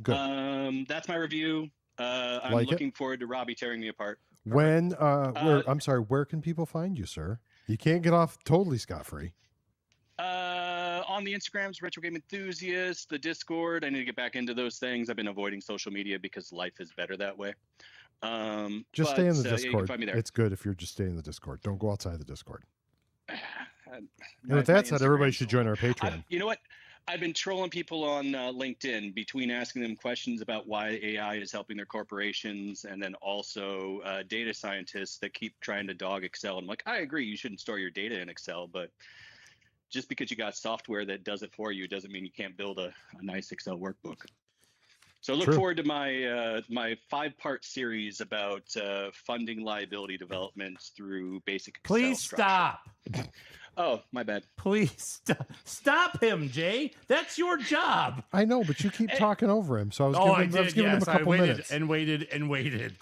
Good. That's my review. I'm Like it? looking forward to Robbie tearing me apart. When I'm sorry, where can people find you, sir? You can't get off totally scot-free. On the Instagrams, Retro Game Enthusiast, the Discord. I need to get back into those things. I've been avoiding social media because life is better that way. Just stay in the yeah, you can Discord. find me there. It's good if you're just staying in the Discord. Don't go outside the Discord. And My- with that my said, everybody should Instagram's- join our Patreon. You know what? I've been trolling people on LinkedIn between asking them questions about why AI is helping their corporations, and then also data scientists that keep trying to dog Excel. I'm like, I agree, you shouldn't store your data in Excel, but just because you got software that does it for you doesn't mean you can't build a nice Excel workbook. So look True. forward to my my 5-part series about funding liability development through basic Excel Please structure. stop. Oh, my bad. Please stop. Stop him, Jay. That's your job. I know, but you keep talking over him, so I was giving him a couple waited minutes. and waited and waited.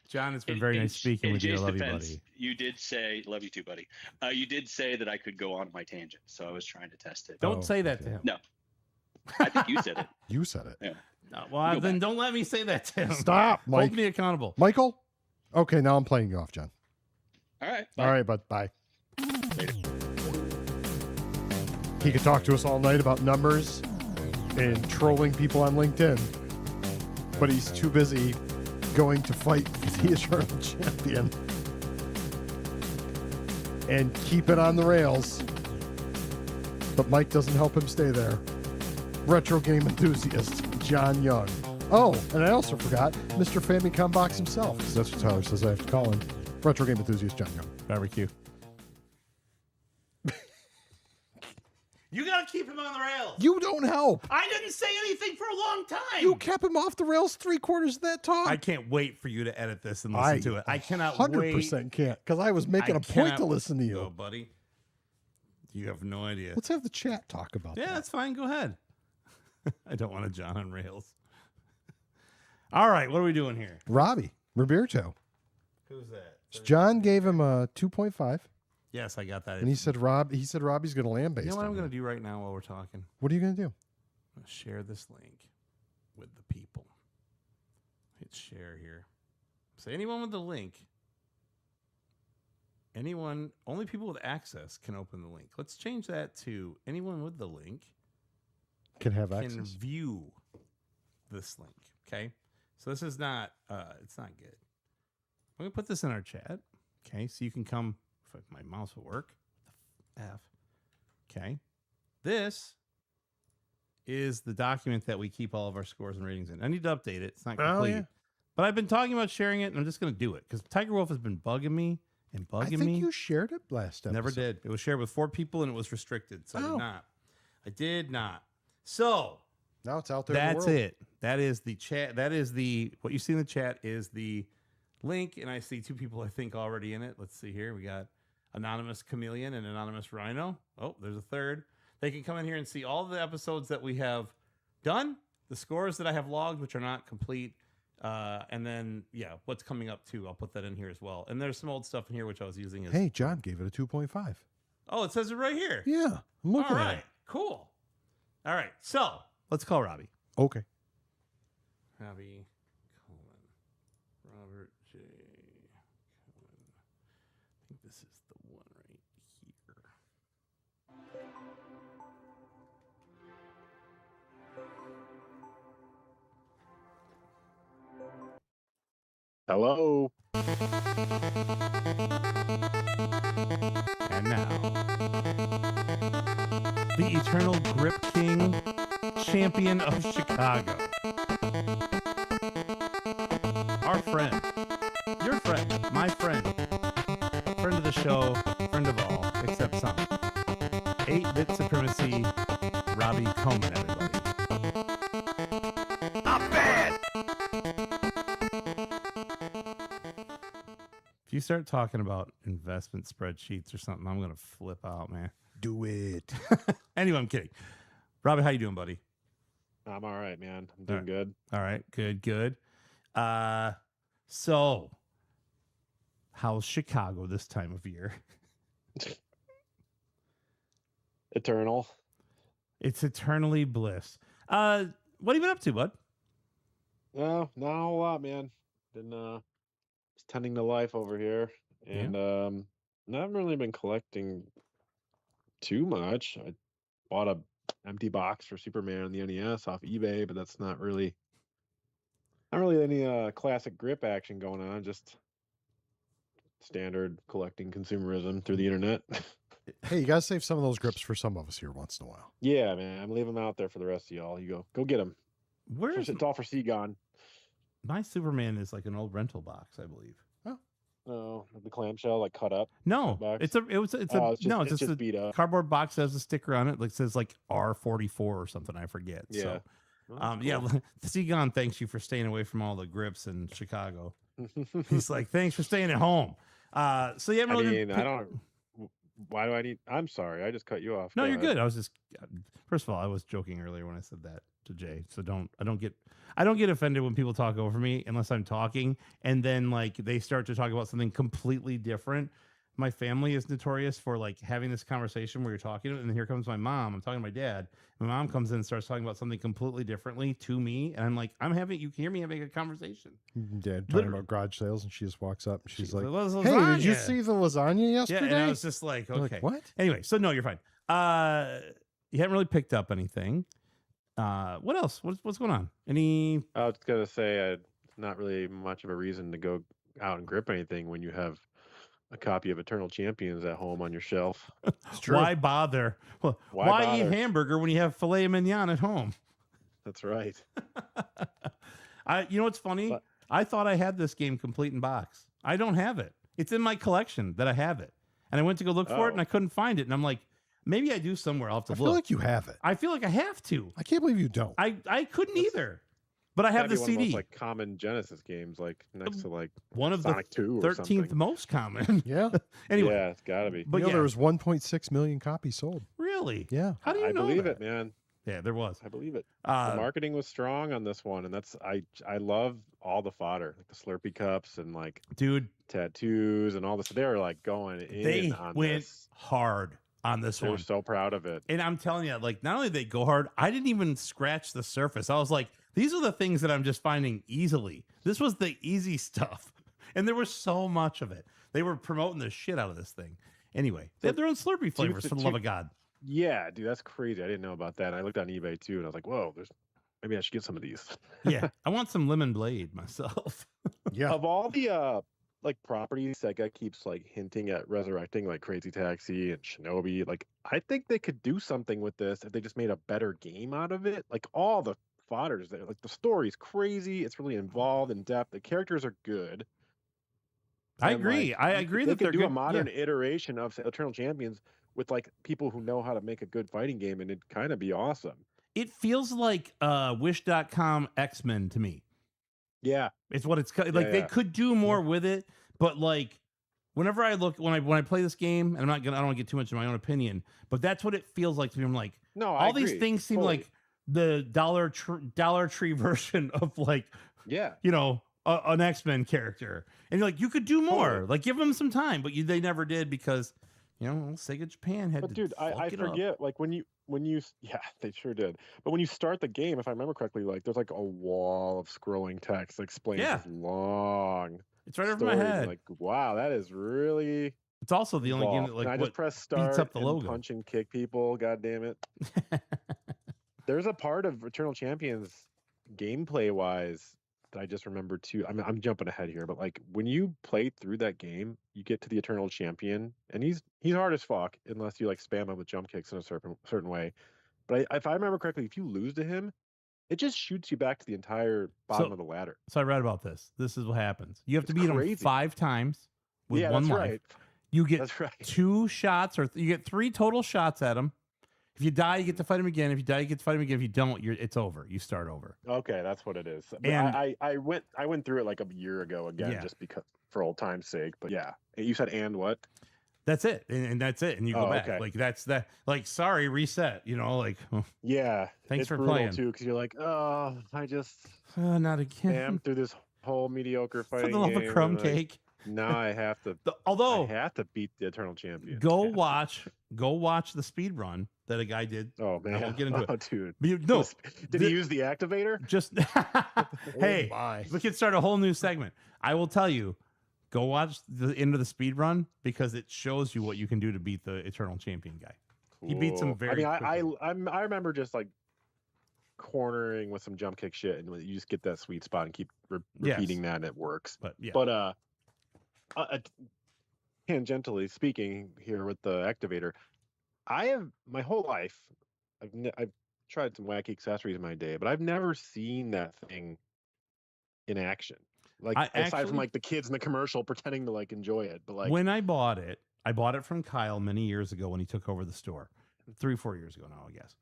John, it's been very nice speaking with you. I Jay's love you, defense, buddy. You did say, love you too, buddy. You did say that I could go on my tangent, so I was trying to test it. Don't Oh, say that to him. No, I think you said it. You said it. Yeah. No, well, Go then back. don't let me say that to him. Stop, Mike. Hold me accountable. Michael? Okay, now I'm playing you off, John. All right. All right, bud. Bye. Later. He could talk to us all night about numbers and trolling people on LinkedIn, but he's too busy going to fight for the eternal champion and keep it on the rails. But Mike doesn't help him stay there. Retro game enthusiast, John Young. Oh, and I also forgot Mr. Famicom Box himself, because that's what Tyler says I have to call him. Retro game enthusiast, John Young. Barbecue. You got to keep him on the rails. You don't help. I didn't say anything for a long time. You kept him off the rails 3/4 of that talk. I can't wait for you to edit this and listen to it. I cannot 100% wait. can't, because I was making a point to cannot- listen to you. Go, buddy. You have no idea. Let's have the chat talk about Yeah, that. that's fine. Go ahead. I don't want a John on rails. All right, what are we doing here? Robbie, Roberto. Who's that? John gave him a 2.5, Yes, I got that. and he said Robbie's going to land based. You know what I'm on going it. to do right now while we're talking? What are you going to do? I'm going to share this link with the people. Hit share here. So anyone with the link, only people with access can open the link. Let's change that to anyone with the link Can have can access. view this link. Okay. So this is not, it's not good. I'm going to put this in our chat. Okay. So you can come, if my mouse will work. What the F. Okay. This is the document that we keep all of our scores and ratings in. I need to update it. It's not complete. yeah. But I've been talking about sharing it, and I'm just going to do it because Tiger Wolf has been bugging me and I bugging think me. you shared it last episode. Never did. It was shared with 4 people, and it was restricted. So I Oh. did not. I did not. So Now it's out there in the that's world. it. That is the chat. That is the what you see in the chat is the link, and I see 2 people I think already in it. Let's see here. We got Anonymous Chameleon and Anonymous Rhino. Oh, there's a third. They can come in here and see all the episodes that we have done, the scores that I have logged, which are not complete, and then what's coming up too. I'll put that in here as well. And there's some old stuff in here which I was using as. Hey, John gave it a 2.5. Oh, it says it right here. Yeah, I'm looking All at right, it. cool. All right, so let's call Robbie. Okay. Robbie, Robert J. Cohen. I think this is the one right Hello. And now, the eternal Grip King, champion of Chicago. Our friend, your friend, my friend of the show, friend of all, except some. 8-bit supremacy, Robbie Coleman, everybody. Not bad! If you start talking about investment spreadsheets or something, I'm going to flip out, man. Do it. Anyway, I'm kidding. Robbie, how you doing, buddy? I'm all right, man. I'm doing good. All right, good. So, how's Chicago this time of year? Eternal. It's eternally bliss. What have you been up to, bud? No, not a whole lot, man. Been just tending to life over here, and I haven't really been collecting too much. I bought a empty box for Superman on the NES off eBay, but that's not really any classic grip action going on. Just standard collecting consumerism through the internet. Hey, you gotta save some of those grips for some of us here once in a while. Yeah, man. I'm leaving them out there for the rest of y'all. You go get them. Where's It's all for Segon. my Superman? Is like an old rental box, I believe. No, the clamshell like cut up. No, box? it's just a beat up. cardboard box that has a sticker on it that says like R44 or something. I forget. Yeah. So, Oh, yeah, cool. Segon thanks you for staying away from all the grips in Chicago. He's like, thanks for staying at home. So yeah, I don't. Why do I need? I'm sorry, I just cut you off. No, Go you're ahead. good. I was just first of all, I was joking earlier when I said that to Jay. So I don't get offended when people talk over me unless I'm talking and then like they start to talk about something completely different. My family is notorious for like having this conversation where you're talking, and then here comes my mom. I'm talking to my dad. My mom comes in and starts talking about something completely differently to me, and I'm like, you can hear me having a conversation. Dad talking Literally. about garage sales, and she just walks up and she's like, "Lasagna." "Hey, did you see the lasagna Yeah, yesterday?" and I was just like, You're okay, like, what? Anyway, so no, you're fine. You haven't really picked up anything. What else? What's going on? Any? I was gonna say it's not really much of a reason to go out and grip anything when you have a copy of Eternal Champions at home on your shelf. It's true. Why bother? Well, why eat bother? hamburger when you have filet mignon at home? That's right. You know what's funny? What? I thought I had this game complete in box. I don't have it. It's in my collection that I have it, and I went to go look for it and I couldn't find it. And I'm like, maybe I do somewhere. I'll have to I look. feel like you have it. I feel like I have to. I can't believe you don't. I couldn't either, but I have That'd the be one of CD. those, like common Genesis games, like next to like One of Sonic 2 or 13th something. most common. Yeah. Anyway, Yeah, it's gotta be. but you know, yeah, there was 1.6 million copies sold. really? Yeah. How do you I know believe that? it, man. Yeah, there was. I believe it. The marketing was strong on this one, and that's I love all the fodder, like the Slurpee cups and like Dude, tattoos and all this. They were like going in they on went this. hard on this They one. were so proud of it. And I'm telling you, like, not only did they go hard, I didn't even scratch the surface. I was like, these are the things that I'm just finding easily. This was the easy stuff. And there was so much of it. They were promoting the shit out of this thing. Anyway, they have their own Slurpee flavors, for the love of God. Yeah, dude, that's crazy. I didn't know about that. And I looked on eBay too, and I was like, whoa, maybe I should get some of these. Yeah, I want some lemon blade myself. Yeah. Of all the like properties Sega keeps like hinting at resurrecting, like Crazy Taxi and Shinobi, like I think they could do something with this if they just made a better game out of it. Like all the fodders there, like the story's crazy, it's really involved, in depth, the characters are good. I And, agree. like, I you agree they that could they're do good. a modern Yeah. iteration of Eternal Champions with like people who know how to make a good fighting game, and it'd kind of be awesome. It feels like Wish.com X-Men to me. Yeah, It's what it's like. They yeah. could do more with it, but like whenever I look when I play this game, and I don't want to get too much in my own opinion, but that's what it feels like to me. I'm like, no, I all these agree, things seem fully. like the Dollar Tree version of like, Yeah, you know, an X-Men character, and you're like, you could do more. Totally. Like, give them some time, but they never did because, you know, Sega Japan had but to. dude, I fuck it up. forget, like when you yeah, they sure did. But when you start the game, if I remember correctly, like there's like a wall of scrolling text that explains Yeah. this long It's right over my story, and head. like, wow, that is really It's also the only game that involved. And I like just what press start up the and logo. punch and kick people. God damn it! There's a part of Eternal Champions gameplay wise that I just remembered too. I'm jumping ahead here, but like when you play through that game, you get to the Eternal Champion, and he's hard as fuck unless you like spam him with jump kicks in a certain way. But if I remember correctly, if you lose to him, it just shoots you back to the entire bottom of the ladder. So I read about this. This is what happens. You have to It's beat him crazy. 5 times with Yeah, one that's life. right. You get That's right. 2 shots, or you get 3 total shots at him. If you die, you get to fight him again. If you die, you get to fight him again. If you don't, it's over. You start over. Okay, that's what it is. But And- I went through it like a year ago again, Yeah. just because for old time's sake. But yeah, you said and what? That's it, and that's it. And you go Oh, back. okay. Like that's that. Like sorry, reset. You know, like Yeah, Thanks it's for brutal playing. too, because you're like, oh, I just not again. am through this whole mediocre For fighting the love game. of crumb and, like, cake. now I have to. Although I have to beat the Eternal Champion. go Yeah. watch the speed run that a guy did. Oh man, won't get into oh, it. dude. No, Did he use the activator? just hey, my. we can start a whole new segment. I will tell you, go watch the end of the speed run because it shows you what you can do to beat the Eternal Champion guy. He beats him Cool. very I quickly. I remember just like cornering with some jump kick shit, and you just get that sweet spot and keep Yes. repeating that, and it works. But yeah, But tangentially speaking here with the activator, I have my whole life, I've tried some wacky accessories in my day, but I've never seen that thing in action. Like I aside actually- from like the kids in the commercial pretending to like enjoy it, but like when I bought it from Kyle many years ago when he took over the store, 3-4 years ago now, I guess.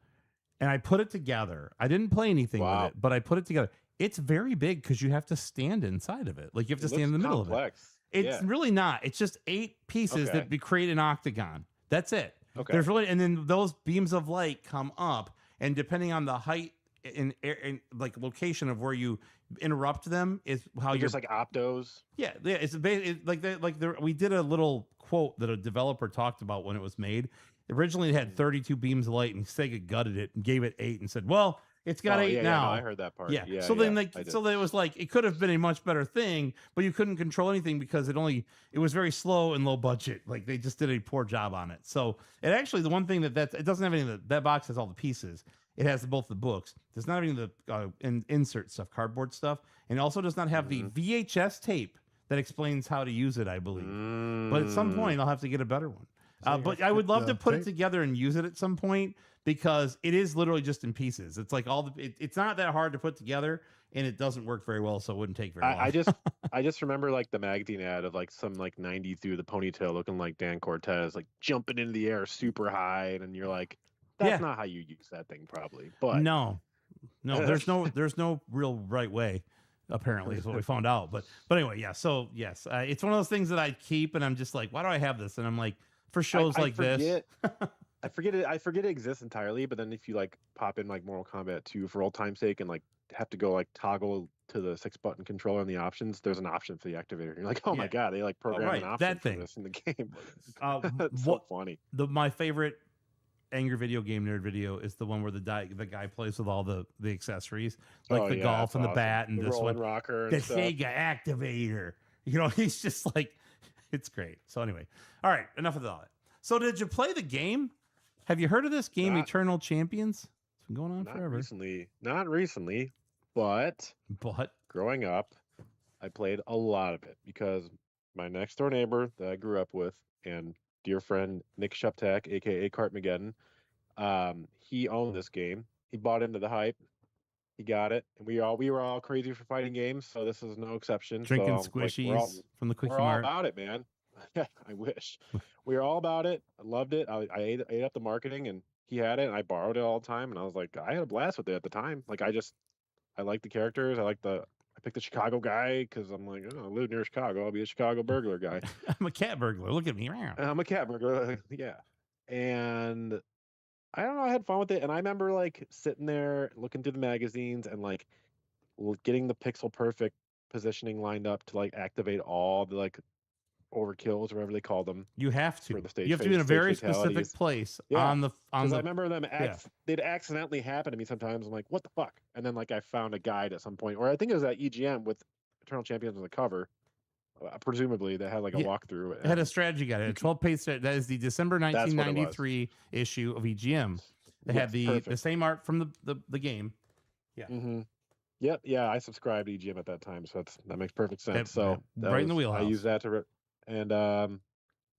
And I put it together. I didn't play anything Wow. with it, but I put it together. It's very big because you have to stand inside of it. Like you have to it stand in the looks middle of it. complex. It's Yeah. really not. It's just 8 pieces Okay. that create an octagon. That's it. Okay. There's really, and then those beams of light come up, and depending on the height and like location of where you interrupt them is how you're just like optos. yeah. It's we did a little quote that a developer talked about when it was made. Originally, it had 32 beams of light, and Sega gutted it and gave it 8 and said, "Well, it's got 8 yeah, now." no, I heard that part. Yeah. Yeah. So then, yeah, like, I did. so it was like it could have been a much better thing, but you couldn't control anything because it was very slow and low budget. Like they just did a poor job on it. So it actually the one thing it doesn't have any that box has all the pieces. It has both the books. Does not have any of the insert stuff, cardboard stuff, and it also does not have the VHS tape that explains how to use it. I believe, but at some point I'll have to get a better one. So you But have I to would get love the to put it tape? together and use it at some point because it is literally just in pieces. It's like it's not that hard to put together, and it doesn't work very well, so it wouldn't take very long. I just remember like the magazine ad of like some like 90s dude with a ponytail looking like Dan Cortez, like jumping into the air super high, and you're like, that's Yeah. not how you use that thing, probably. But No, there's no real right way. Apparently, is what we found out. But anyway, yeah. So yes, it's one of those things that I keep, and I'm just like, why do I have this? And I'm like, for shows like this. I forget it exists entirely. But then if you like pop in like Mortal Kombat 2 for old time's sake and like have to go like toggle to the 6-button controller in the options, there's an option for the activator. And you're like, oh my Yeah. god, they like program right, an option that for thing. this in the game. What- It's so funny. My favorite Angry Video Game Nerd video is the one where the guy plays with all the accessories, like Oh, the yeah, golf that's and the awesome. bat and the this rolling one, rocker and the stuff. Sega activator. You know, he's just like, it's great. So anyway, all right, enough of that. So did you play the game? Have you heard of this game, Not- Eternal Champions? It's been going on Not forever. not recently, but But growing up, I played a lot of it because my next door neighbor that I grew up with and dear friend Nick Shuptak, aka Cartmageddon, he owned this game. He bought into the hype. He got it, and we were all crazy for fighting games, so this is no exception. drinking so, squishies from the Quickie we're all Mart. about it, man. I wish. We were all about it. I loved it. I ate up the marketing, and he had it, and I borrowed it all the time, and I was like, I had a blast with it at the time. Like I like the characters. I picked the Chicago guy because I'm like, oh, I live near Chicago. I'll be a Chicago burglar guy. I'm a cat burglar. Look at me. I'm a cat burglar. Yeah. And I don't know. I had fun with it. And I remember like sitting there looking through the magazines and like getting the pixel perfect positioning lined up to like activate all the like overkills or whatever they call them. You have to. For the stage You have to be in a stage very specific fatalities. place Yeah, on the Because I remember them, they'd accidentally happen to me sometimes. I'm like, what the fuck? And then like I found a guide at some point, or I think it was at EGM with Eternal Champions on the cover, presumably that had like a Yeah, walkthrough. It had a strategy guide. A 12-page strategy. That is the December That's what it was. 1993 issue of EGM. They had Yes, the perfect. same art from the game. Yeah. hmm Yep, yeah, I subscribed to EGM at that time, so that makes perfect sense. Yep, So yep, that right in the was- wheelhouse. I used that to, and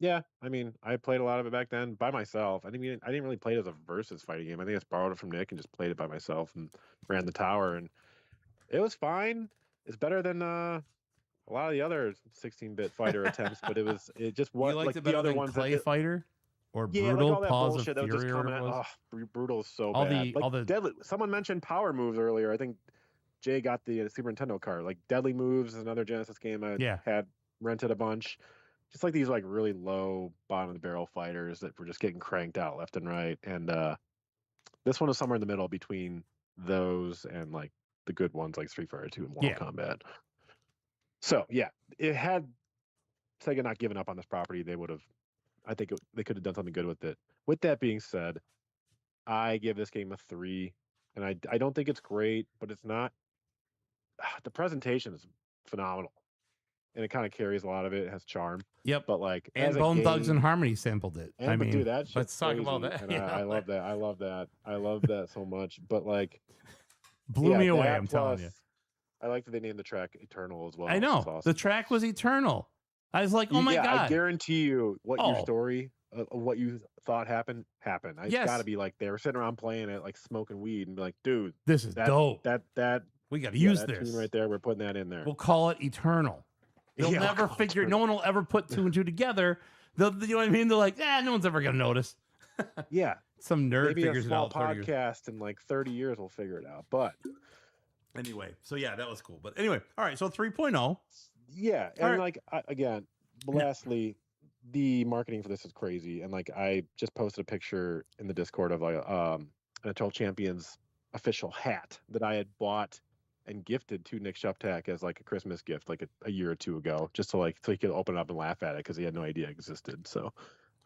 yeah, I mean, I played a lot of it back then by myself. I didn't really play it as a versus fighting game. I think I just borrowed it from Nick and just played it by myself and ran the tower, and it was fine. It's better than a lot of the other 16-bit fighter attempts, but it just You was liked like it the better other than ones Clay that Fighter or yeah, Brutal like all that Paws bullshit of that was just Fury or coming whatever at. it was? Brutal is so All bad. the- all the- Deadly. Someone mentioned power moves earlier. I think Jay got the Super Nintendo card. Like Deadly Moves is another Genesis game I Yeah. had rented a bunch. Just like these like really low bottom of the barrel fighters that were just getting cranked out left and right. And this one was somewhere in the middle between those and like the good ones like Street Fighter 2 and Mortal Kombat. So yeah, it had Sega not given up on this property, they would have. I think they could have done something good with it. With that being said, I give this game a 3, and I don't think it's great, but it's not. The presentation is phenomenal, and it kind of carries a lot of it. It has charm. Yep. But like, And as a Bone Thugs game- and Harmony sampled it. and I but mean, dude, that shit's let's talk crazy, about that. and Yeah, I love that. I love that. I love that so much. But like, blew yeah, me away. that I'm telling you. plus- I like that they named the track Eternal as well. I know It's awesome. the track was eternal. I was like, oh my Yeah, god! I guarantee you, what your Oh. story of what you thought happened. It's Yes. got to be like they were sitting around playing it, like smoking weed, and be like, "Dude, This is that, dope. That We got to yeah, use that this tune right there. We're putting that in there." We'll call it eternal. They'll Yeah, we'll never call it figure. No Eternal. one will ever put 2 and 2 together. You know what I mean? They're like, no one's ever gonna notice. Yeah, Some nerd maybe a figures it small out. 30 years. podcast in like 30 years will figure it out. But Anyway, so yeah, that was cool. But anyway, all right. So 3.0. yeah, All and right. like again, lastly, the marketing for this is crazy. And like, I just posted a picture in the Discord of like an Eternal Champions official hat that I had bought and gifted to Nick Shuptak as like a Christmas gift like a year or two ago, just so he could open it up and laugh at it because he had no idea it existed. So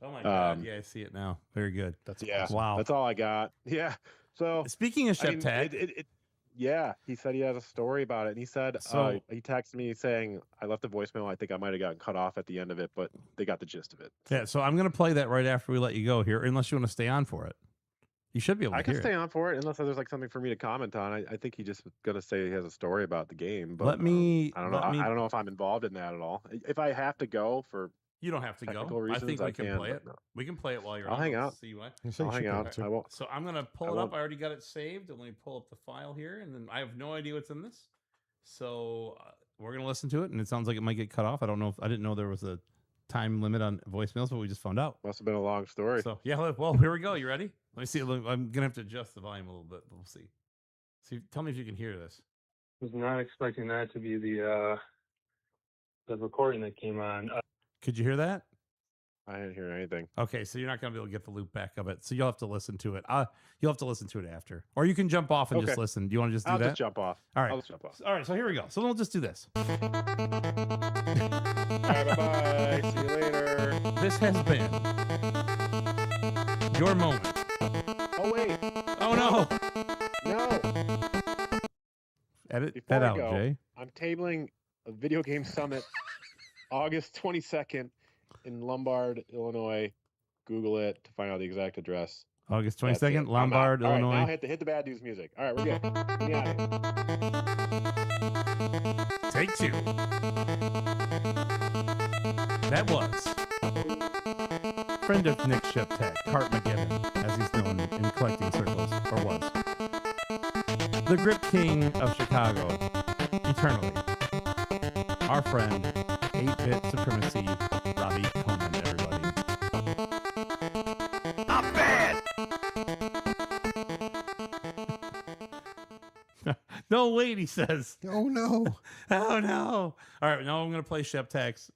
Oh my god! Yeah, I see it now. Very good. That's yeah, awesome. Wow. that's all I got. Yeah. So Speaking of I mean, Sheptag, yeah, he said he has a story about it, and he said So- he texted me saying I left a voicemail. I think I might have gotten cut off at the end of it, but they got the gist of it. yeah. So I'm gonna play that right after we let you go here, unless you want to stay on for it. You should be able to I can hear stay it. on for it unless there's like something for me to comment on. I think he just was gonna say he has a story about the game, but Let me. I don't know. let me- I don't know if I'm involved in that at all. If I have to go for You don't have to technical go. I reasons, think we can play but it. no. We can play it while you're I'll on. hang Let's out. See what. You say you I'll should hang be out. able to. I won't. So I'm gonna pull I it up. won't- I already got it saved. Let me pull up the file here, and then I have no idea what's in this. So we're gonna listen to it, and it sounds like it might get cut off. I don't know if I didn't know there was a time limit on voicemails, but we just found out. Must have been a long story. So yeah, well, here we go. You ready? Let me see. I'm gonna have to adjust the volume a little bit, but we'll see. See, tell me if you can hear this. Was not expecting that to be the recording that came on. Could you hear that? I didn't hear anything. Okay, so you're not gonna be able to get the loop back of it. So you'll have to listen to it. You'll have to listen to it after, or you can jump off and just Okay. listen. Do you want to just do I'll that? just jump off. All right. I'll just jump off. All right, so here we go. So we'll just do this. All right, bye. See you later. This has been your moment. Oh wait, Oh no! no. Edit Before that I out, go, Jay. I'm tabling a video game summit August 22nd in Lombard, Illinois. Google it to find out the exact address. August That's it. 22nd, I'm Lombard, out. All right, Illinois. now hit the bad news music. All right, we're good. Get me out of here. Take 2. That was friend of Nick Sheptag, Cart McGibbon, as he's known in collecting circles, or was. The Grip King of Chicago, eternally. Our friend, 8-Bit Supremacy, Robbie Coleman, everybody. I'm bad. No, wait, he says. Oh no. Oh, no. All right, now I'm going to play Sheptag's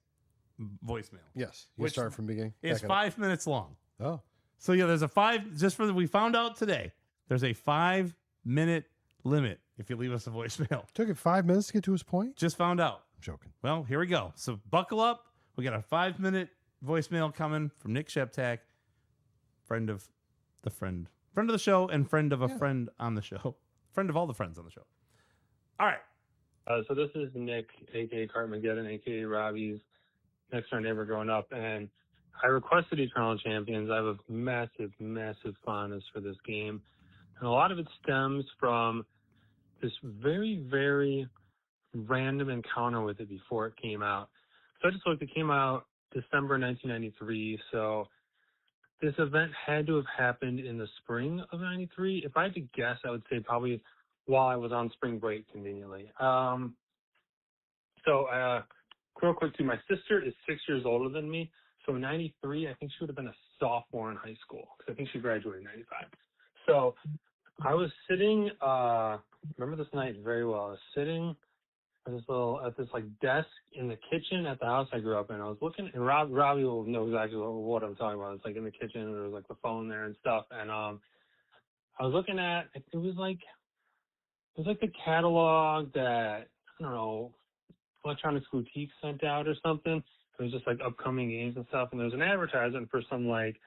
voicemail. Yes. You Which start from the beginning. It's Back it up. 5 minutes long. Oh. So yeah, there's a 5, just for the, we found out today, there's a 5-minute limit if you leave us a voicemail. Took it 5 minutes to get to his point? Just found out. I'm joking. Well, here we go. So buckle up. We got a 5-minute voicemail coming from Nick Sheptag, friend of the show and friend of a friend on the show. Friend of all the friends on the show. All right. So this is Nick, a.k.a. Cartmageddon, a.k.a. Robbie's next door neighbor growing up, and I requested Eternal Champions. I have a massive, massive fondness for this game, and a lot of it stems from this very, very random encounter with it before it came out. So I just looked, it came out December 1993. So this event had to have happened in the spring of 93. If I had to guess, I would say probably while I was on spring break conveniently. Real quick too, my sister is 6 years older than me. So in 93, I think she would have been a sophomore in high school because I think she graduated in 95. So I was sitting, remember this night very well. I was sitting at this like desk in the kitchen at the house I grew up in. I was looking, and Robbie will know exactly what I'm talking about. It's like in the kitchen, and there was like the phone there and stuff. And I was looking at, it was like the catalog that, I don't know, Electronics Boutique sent out or something. It was just like upcoming games and stuff. And there was an advertisement for some like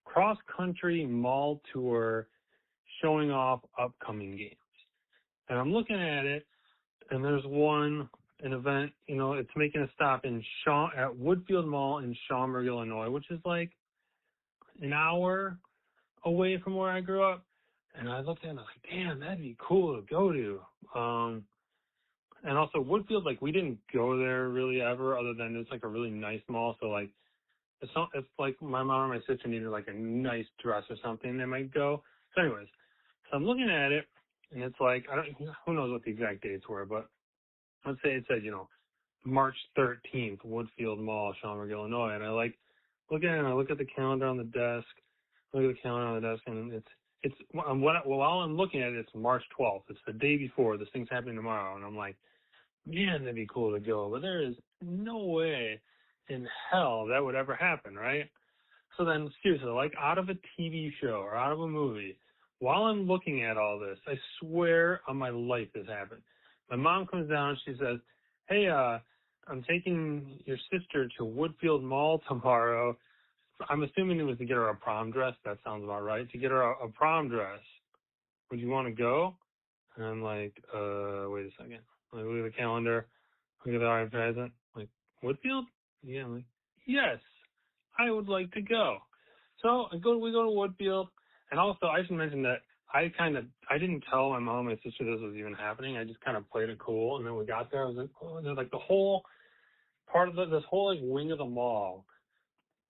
cross-country mall tour showing off upcoming games. And I'm looking at it, and there's an event, it's making a stop at Woodfield Mall in Schaumburg, Illinois, which is like an hour away from where I grew up. And I looked at it and I was like, damn, that'd be cool to go to. And also Woodfield, like we didn't go there really ever, other than it's like a really nice mall. So like, if like my mom or my sister needed like a nice dress or something, they might go. So anyways, so I'm looking at it, and it's like, who knows what the exact dates were, but let's say it said, March 13th, Woodfield Mall, Schaumburg, Illinois. And I like look at it, and I look at the calendar on the desk, and it's while I'm looking at it, it's March 12th. It's the day before. This thing's happening tomorrow. And I'm like, man, that'd be cool to go. But there is no way in hell that would ever happen, right? So then, seriously, like out of a TV show or out of a movie, while I'm looking at all this, I swear on my life this happened. My mom comes down, she says, hey, I'm taking your sister to Woodfield Mall tomorrow. I'm assuming it was to get her a prom dress. That sounds about right. To get her a prom dress. Would you want to go? And I'm like, wait a second. I look at the calendar, look at the advertisement. Like, Woodfield? Yeah. I'm like, yes, I would like to go. So we go to Woodfield. And also, I should mention that I didn't tell my mom and my sister this was even happening. I just kind of played it cool. And then we got there. I was like, there's like the whole part of this whole like wing of the mall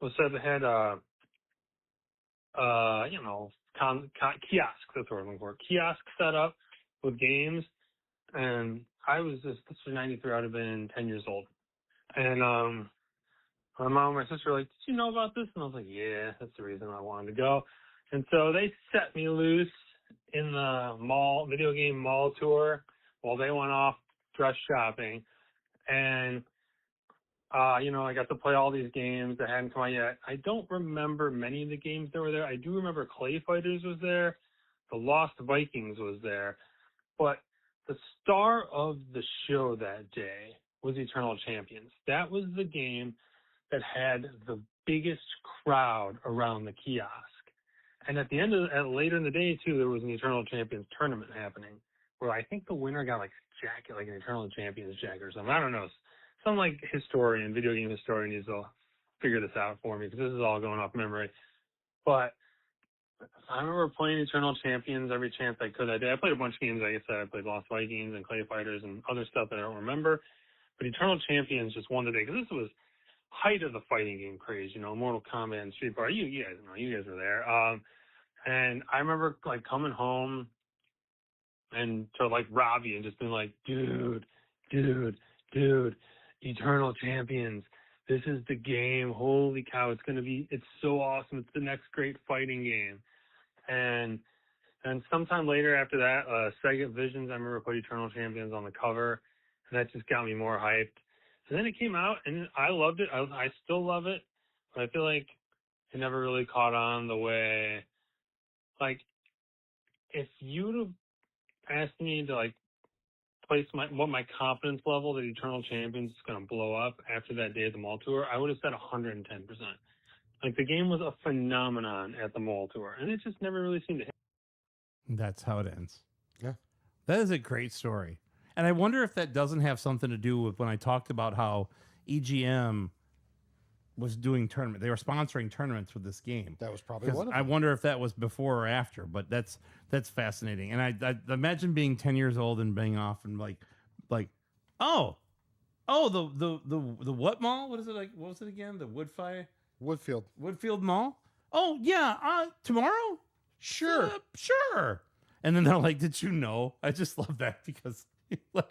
was said they had kiosk. That's what I'm looking for. Kiosk set up with games, and this was 93. I would have been 10 years old, and my mom and my sister were like, "Did you know about this?" And I was like, "Yeah, that's the reason I wanted to go." And so they set me loose in the mall, video game mall tour, while they went off dress shopping, and I got to play all these games that hadn't come out yet. I don't remember many of the games that were there. I do remember Clay Fighters was there. The Lost Vikings was there. But the star of the show that day was Eternal Champions. That was the game that had the biggest crowd around the kiosk. And at the end later in the day, too, there was an Eternal Champions tournament happening where I think the winner got like a jacket, like an Eternal Champions jacket or something. I don't know. Some like video game historian needs to figure this out for me because this is all going off memory. But I remember playing Eternal Champions every chance I could. I played a bunch of games, like I said. I played Lost Vikings and Clay Fighters and other stuff that I don't remember. But Eternal Champions just won the day because this was height of the fighting game craze, Mortal Kombat and Street Fighter. You guys know, you guys were there. And I remember like coming home and to like Robbie and just being like, dude, Eternal Champions. This is the game. Holy cow. It's so awesome. It's the next great fighting game. And sometime later after that, Sega Visions, I remember put Eternal Champions on the cover. And that just got me more hyped. And then it came out and I loved it. I still love it. But I feel like it never really caught on the way, like, if you'd have asked me to like place my confidence level that Eternal Champions is going to blow up after that day at the mall tour, I would have said 110%. Like the game was a phenomenon at the mall tour, and it just never really seemed to hit. That's how it ends. Yeah. That is a great story. And I wonder if that doesn't have something to do with when I talked about how EGM was doing tournament. They were sponsoring tournaments with this game. That was probably one of I them. wonder if that was before or after, but that's fascinating. And I imagine being 10 years old and being off and like oh the what mall? What is it like? What was it again? The Woodfield Mall. Oh yeah, tomorrow. Sure. And then they're like, "Did you know?" I just love that because, like,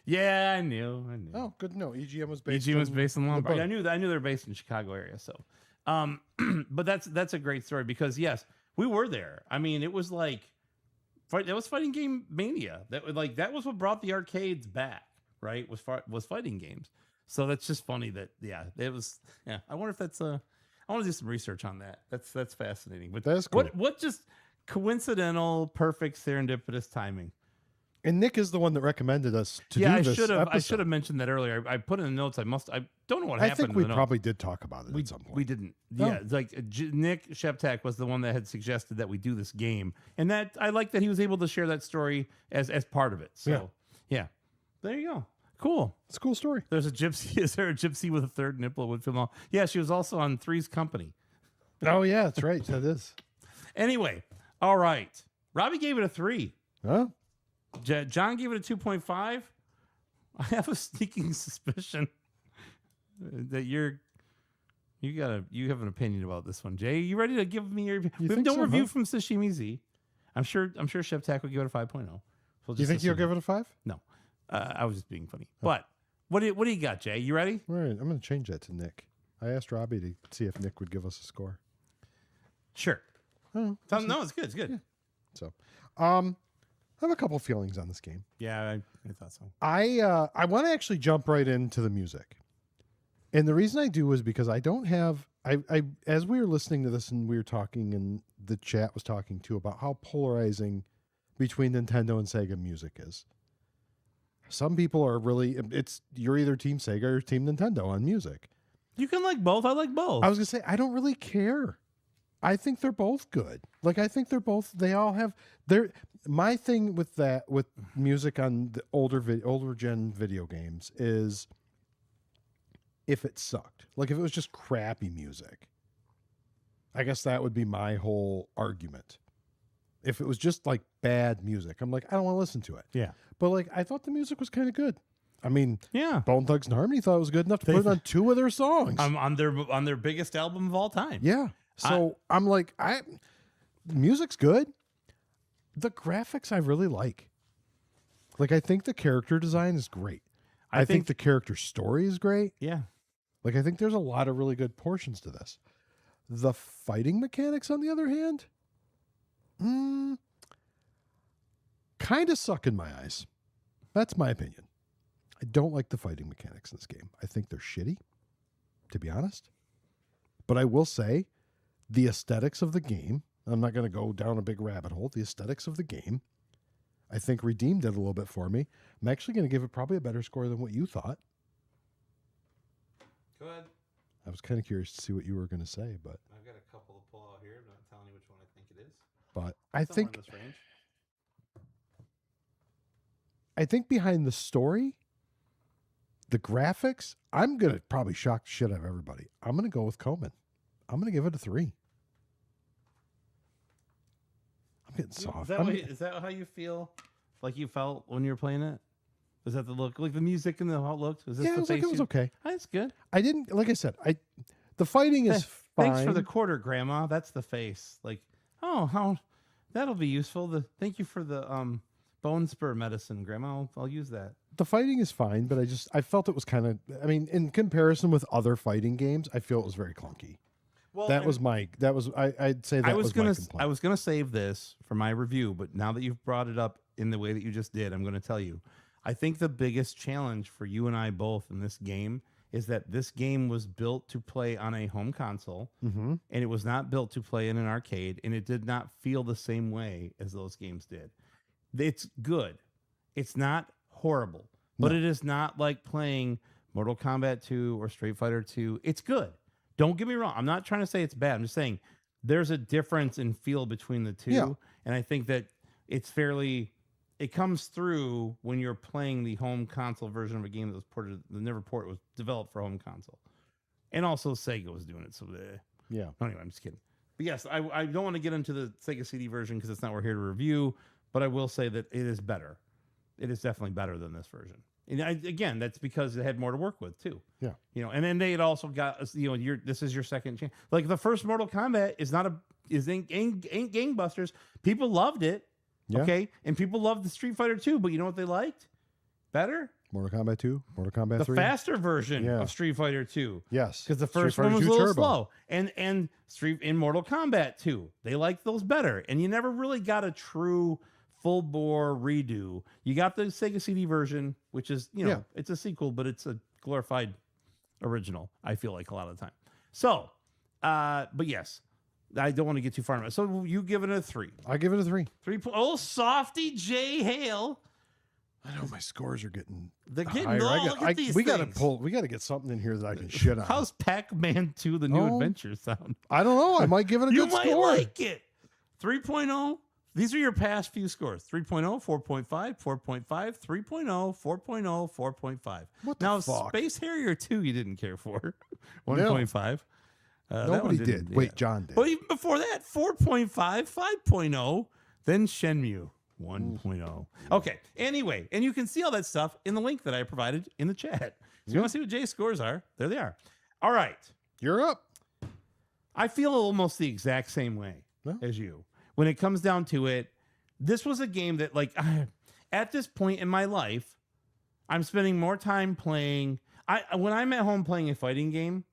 yeah, I knew. Oh, good to know. EGM was based. in Long the Beach. I knew they were based in Chicago area. So, but that's a great story because yes, we were there. I mean, it was like, that was fighting game mania. That was what brought the arcades back. Right? Was fighting games. So that's just funny that it was. Yeah, I wonder if that's I want to do some research on that. That's fascinating. But that's cool. What just coincidental, perfect, serendipitous timing. And Nick is the one that recommended us to do this. I should have mentioned that earlier. I put in the notes. I don't know what happened. I think we probably did talk about it at some point. We didn't. Oh. Yeah, it's like Nick Sheptak was the one that had suggested that we do this game, and that I like that he was able to share that story as part of it. So yeah. There you go. Cool. It's a cool story. There's a gypsy. Is there a gypsy with a third nipple at Woodfield Mall? Yeah, she was also on Three's Company. Oh yeah, that's right. That is. Anyway, all right. Robbie gave it a 3. Huh? John gave it a 2.5. I have a sneaking suspicion that you have an opinion about this one. Jay, you ready to give me your? We have no review from Sashimi Z. I'm sure Chef Tack would give it a 5.0. So You think you'll give it a 5? No, I was just being funny. But what do you got, Jay? You ready? All right, I'm going to change that to Nick. I asked Robbie to see if Nick would give us a score. Sure. Oh, no, it's good. It's good. Yeah. So, I have a couple feelings on this game. Yeah, I thought so. I want to actually jump right into the music. And the reason I do is because I don't have I as we were listening to this and we were talking and the chat was talking too about how polarizing between Nintendo and Sega music is. Some people are really you're either team Sega or team Nintendo on music. You can like both. I like both. I was going to say I don't really care. I think they're both good. Like I think they all have my thing with music on the older gen video games is if it sucked. Like if it was just crappy music. I guess that would be my whole argument. If it was just like bad music, I'm like, I don't want to listen to it. Yeah. But like I thought the music was kind of good. I mean, yeah. Bone Thugs and Harmony thought it was good enough to put it on 2 of their songs. On their biggest album of all time. Yeah. So I'm like, music's good. The graphics I really like. Like I think the character design is great. I think the character story is great. Yeah. Like I think there's a lot of really good portions to this. The fighting mechanics, on the other hand, kind of suck in my eyes. That's my opinion. I don't like the fighting mechanics in this game. I think they're shitty, to be honest. But I will say, the aesthetics of the game, I'm not going to go down a big rabbit hole, the aesthetics of the game, I think redeemed it a little bit for me. I'm actually going to give it probably a better score than what you thought. Go ahead. I was kind of curious to see what you were going to say, but I've got a couple to pull out here. I'm not telling you which one I think it is. But I think behind the story, the graphics, I'm going to probably shock the shit out of everybody. I'm going to go with Komen. I'm going to give it a 3. I'm getting soft. Is that how you feel? Like you felt when you were playing it? Is that the look? Like the music and how it looked? Is this yeah, the it was, like, it was okay. That's good. I didn't, like I said, the fighting is fine. Thanks for the quarter, Grandma. That's the face. Like, how that'll be useful. Thank you for the bone spur medicine, Grandma. I'll use that. The fighting is fine, but I felt it was kind of, I mean, in comparison with other fighting games, I feel it was very clunky. Well, I'd say that was my complaint. I was gonna save this for my review, but now that you've brought it up in the way that you just did, I'm gonna tell you. I think the biggest challenge for you and I both in this game is that this game was built to play on a home console, and it was not built to play in an arcade, and it did not feel the same way as those games did. It's good. It's not horrible, but it is not like playing Mortal Kombat 2 or Street Fighter 2. It's good. Don't get me wrong. I'm not trying to say it's bad. I'm just saying there's a difference in feel between the two. Yeah. And I think that it comes through when you're playing the home console version of a game that was developed for home console. And also Sega was doing it. So Yeah. anyway, I'm just kidding. But yes, I don't want to get into the Sega CD version because it's not what we're here to review. But I will say that it is better. It is definitely better than this version. And again, that's because it had more to work with too. Yeah. And then they had also got this is your second chance. Like the first Mortal Kombat ain't gangbusters. People loved it. Yeah. Okay, and people loved the Street Fighter 2, but you know what they liked better? Mortal Kombat 2, Mortal Kombat 3. The faster version of Street Fighter 2. Yes. Because the first Street one was a Fighter 2 little Turbo. slow. And in Mortal Kombat 2, they liked those better. And you never really got a true full bore redo. You got the Sega CD version, which is, it's a sequel, but it's a glorified original, I feel like a lot of the time. So, but yes, I don't want to get too far. So you give it a 3. I give it a 3. 3. Oh, Softy J Hale. I know my scores are getting They're getting higher. look at these we things. gotta get something in here that I can shit on. How's Pac-Man 2 the new adventure sound? I don't know. I might give it a You good might score. like it. 3.0. These are your past few scores. 3.0, 4.5, 4.5, 3.0, 4.0, 4.5. What the now, fuck? Space Harrier 2 you didn't care for. 1.5. Nobody did. Wait, John did. But even before that, 4.5, 5.0, then Shenmue 1.0. Okay, anyway, and you can see all that stuff in the link that I provided in the chat. So you want to see what Jay's scores are? There they are. All right. You're up. I feel almost the exact same way as you. When it comes down to it, this was a game that, like, at this point in my life, I'm spending more time playing. When I'm at home playing a fighting game,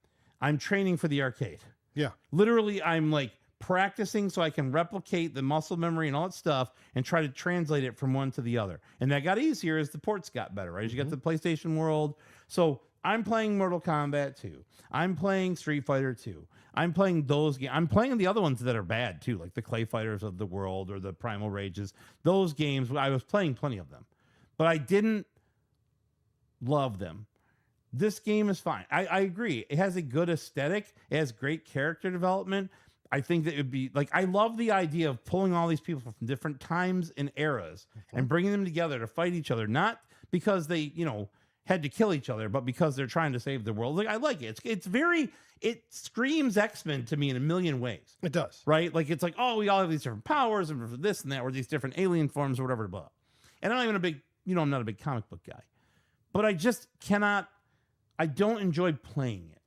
I'm training for the arcade. Yeah. Literally, I'm like practicing so I can replicate the muscle memory and all that stuff and try to translate it from one to the other. And that got easier as the ports got better, right? As you got the PlayStation World. So I'm playing Mortal Kombat 2. I'm playing Street Fighter 2. I'm playing those games. I'm playing the other ones that are bad too, like the Clay Fighters of the world or the Primal Rages. Those games, I was playing plenty of them, but I didn't love them. This game is fine. I agree. It has a good aesthetic. It has great character development. I think that it would be like, I love the idea of pulling all these people from different times and eras and bringing them together to fight each other, not because they, had to kill each other, but because they're trying to save the world. Like, I like it. It screams X-Men to me in a million ways. It does. Right? Like, it's like, oh, we all have these different powers and for this and that, or these different alien forms or whatever, blah. And I'm not even a big, I'm not a big comic book guy, but I just I don't enjoy playing it.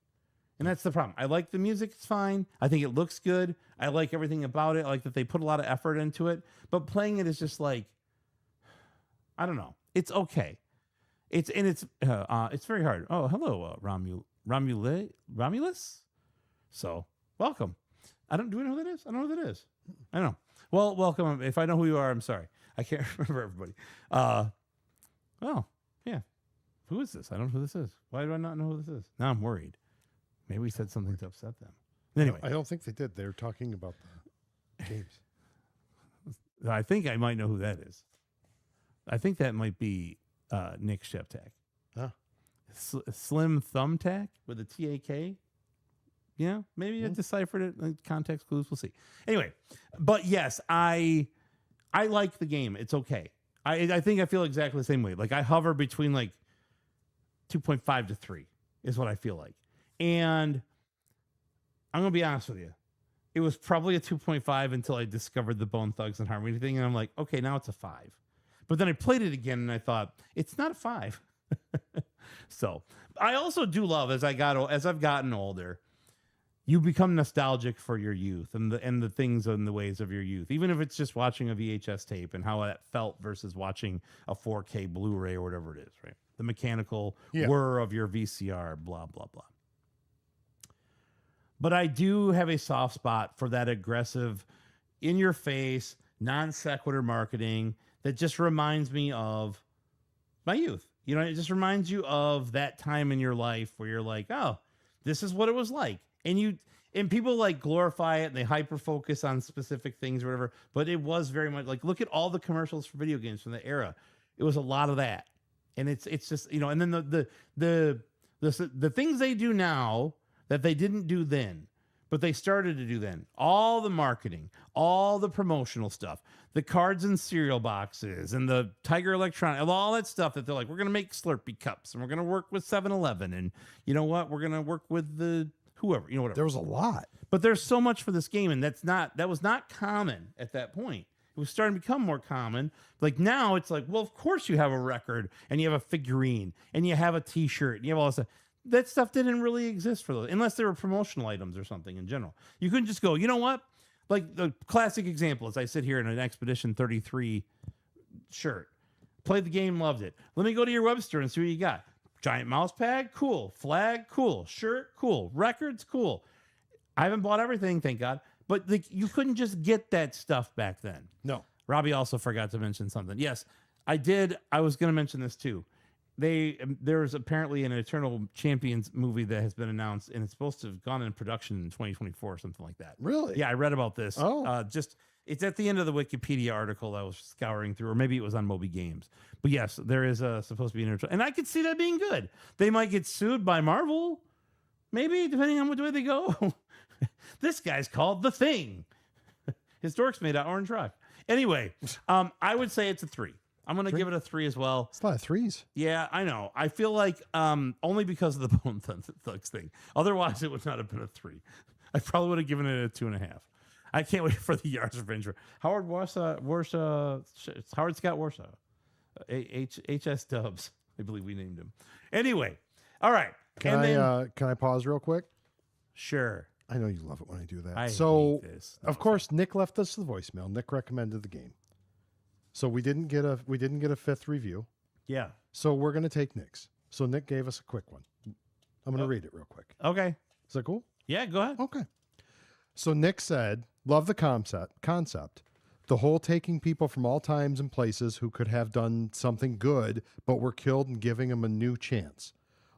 And that's the problem. I like the music. It's fine. I think it looks good. I like everything about it. I like that they put a lot of effort into it, but playing it is just like, I don't know. It's okay. It's very hard. Oh, hello, Romulus. So welcome. Do we know who that is? I don't know who that is. I don't know. Well, welcome. If I know who you are, I'm sorry. I can't remember everybody. Oh, yeah. Who is this? I don't know who this is. Why do I not know who this is? Now I'm worried. Maybe we said something to upset them. Anyway, I don't think they did. They were talking about the games. I think I might know who that is. I think that might be Nick Sheptak. Huh. Slim Thumbtack with a TAK. Yeah, maybe I deciphered it. Context clues. We'll see. Anyway, but yes, I like the game. It's okay. I think I feel exactly the same way. Like, I hover between like 2.5 to 3 is what I feel like. And I'm going to be honest with you. It was probably a 2.5 until I discovered the Bone Thugs and Harmony thing. And I'm like, okay, now it's a 5. But then I played it again and I thought, it's not a 5. So I also do love, as I've gotten older, you become nostalgic for your youth and the things and the ways of your youth, even if it's just watching a VHS tape and how that felt versus watching a 4K Blu-ray or whatever it is, right? The mechanical whir of your VCR, blah, blah, blah. But I do have a soft spot for that aggressive, in-your-face, non-sequitur marketing that just reminds me of my youth. It just reminds you of that time in your life where you're like, oh, this is what it was like. And people like glorify it and they hyper focus on specific things or whatever. But it was very much like, look at all the commercials for video games from the era. It was a lot of that. And it's just, and then the things they do now that they didn't do then, But they started to do then all the marketing, all the promotional stuff, the cards and cereal boxes, and the Tiger Electronic, all that stuff that they're like, we're going to make Slurpee cups, and we're going to work with 7-Eleven, and you know what? We're going to work with the whoever, whatever. There was a lot. But there's so much for this game, and that was not common at that point. It was starting to become more common. Like now it's like, well, of course you have a record, and you have a figurine, and you have a T-shirt, and you have all this stuff. That stuff didn't really exist for those, unless they were promotional items or something in general. You couldn't just go, you know what? Like the classic example is I sit here in an Expedition 33 shirt. Played the game, loved it. Let me go to your web store and see what you got. Giant mouse pad, cool. Flag, cool. Shirt, cool. Records, cool. I haven't bought everything, thank God. But you couldn't just get that stuff back then. No. Robbie also forgot to mention something. Yes, I did. I was going to mention this too. There's apparently an Eternal Champions movie that has been announced, and it's supposed to have gone in production in 2024 or something like that. Really? Yeah, I read about this. Oh. It's at the end of the Wikipedia article I was scouring through, or maybe it was on Moby Games. But yes, there is supposed to be an Eternal, and I could see that being good. They might get sued by Marvel, maybe, depending on which way they go. This guy's called The Thing. His dork's made out of orange rock. Anyway, I would say it's a 3. I'm going to give it a 3 as well. It's a lot of 3s. Yeah, I know. I feel like only because of the Bone Thugs thing. Otherwise, it would not have been a 3. I probably would have given it a 2.5. I can't wait for the Yards Revenge. Howard Scott Warsaw. HS Dubs. I believe we named him. Anyway, all right. Can I pause real quick? Sure. I know you love it when I do that. I so, hate this. of course, Nick left us the voicemail. Nick recommended the game. So we didn't get a 5th review. Yeah. So we're going to take Nick's. So Nick gave us a quick one. I'm going to read it real quick. Okay. Is that cool? Yeah, go ahead. Okay. So Nick said, love the concept. The whole taking people from all times and places who could have done something good, but were killed and giving them a new chance.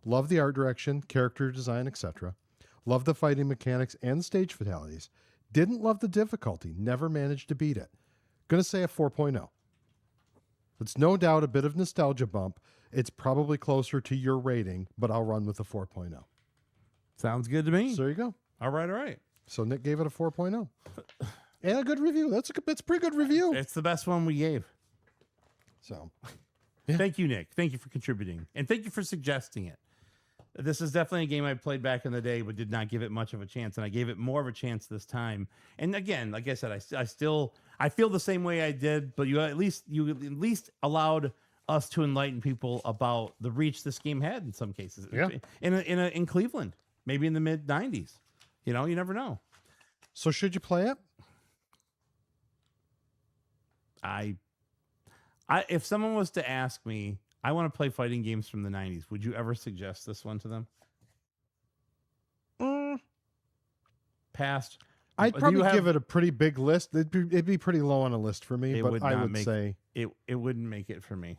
Love the art direction, character design, etc. Love the fighting mechanics and stage fatalities. Didn't love the difficulty. Never managed to beat it. Gonna say a 4.0. It's no doubt a bit of nostalgia bump. It's probably closer to your rating, but I'll run with a 4.0. Sounds good to me. So there you go. All right. So Nick gave it a 4.0. And a good review. That's a pretty good review. It's the best one we gave. So, yeah. Thank you, Nick. Thank you for contributing. And thank you for suggesting it. This is definitely a game I played back in the day, but did not give it much of a chance. And I gave it more of a chance this time. And again, like I said, I feel the same way I did, but you at least allowed us to enlighten people about the reach this game had in some cases. Yeah. In Cleveland, maybe in the mid 90s. You never know. So should you play it? If someone was to ask me, I want to play fighting games from the 90s, would you ever suggest this one to them? Past. I'd probably give it a pretty big list. It'd be pretty low on a list for me, but I would say it wouldn't make it for me.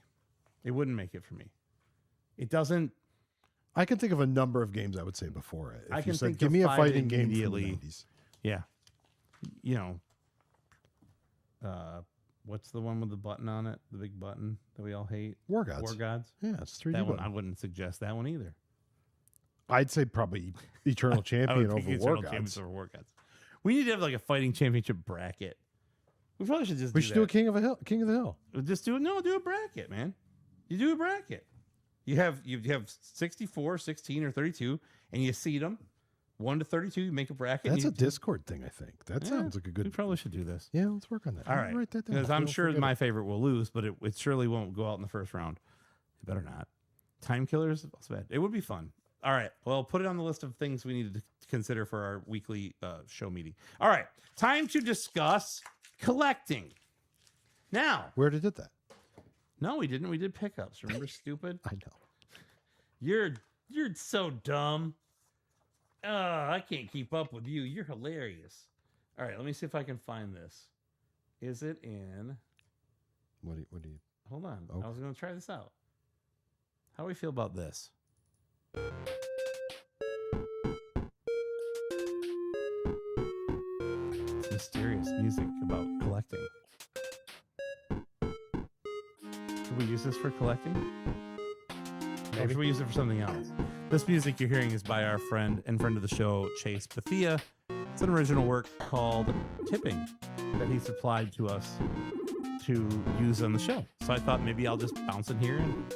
It wouldn't make it for me. It doesn't. I can think of a number of games I would say before it. If I can said, think give of me a 5 fighting game immediately. from the 90s. Yeah. What's the one with the button on it? The big button that we all hate? War Gods. War Gods. Yeah, it's 3D. That one, I wouldn't suggest that one either. I'd say probably Eternal Champion over War Gods. We need to have like a fighting championship bracket. We probably should just. We should do a King of the Hill. Just do a bracket, man. You do a bracket. You have 64, 16, or 32, and you seed them 1 to 32. You make a bracket. That's a Discord thing, I think. That sounds like a good. We probably should do this. Yeah, let's work on that. All right, write that down. because I'm sure my favorite will lose, but it surely won't go out in the first round. It better not. Time Killers, that's bad. It would be fun. All right, well, put it on the list of things we need to consider for our weekly show meeting. All right, time to discuss collecting. Now, we already did that. No, we didn't. We did pickups. Remember, stupid? I know. You're so dumb. I can't keep up with you. You're hilarious. All right, let me see if I can find this. Is it in? What do you? Hold on. Okay. I was going to try this out. How do we feel about this? It's mysterious music about collecting. Should we use this for collecting? Or should we use it for something else? This music you're hearing is by our friend and friend of the show, Chase Bethia. It's an original work called Tipping that he supplied to us to use on the show. So I thought maybe I'll just bounce in here and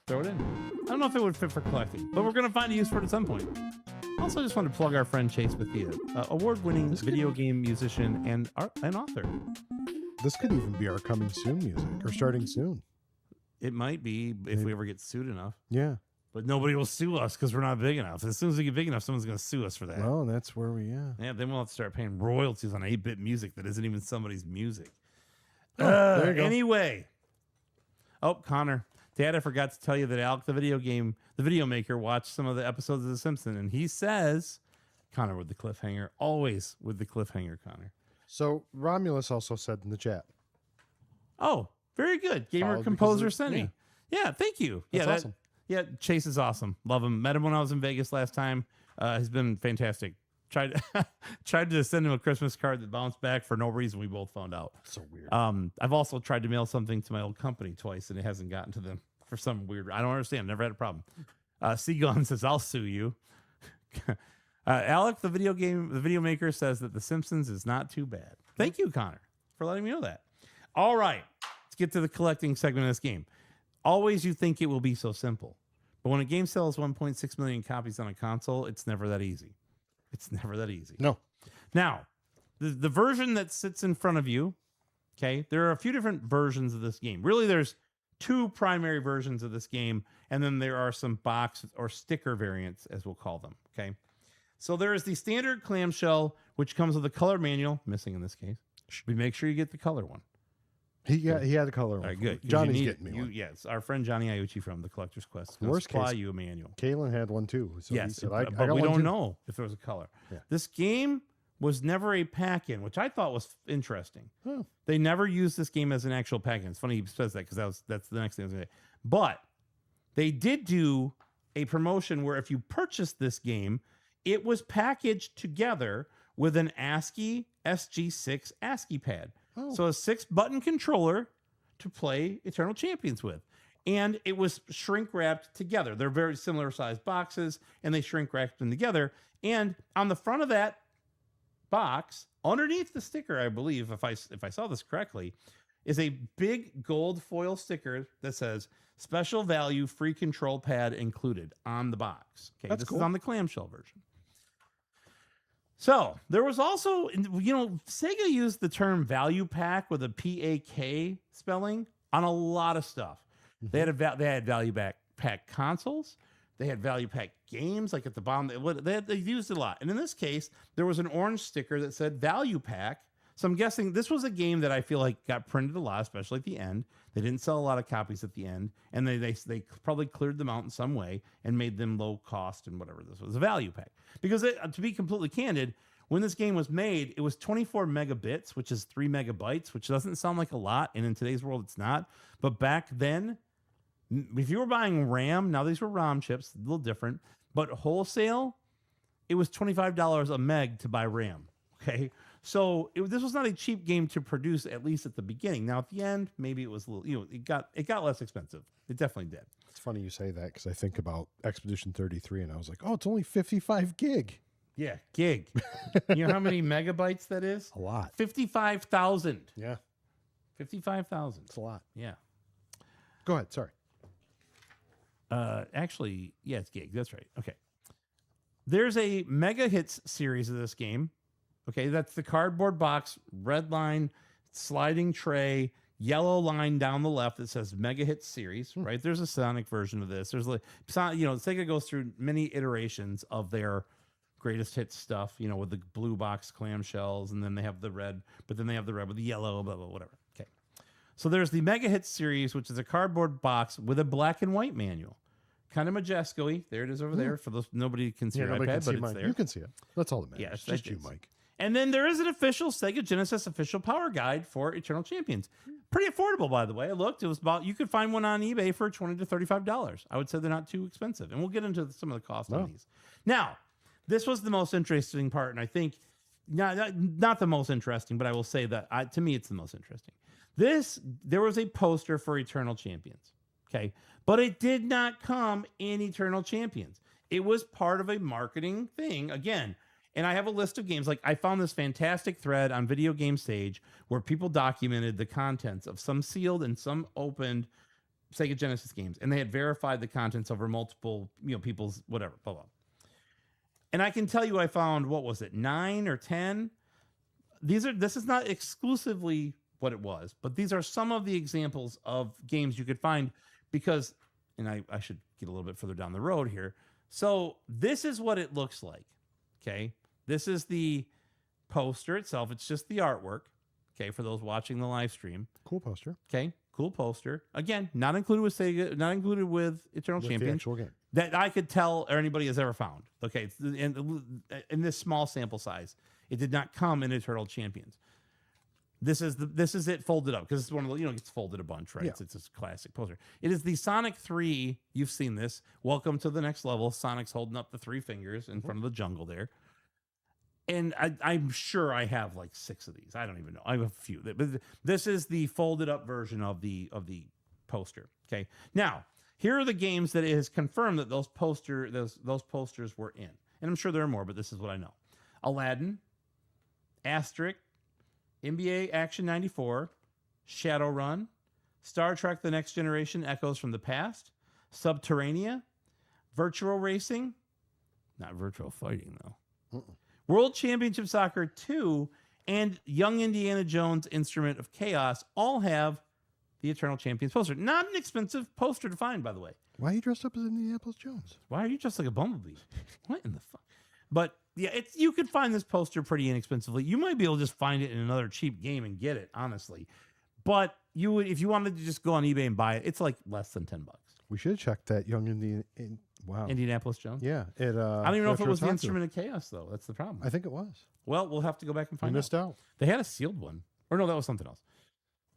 throw it in. I don't know if it would fit for collecting, but we're going to find a use for it at some point. Also, just want to plug our friend Chase Bethia, award-winning video game musician and author. This could even be our coming soon music, or starting soon. It might be if we ever get sued enough. Yeah. But nobody will sue us because we're not big enough. As soon as we get big enough, someone's going to sue us for that. Well, that's where we, Yeah, then we'll have to start paying royalties on 8-bit music that isn't even somebody's music. There you go. Anyway. Oh, Connor. Dad, I forgot to tell you that Alec, the video maker, watched some of the episodes of The Simpsons, and he says, Connor with the cliffhanger, always with the cliffhanger, Connor. So Romulus also said in the chat. Oh, very good. Gamer Followed Composer because of- sent me. Yeah, thank you. That's yeah, awesome. Yeah, Chase is awesome. Love him. Met him when I was in Vegas last time. He's been fantastic. Tried to send him a Christmas card that bounced back for no reason. We both found out. So weird. I've also tried to mail something to my old company twice, and it hasn't gotten to them for some weird. I don't understand. Never had a problem. Seagun says, "I'll sue you." Alec, the video maker, says that The Simpsons is not too bad. Thank you, Connor, for letting me know that. All right, let's get to the collecting segment of this game. Always you think it will be so simple, but when a game sells 1.6 million copies on a console, it's never that easy. It's never that easy. No. Now, the version that sits in front of you, okay, there are a few different versions of this game. Really, there's two primary versions of this game, and then there are some box or sticker variants, as we'll call them, okay? So there is the standard clamshell, which comes with a color manual, missing in this case. We make sure you get the color one. He had a color. All right, good. 'Cause Johnny's you need getting it. me one. Yes, our friend Johnny Iucci from the Collector's Quest is going to Worst supply case, you a manual. Kalen had one too. So he Yes, said, but I got we one don't too. know if there was a color. Yeah. This game was never a pack-in, which I thought was interesting. Oh. They never used this game as an actual pack-in. It's funny he says that because that's the next thing I was going to say. But they did do a promotion where if you purchased this game, it was packaged together with an ASCII SG6 ASCII pad. Oh. So a 6-button controller to play Eternal Champions with. And it was shrink wrapped together. They're very similar sized boxes, and they shrink wrapped them together. And on the front of that box, underneath the sticker, I believe, if I saw this correctly, is a big gold foil sticker that says special value free control pad included on the box. Okay, That's this cool. is on the clamshell version. So there was also, Sega used the term value pack with a PAK spelling on a lot of stuff. They had value pack consoles. They had value pack games, like at the bottom. They used it a lot. And in this case, there was an orange sticker that said value pack. So I'm guessing this was a game that I feel like got printed a lot, especially at the end. They didn't sell a lot of copies at the end, and they probably cleared them out in some way and made them low cost and whatever. This was a value pack. Because to be completely candid, when this game was made, it was 24 megabits, which is 3 megabytes, which doesn't sound like a lot, and in today's world, it's not. But back then, if you were buying RAM, now these were ROM chips, a little different, but wholesale, it was $25 a meg to buy RAM. Okay, so this was not a cheap game to produce, at least at the beginning. Now at the end, maybe it was a little, it got less expensive. It definitely did. It's funny you say that because I think about Expedition 33 and I was like, oh, it's only 55 gig. Yeah, gig. You know how many megabytes that is? A lot. 55,000. Yeah. 55,000. It's a lot. Yeah. Go ahead. Sorry. Actually, yeah, it's gig. That's right. Okay. There's a Mega Hits series of this game. Okay, that's the cardboard box, red line, sliding tray, yellow line down the left that says Mega Hits series, right? There's a Sonic version of this. There's Sega goes through many iterations of their greatest hits stuff, with the blue box clamshells, and then they have the red, but then they have the red with the yellow, blah, blah, whatever. Okay. So there's the Mega Hits series, which is a cardboard box with a black and white manual. Kind of Majesco-y. There it is over there. For those, nobody can see your iPad, but it's there. You can see it. That's all that matters. Yeah, it's just you, Mike. And then there is an official Sega Genesis official power guide for Eternal Champions. Pretty affordable, by the way. I looked. It was you could find one on eBay for $20 to $35. I would say they're not too expensive. And we'll get into some of the cost on these. Now, this was the most interesting part, and I think not the most interesting, but I will say that to me it's the most interesting. There was a poster for Eternal Champions, okay? But it did not come in Eternal Champions. It was part of a marketing thing. Again, And I have a list of games. Like I found this fantastic thread on Video Game Sage where people documented the contents of some sealed and some opened Sega Genesis games, and they had verified the contents over multiple, people's whatever, blah, blah. And I can tell you, I found, what was it, 9 or 10? This is not exclusively what it was, but these are some of the examples of games you could find because, and I should get a little bit further down the road here. So this is what it looks like. Okay. This is the poster itself. It's just the artwork. Okay. For those watching the live stream. Cool poster. Okay. Cool poster. Again, not included with Sega, not included with Eternal With Champions. the actual game. That I could tell or anybody has ever found. Okay. It's in this small sample size. It did not come in Eternal Champions. This is it folded up because it's one of the, it's folded a bunch, right? Yeah. It's a classic poster. It is the Sonic 3. You've seen this. Welcome to the next level. Sonic's holding up the 3 fingers in front of the jungle there. And I'm sure I have like 6 of these. I don't even know. I have a few. But this is the folded up version of the poster. Okay. Now, here are the games that it has confirmed that those posters were in. And I'm sure there are more, but this is what I know. Aladdin, Asterisk, NBA Action 94, Shadowrun, Star Trek The Next Generation Echoes from the Past, Subterranea, Virtual Racing, not Virtual Fighting though, World Championship Soccer 2, and Young Indiana Jones Instrument of Chaos all have the Eternal Champions poster. Not an expensive poster to find, by the way. Why are you dressed up as Indianapolis Jones? Why are you dressed like a bumblebee? What in the fuck? But yeah, you could find this poster pretty inexpensively. You might be able to just find it in another cheap game and get it, honestly. But you would, if you wanted to just go on eBay and buy it, it's like less than $10. We should have checked that Young Indianapolis Jones. Yeah, I don't even know if it was the Instrument of Chaos though. That's the problem. I think it was. Well, we'll have to go back and I find missed out. They had a sealed one, or no, that was something else.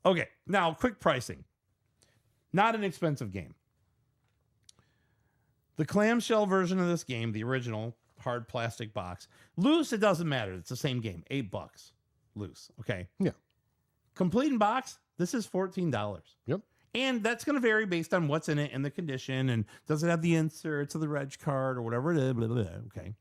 Okay, now quick pricing. Not an expensive game. The clamshell version of this game, the original hard plastic box, loose, it doesn't matter. It's the same game. $8 loose. Okay. Yeah. Complete in box, this is $14. Yep. And that's going to vary based on what's in it and the condition, and does it have the inserts of the reg card or whatever it is. Blah, blah, blah. Okay.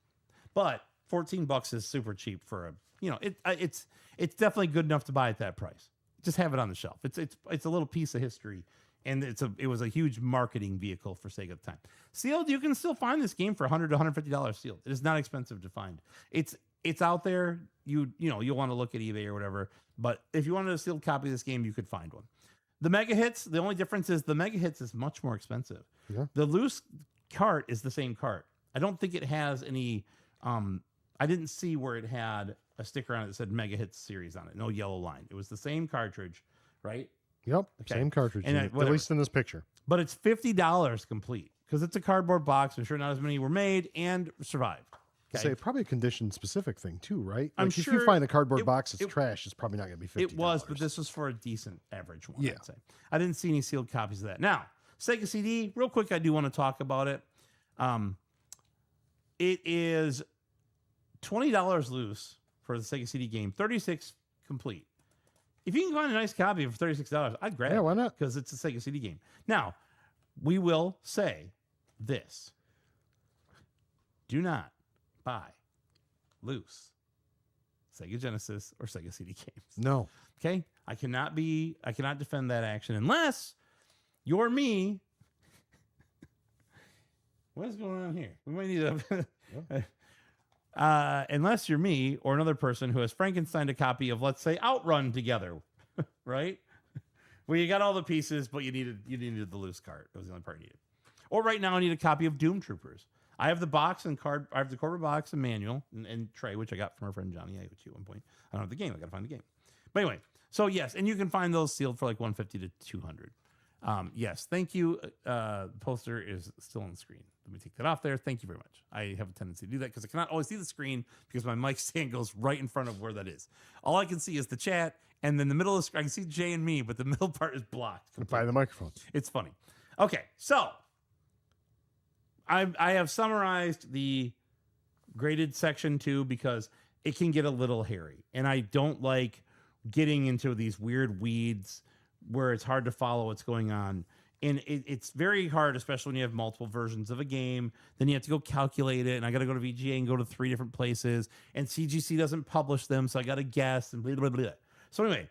But $14 is super cheap for it's definitely good enough to buy at that price. Just have it on the shelf. It's a little piece of history. And it was a huge marketing vehicle for Sega at the time. Sealed, you can still find this game for $100 to $150 sealed. It is not expensive to find. It's out there. You'll want to look at eBay or whatever. But if you wanted a sealed copy of this game, you could find one. The Mega Hits, the only difference is the Mega Hits is much more expensive. Yeah. The loose cart is the same cart. I don't think it has any. I didn't see where it had a sticker on it that said Mega Hits series on it. No yellow line. It was the same cartridge, right? Yep. Okay. Same cartridge. And at least in this picture. But it's $50 complete because it's a cardboard box. I'm sure not as many were made and survived. Okay. Say probably a condition specific thing too, right? I'm like if sure you find a cardboard box that's trash, it's probably not going to be $50. It was, but this was for a decent average one. Yeah. I'd say. I didn't see any sealed copies of that. Now, Sega CD, real quick, I do want to talk about it. It is $20 loose for the Sega CD game, $36 complete. If you can find a nice copy for $36, I'd grab it. Yeah, why not? Because it's a Sega CD game. Now, we will say this. Do not buy loose Sega Genesis or Sega CD games. No. Okay? I cannot defend that action unless you're me. What is going on here? We might need unless you're me or another person who has Frankenstein a copy of, let's say, Outrun together, right? Where you got all the pieces, but you needed the loose cart. That was the only part you needed. Or right now, I need a copy of Doom Troopers. I have the box and card. I have the cardboard box and manual and tray, which I got from our friend Johnny at one point. I don't have the game. I got to find the game. But anyway, so yes, and you can find those sealed for like $150 to $200. Yes, thank you. The poster is still on the screen. Let me take that off there. Thank you very much. I have a tendency to do that because I cannot always see the screen because my mic stand goes right in front of where that is. All I can see is the chat, and then the middle of the screen, I can see Jay and me, but the middle part is blocked. By the microphone. It's funny. Okay, so I have summarized the graded section 2 because it can get a little hairy, and I don't like getting into these weird weeds where it's hard to follow what's going on. And it's very hard, especially when you have multiple versions of a game. Then you have to go calculate it, and I got to go to VGA and go to 3 different places, and CGC doesn't publish them, so I got to guess, and blah, blah, blah. So anyway,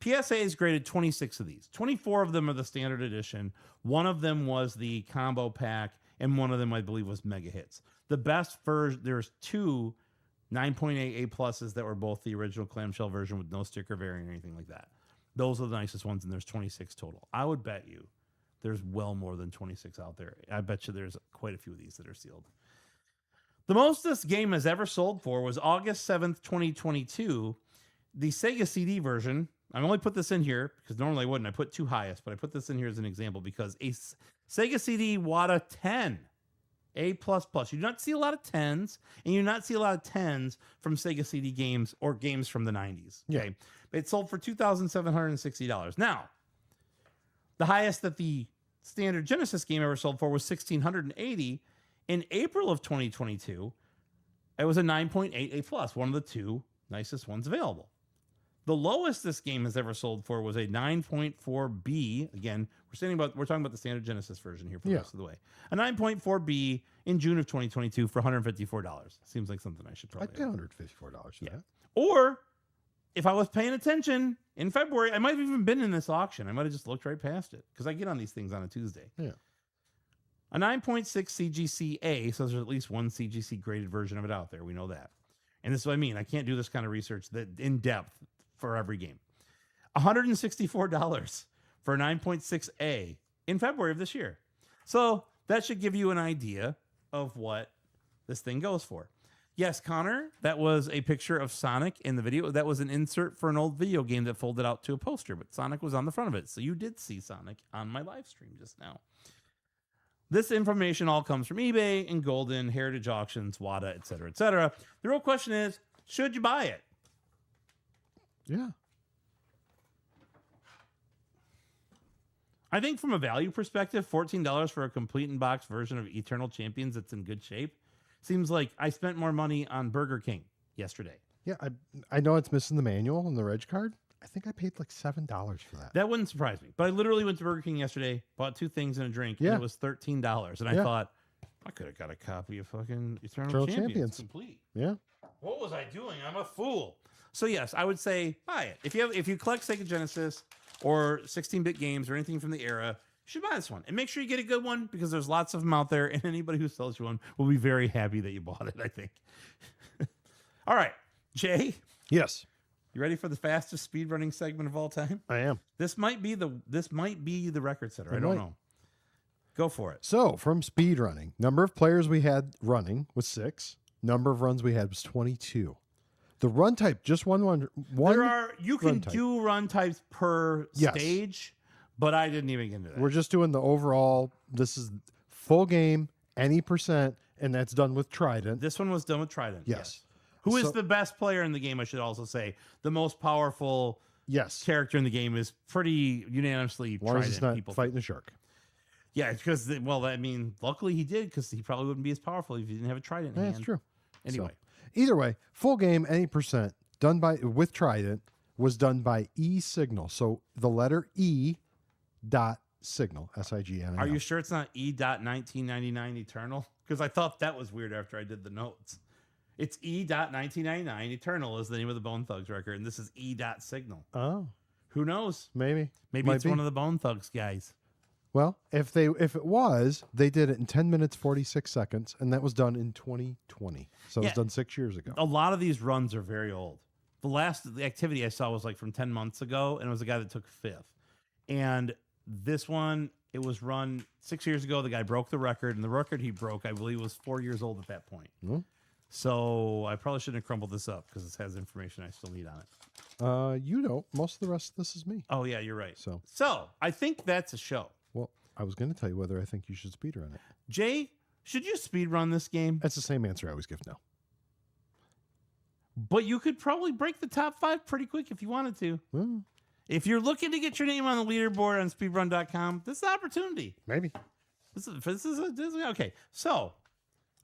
PSA has graded 26 of these. 24 of them are the standard edition. One of them was the combo pack, and one of them, I believe, was Mega Hits. The best version, there's 2 9.8 A pluses that were both the original clamshell version with no sticker variant or anything like that. Those are the nicest ones, and there's 26 total. I would bet you there's well more than 26 out there. I bet you there's quite a few of these that are sealed. The most this game has ever sold for was August 7th, 2022. The Sega CD version, I only put this in here because normally I wouldn't. I put 2 highest, but I put this in here as an example because a Sega CD WATA 10, A++. You do not see a lot of 10s, and you do not see a lot of 10s from Sega CD games or games from the 90s. Okay, yeah. It sold for $2,760. Now, the highest that the standard Genesis game ever sold for was $1,680. In April of 2022, it was a 9.8 A+, one of the 2 nicest ones available. The lowest this game has ever sold for was a 9.4 B. Again, we're talking about the standard Genesis version here for the rest of the way. A 9.4 B in June of 2022 for $154. Seems like something I should probably. I'd pay $154 for that. Or if I was paying attention in February, I might have even been in this auction. I might have just looked right past it because I get on these things on a Tuesday. Yeah. A 9.6 CGC-A, so there's at least one CGC graded version of it out there. We know that. And this is what I mean. I can't do this kind of research that in depth for every game. $164 for a 9.6A in February of this year. So that should give you an idea of what this thing goes for. Yes, Connor, that was a picture of Sonic in the video. That was an insert for an old video game that folded out to a poster, but Sonic was on the front of it. So you did see Sonic on my live stream just now. This information all comes from eBay and Golden, Heritage Auctions, WATA, et cetera, et cetera. The real question is, should you buy it? Yeah. I think from a value perspective, $14 for a complete in-box version of Eternal Champions that's in good shape seems like I spent more money on Burger King yesterday. Yeah, I know it's missing the manual and the reg card. I think I paid like $7 for that. That wouldn't surprise me. But I literally went to Burger King yesterday, bought 2 things and a drink, and it was $13. And I thought, I could have got a copy of fucking Eternal Champions complete. Yeah. What was I doing? I'm a fool. So yes, I would say buy it. If you collect Sega Genesis or 16-bit games or anything from the era, you should buy this one. And make sure you get a good one because there's lots of them out there, and anybody who sells you one will be very happy that you bought it, I think. All right, Jay. Yes. You ready for the fastest speedrunning segment of all time? I am. This might be the record setter. I don't know. Go for it. So from speedrunning, number of players we had running was 6. Number of runs we had was 22. The run type, just one. You can do run types per stage, but I didn't even get into that. We're just doing the overall. This is full game, any %, and that's done with Trident. This one was done with Trident. Yes. Who is the best player in the game, I should also say. The most powerful character in the game is pretty unanimously Trident. As long as it's not fighting a shark. Yeah, because, luckily he did, because he probably wouldn't be as powerful if he didn't have a Trident in hand. That's true. Anyway. So, either way, full game, any %, done with Trident, was done by E-Signal. So the letter E dot signal, S-I-G-N. Are you sure it's not E.1999 Eternal? Because I thought that was weird after I did the notes. It's E.1999 Eternal is the name of the Bone Thugs record, and this is E.Signal. Oh. Who knows? Maybe it's one of the Bone Thugs guys. Well, if it was, they did it in 10 minutes, 46 seconds, and that was done in 2020. So it was done 6 years ago. A lot of these runs are very old. The activity I saw was like from 10 months ago, and it was a guy that took 5th. And this one, it was run 6 years ago. The guy broke the record, and the record he broke, I believe, was 4 years old at that point. Mm-hmm. So I probably shouldn't have crumbled this up because this has information I still need on it. You know, most of the rest of this is me. Oh, yeah, you're right. So I think that's a show. Well, I was going to tell you whether I think you should speedrun it. Jay, should you speedrun this game? That's the same answer I always give no. But you could probably break the top 5 pretty quick if you wanted to. If you're looking to get your name on the leaderboard on speedrun.com, this is an opportunity. Maybe. This is okay. So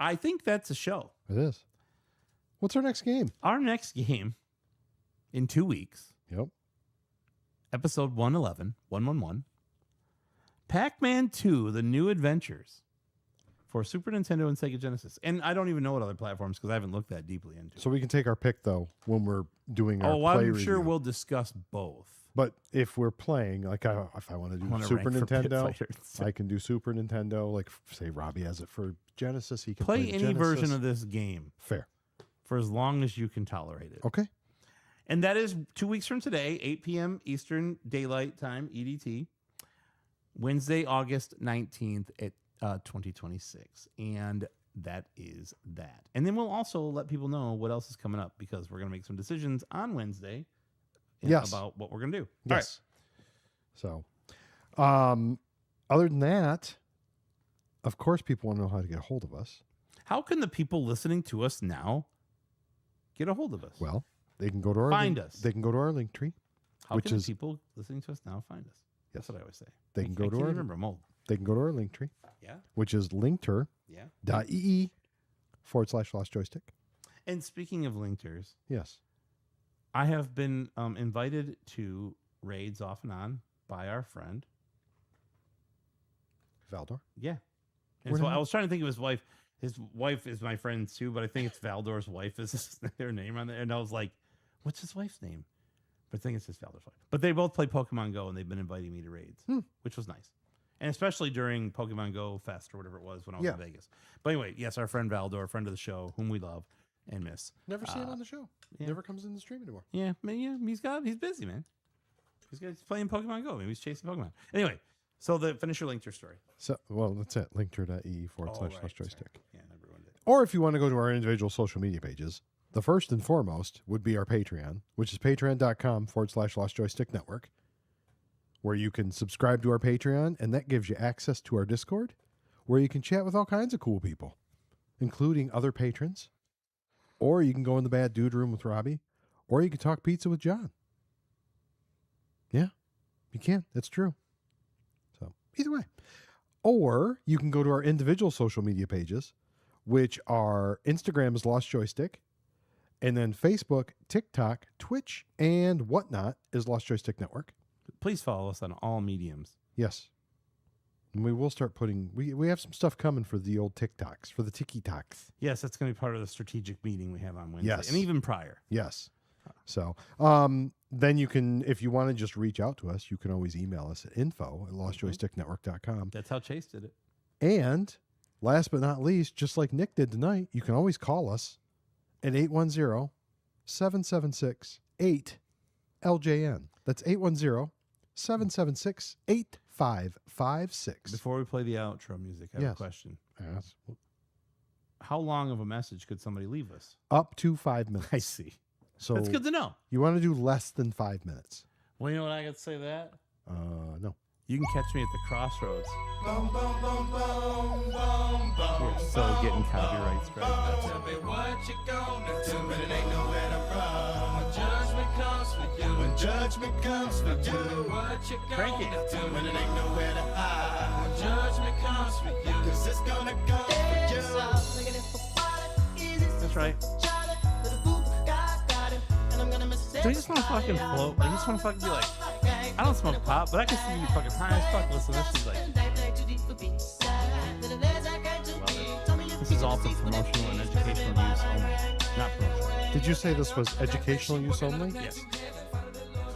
I think that's a show. It is. What's our next game? Our next game in 2 weeks. Yep. Episode 111. Pac-Man 2: The New Adventures for Super Nintendo and Sega Genesis. And I don't even know what other platforms because I haven't looked that deeply into it. So we can take our pick though when we're doing our Oh, play I'm review. sure we'll discuss both. But if we're playing, like if I want to do wanna Super rank for Pit Nintendo, Fighters. I can do Super Nintendo. Like say Robbie has it for Genesis, he can Play the any Genesis. version of this game Fair. for as long as you can tolerate it. Okay. And that is 2 weeks from today, 8 p.m. Eastern Daylight Time, EDT, Wednesday, August 19th at 2026. And that is that. And then we'll also let people know what else is coming up because we're going to make some decisions on Wednesday about what we're going to do. Yes. So, other than that, of course, people want to know how to get a hold of us. How can the people listening to us now get a hold of us? Well, they can go to our Find link, us. They can go to our link tree, How which can is the people listening to us now find us? That's what I always say. they can go to our remember. I'm old. They can go to our link tree. Yeah. Which is linkter.ee/lost joystick. And speaking of linkters, Yes. I have been invited to raids off and on by our friend. Valdor. Yeah. Where And so now? I was trying to think of his wife. His wife is my friend too, but I think it's Valdor's wife is their name on there. And I was like, what's his wife's name? But I think it's just Valdor's wife. But they both play Pokemon Go and they've been inviting me to raids, which was nice. And especially during Pokemon Go Fest or whatever it was when I was in Vegas. But anyway, yes, our friend Valdor, friend of the show, whom we love and miss. Never see him on the show. yeah. Never comes in the stream anymore. Yeah, he's busy, man. He's playing Pokemon Go. Maybe he's chasing Pokemon. Anyway, so finish your Linkter story. So, well, that's it. Linkter.ee/lost joystick. Yeah, everyone did. Or if you want to go to our individual social media pages, the first and foremost would be our Patreon, which is patreon.com/lost joystick network, where you can subscribe to our Patreon, and that gives you access to our Discord, where you can chat with all kinds of cool people, including other patrons. Or you can go in the Bad Dude Room with Robbie, or you can talk pizza with John. Yeah, you can. That's true. So either way. Or you can go to our individual social media pages, which are Instagram is Lost Joystick, and then Facebook, TikTok, Twitch, and whatnot is Lost Joystick Network. Please follow us on all mediums. Yes. And we will start putting, we have some stuff coming for the old TikToks, for the TikToks. Yes, that's going to be part of the strategic meeting we have on Wednesday. Yes. And even prior. Yes. So then you can, if you want to just reach out to us, you can always email us at info@lostjoysticknetwork.com. That's how Chase did it. And last but not least, just like Nick did tonight, you can always call us at 810-776-8LJN. That's 810-776-8556. Before we play the outro music, I have a question. Yes. How long of a message could somebody leave us? Up to 5 minutes. I see. So That's good to know. You want to do less than 5 minutes? Well, you know what I got to say to that? No. You can catch me at the crossroads. Boom, boom, boom, boom, boom, boom. We're still getting copyright strikes. That's Tell me it. what you gonna do when it ain't nowhere to run. When judgment comes for you. When judgment comes for you. What you Crank it. gonna do when it ain't nowhere to hide. When judgment comes for you. 'Cause it's gonna come for you. That's right. Do you just want to fucking float? I just want to fucking be like, I don't smoke pot, but I can see you fucking high as fuck. Listen, this is like, this is all for promotional and educational use only, not promotional. Did you say this was educational use only? Yes.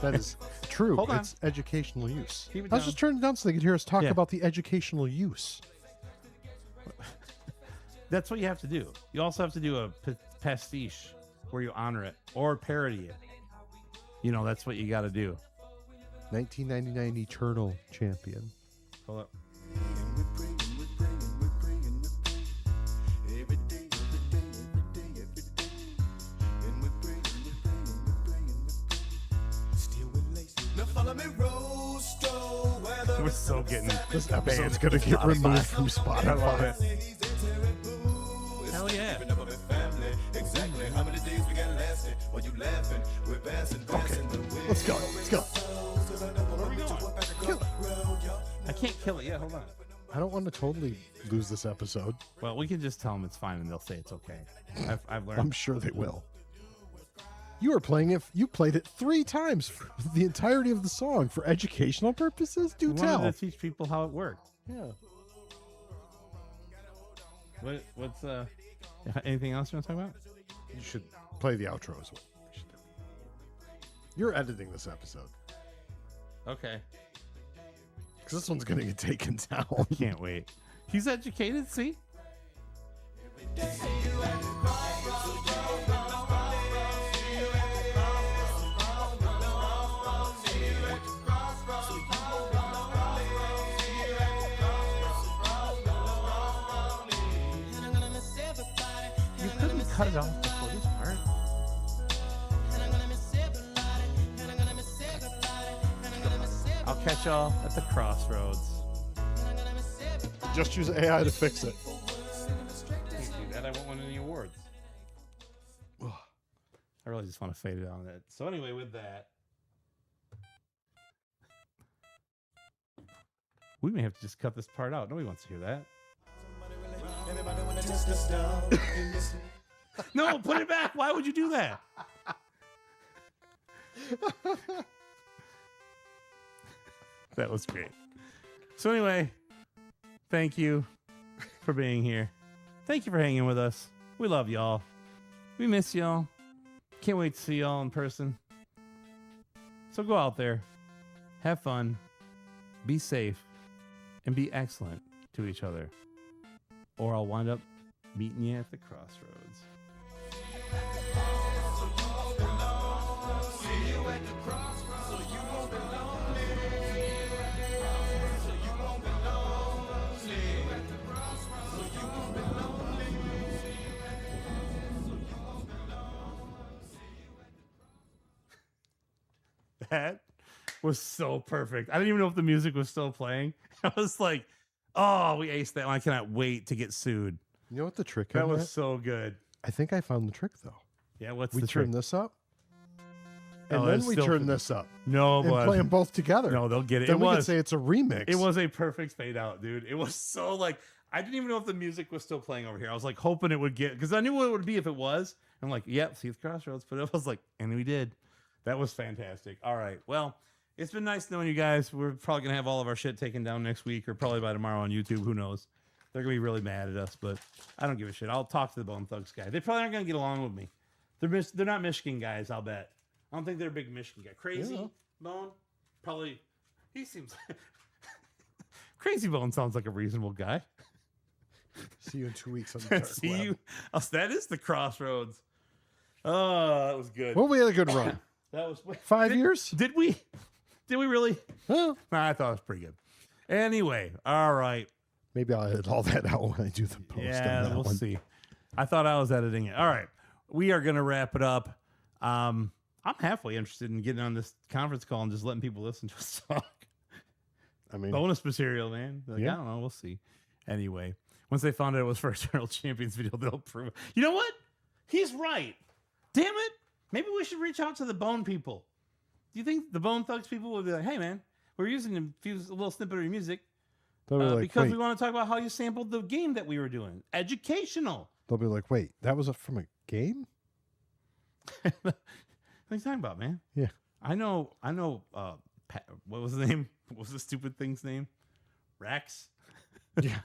That is true. Hold on. It's educational use. Keep it I was down. just turning it down so they could hear us talk Yeah. about the educational use. That's what you have to do. You also have to do a pastiche where you honor it or parody it. You know, that's what you got to do. 1999 Eternal Champion. Hold up. We're so getting This episode's going to get removed from Spotify. I love it. Hell yeah. Okay, let's go. Let's go. Where are we going? Kill it. I can't kill it yet. Hold on. I don't want to totally lose this episode. Well, we can just tell them it's fine and they'll say it's okay. I've learned. I'm sure they will. You were playing it. You played it 3 times for the entirety of the song for educational purposes. Do We tell. wanted to teach people how it worked. Yeah. What's anything else you want to talk about? You should play the outro as well. You're editing this episode Okay. because this one's gonna get taken down. Can't wait. He's educated, see? You couldn't cut it off before this part. I'll catch y'all at the crossroads. Just use AI to fix it. Can't do that. I won't win any awards. I really just want to fade it on it. So anyway, with that, we may have to just cut this part out. Nobody wants to hear that. No, put it back. Why would you do that? That was great. So anyway, thank you for being here. Thank you for hanging with us. We love y'all. We miss y'all. Can't wait to see y'all in person. So go out there, have fun, be safe, and be excellent to each other. Or I'll wind up meeting you at the crossroads. That was so perfect. I didn't even know if the music was still playing. I was like, oh, we aced that one. I cannot wait to get sued. You know what the trick That on was so good. I think I found the trick though. Yeah, what's We the turn trick? this up, and Oh, then it's we still- turn this up. No, and but play them both together. no, they'll get it. Then It we was. could say it's a remix. It was a perfect fade out, dude. It was so like I didn't even know if the music was still playing over here. I was like hoping it would get because I knew what it would be if it was. I'm like, yep, see the crossroads. But it was like, and we did. That was fantastic. All right, well, it's been nice knowing you guys. We're probably gonna have all of our shit taken down next week or probably by tomorrow on YouTube. Who knows? They're gonna be really mad at us, but I don't give a shit. I'll talk to the Bone Thugs guy. They probably aren't gonna get along with me. They're not Michigan guys. I'll bet. I don't think they're a big Michigan guy. Crazy Yeah. Bone, probably. He seems. Crazy Bone sounds like a reasonable guy. See you in 2 weeks on the dark See web. you. Oh, that is the crossroads. Oh, that was good. Well, we had a good run. That was 5 years. Did we? Did we really? Well, Nah, I thought it was pretty good. Anyway, all right. maybe I'll edit all that out when I do the post. Yeah, on that we'll one. see. I thought I was editing it. All right. We are going to wrap it up. I'm halfway interested in getting on this conference call and just letting people listen to us talk. I mean, Bonus material, man. Like, Yeah. I don't know. We'll see. Anyway, once they found out it was for Eternal Champions video, they'll prove it. You know what? He's right. Damn it. Maybe we should reach out to the Bone people. Do you think the Bone Thugs people would be like, hey, man, we're using a little snippet of your music they'll be like, because wait. we want to talk about how you sampled the game that we were doing. Educational. They'll be like, wait, that was from a game? What are you talking about, man? Yeah. I know. What was the name? What was the stupid thing's name? Rex. Yeah.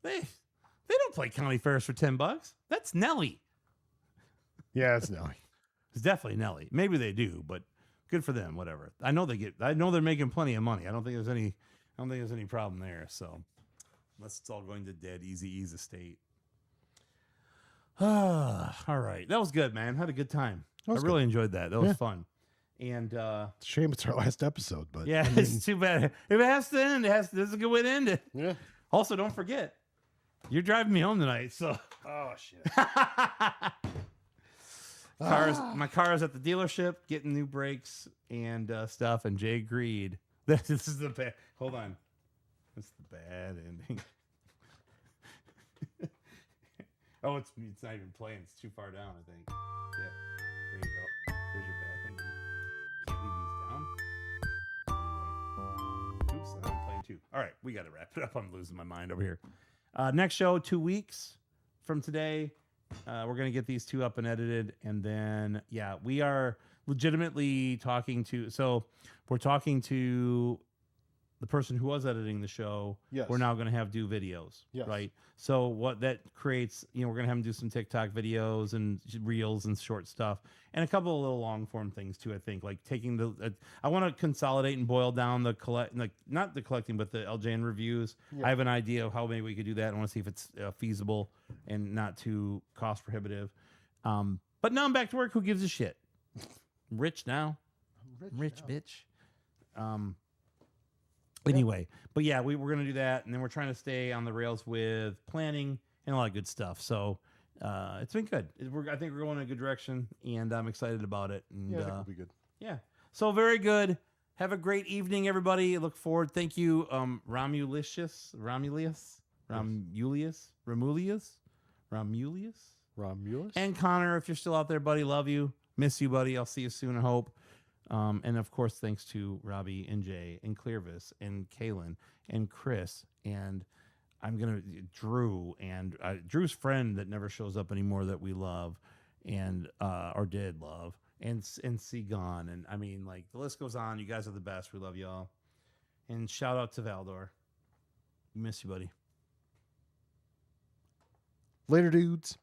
They don't play county fairs for $10. That's Nelly. Yeah, it's Nelly. It's definitely Nelly. Maybe they do, but good for them. Whatever. I know they're making plenty of money. I don't think there's any problem there. So unless it's all going to dead Eazy-E's estate. All right. That was good, man. Had a good time. I was really enjoyed that. That was Yeah. fun. And It's a shame it's our last episode, but yeah, I mean, it's too bad. If it has to end, this is a good way to end it. yeah. Also, don't forget, you're driving me home tonight, so Oh shit. my car is at the dealership getting new brakes and stuff, and Jay agreed. This is the bad. Hold on, this is the bad ending. Oh, it's not even playing. It's too far down, I think. Yeah, there you go. There's your bad ending. Can't leave these down. Anyway. Oops, I'm playing too. All right, we got to wrap it up. I'm losing my mind over here. Next show, 2 weeks from today. We're going to get these 2 up and edited. And then, yeah, we are legitimately talking to. So we're talking to the person who was editing the show. Yes. We're now going to have do videos. Yes. Right. So what that creates, we're going to have them do some TikTok videos and reels and short stuff and a couple of little long form things too. I think like taking I want to consolidate and boil down the not the collecting, but the LJN reviews. Yeah. I have an idea of how maybe we could do that. I want to see if it's feasible and not too cost prohibitive. But now I'm back to work. Who gives a shit? I'm rich now. Rich bitch. Anyway, but yeah, we're going to do that. And then we're trying to stay on the rails with planning and a lot of good stuff. So it's been good. I think we're going in a good direction, and I'm excited about it. And, Yeah, I think it'll be good. Yeah. So very good. Have a great evening, everybody. Look forward. Thank you, Romulius, and Connor. If you're still out there, buddy, love you. Miss you, buddy. I'll see you soon, I hope. And of course, thanks to Robbie and Jay and Clearvis and Kaylin and Chris and Drew and Drew's friend that never shows up anymore that we love and or did love and Segon, and I mean, like, the list goes on. You guys are the best. We love y'all. And shout out to Valdor. Miss you, buddy. Later, dudes.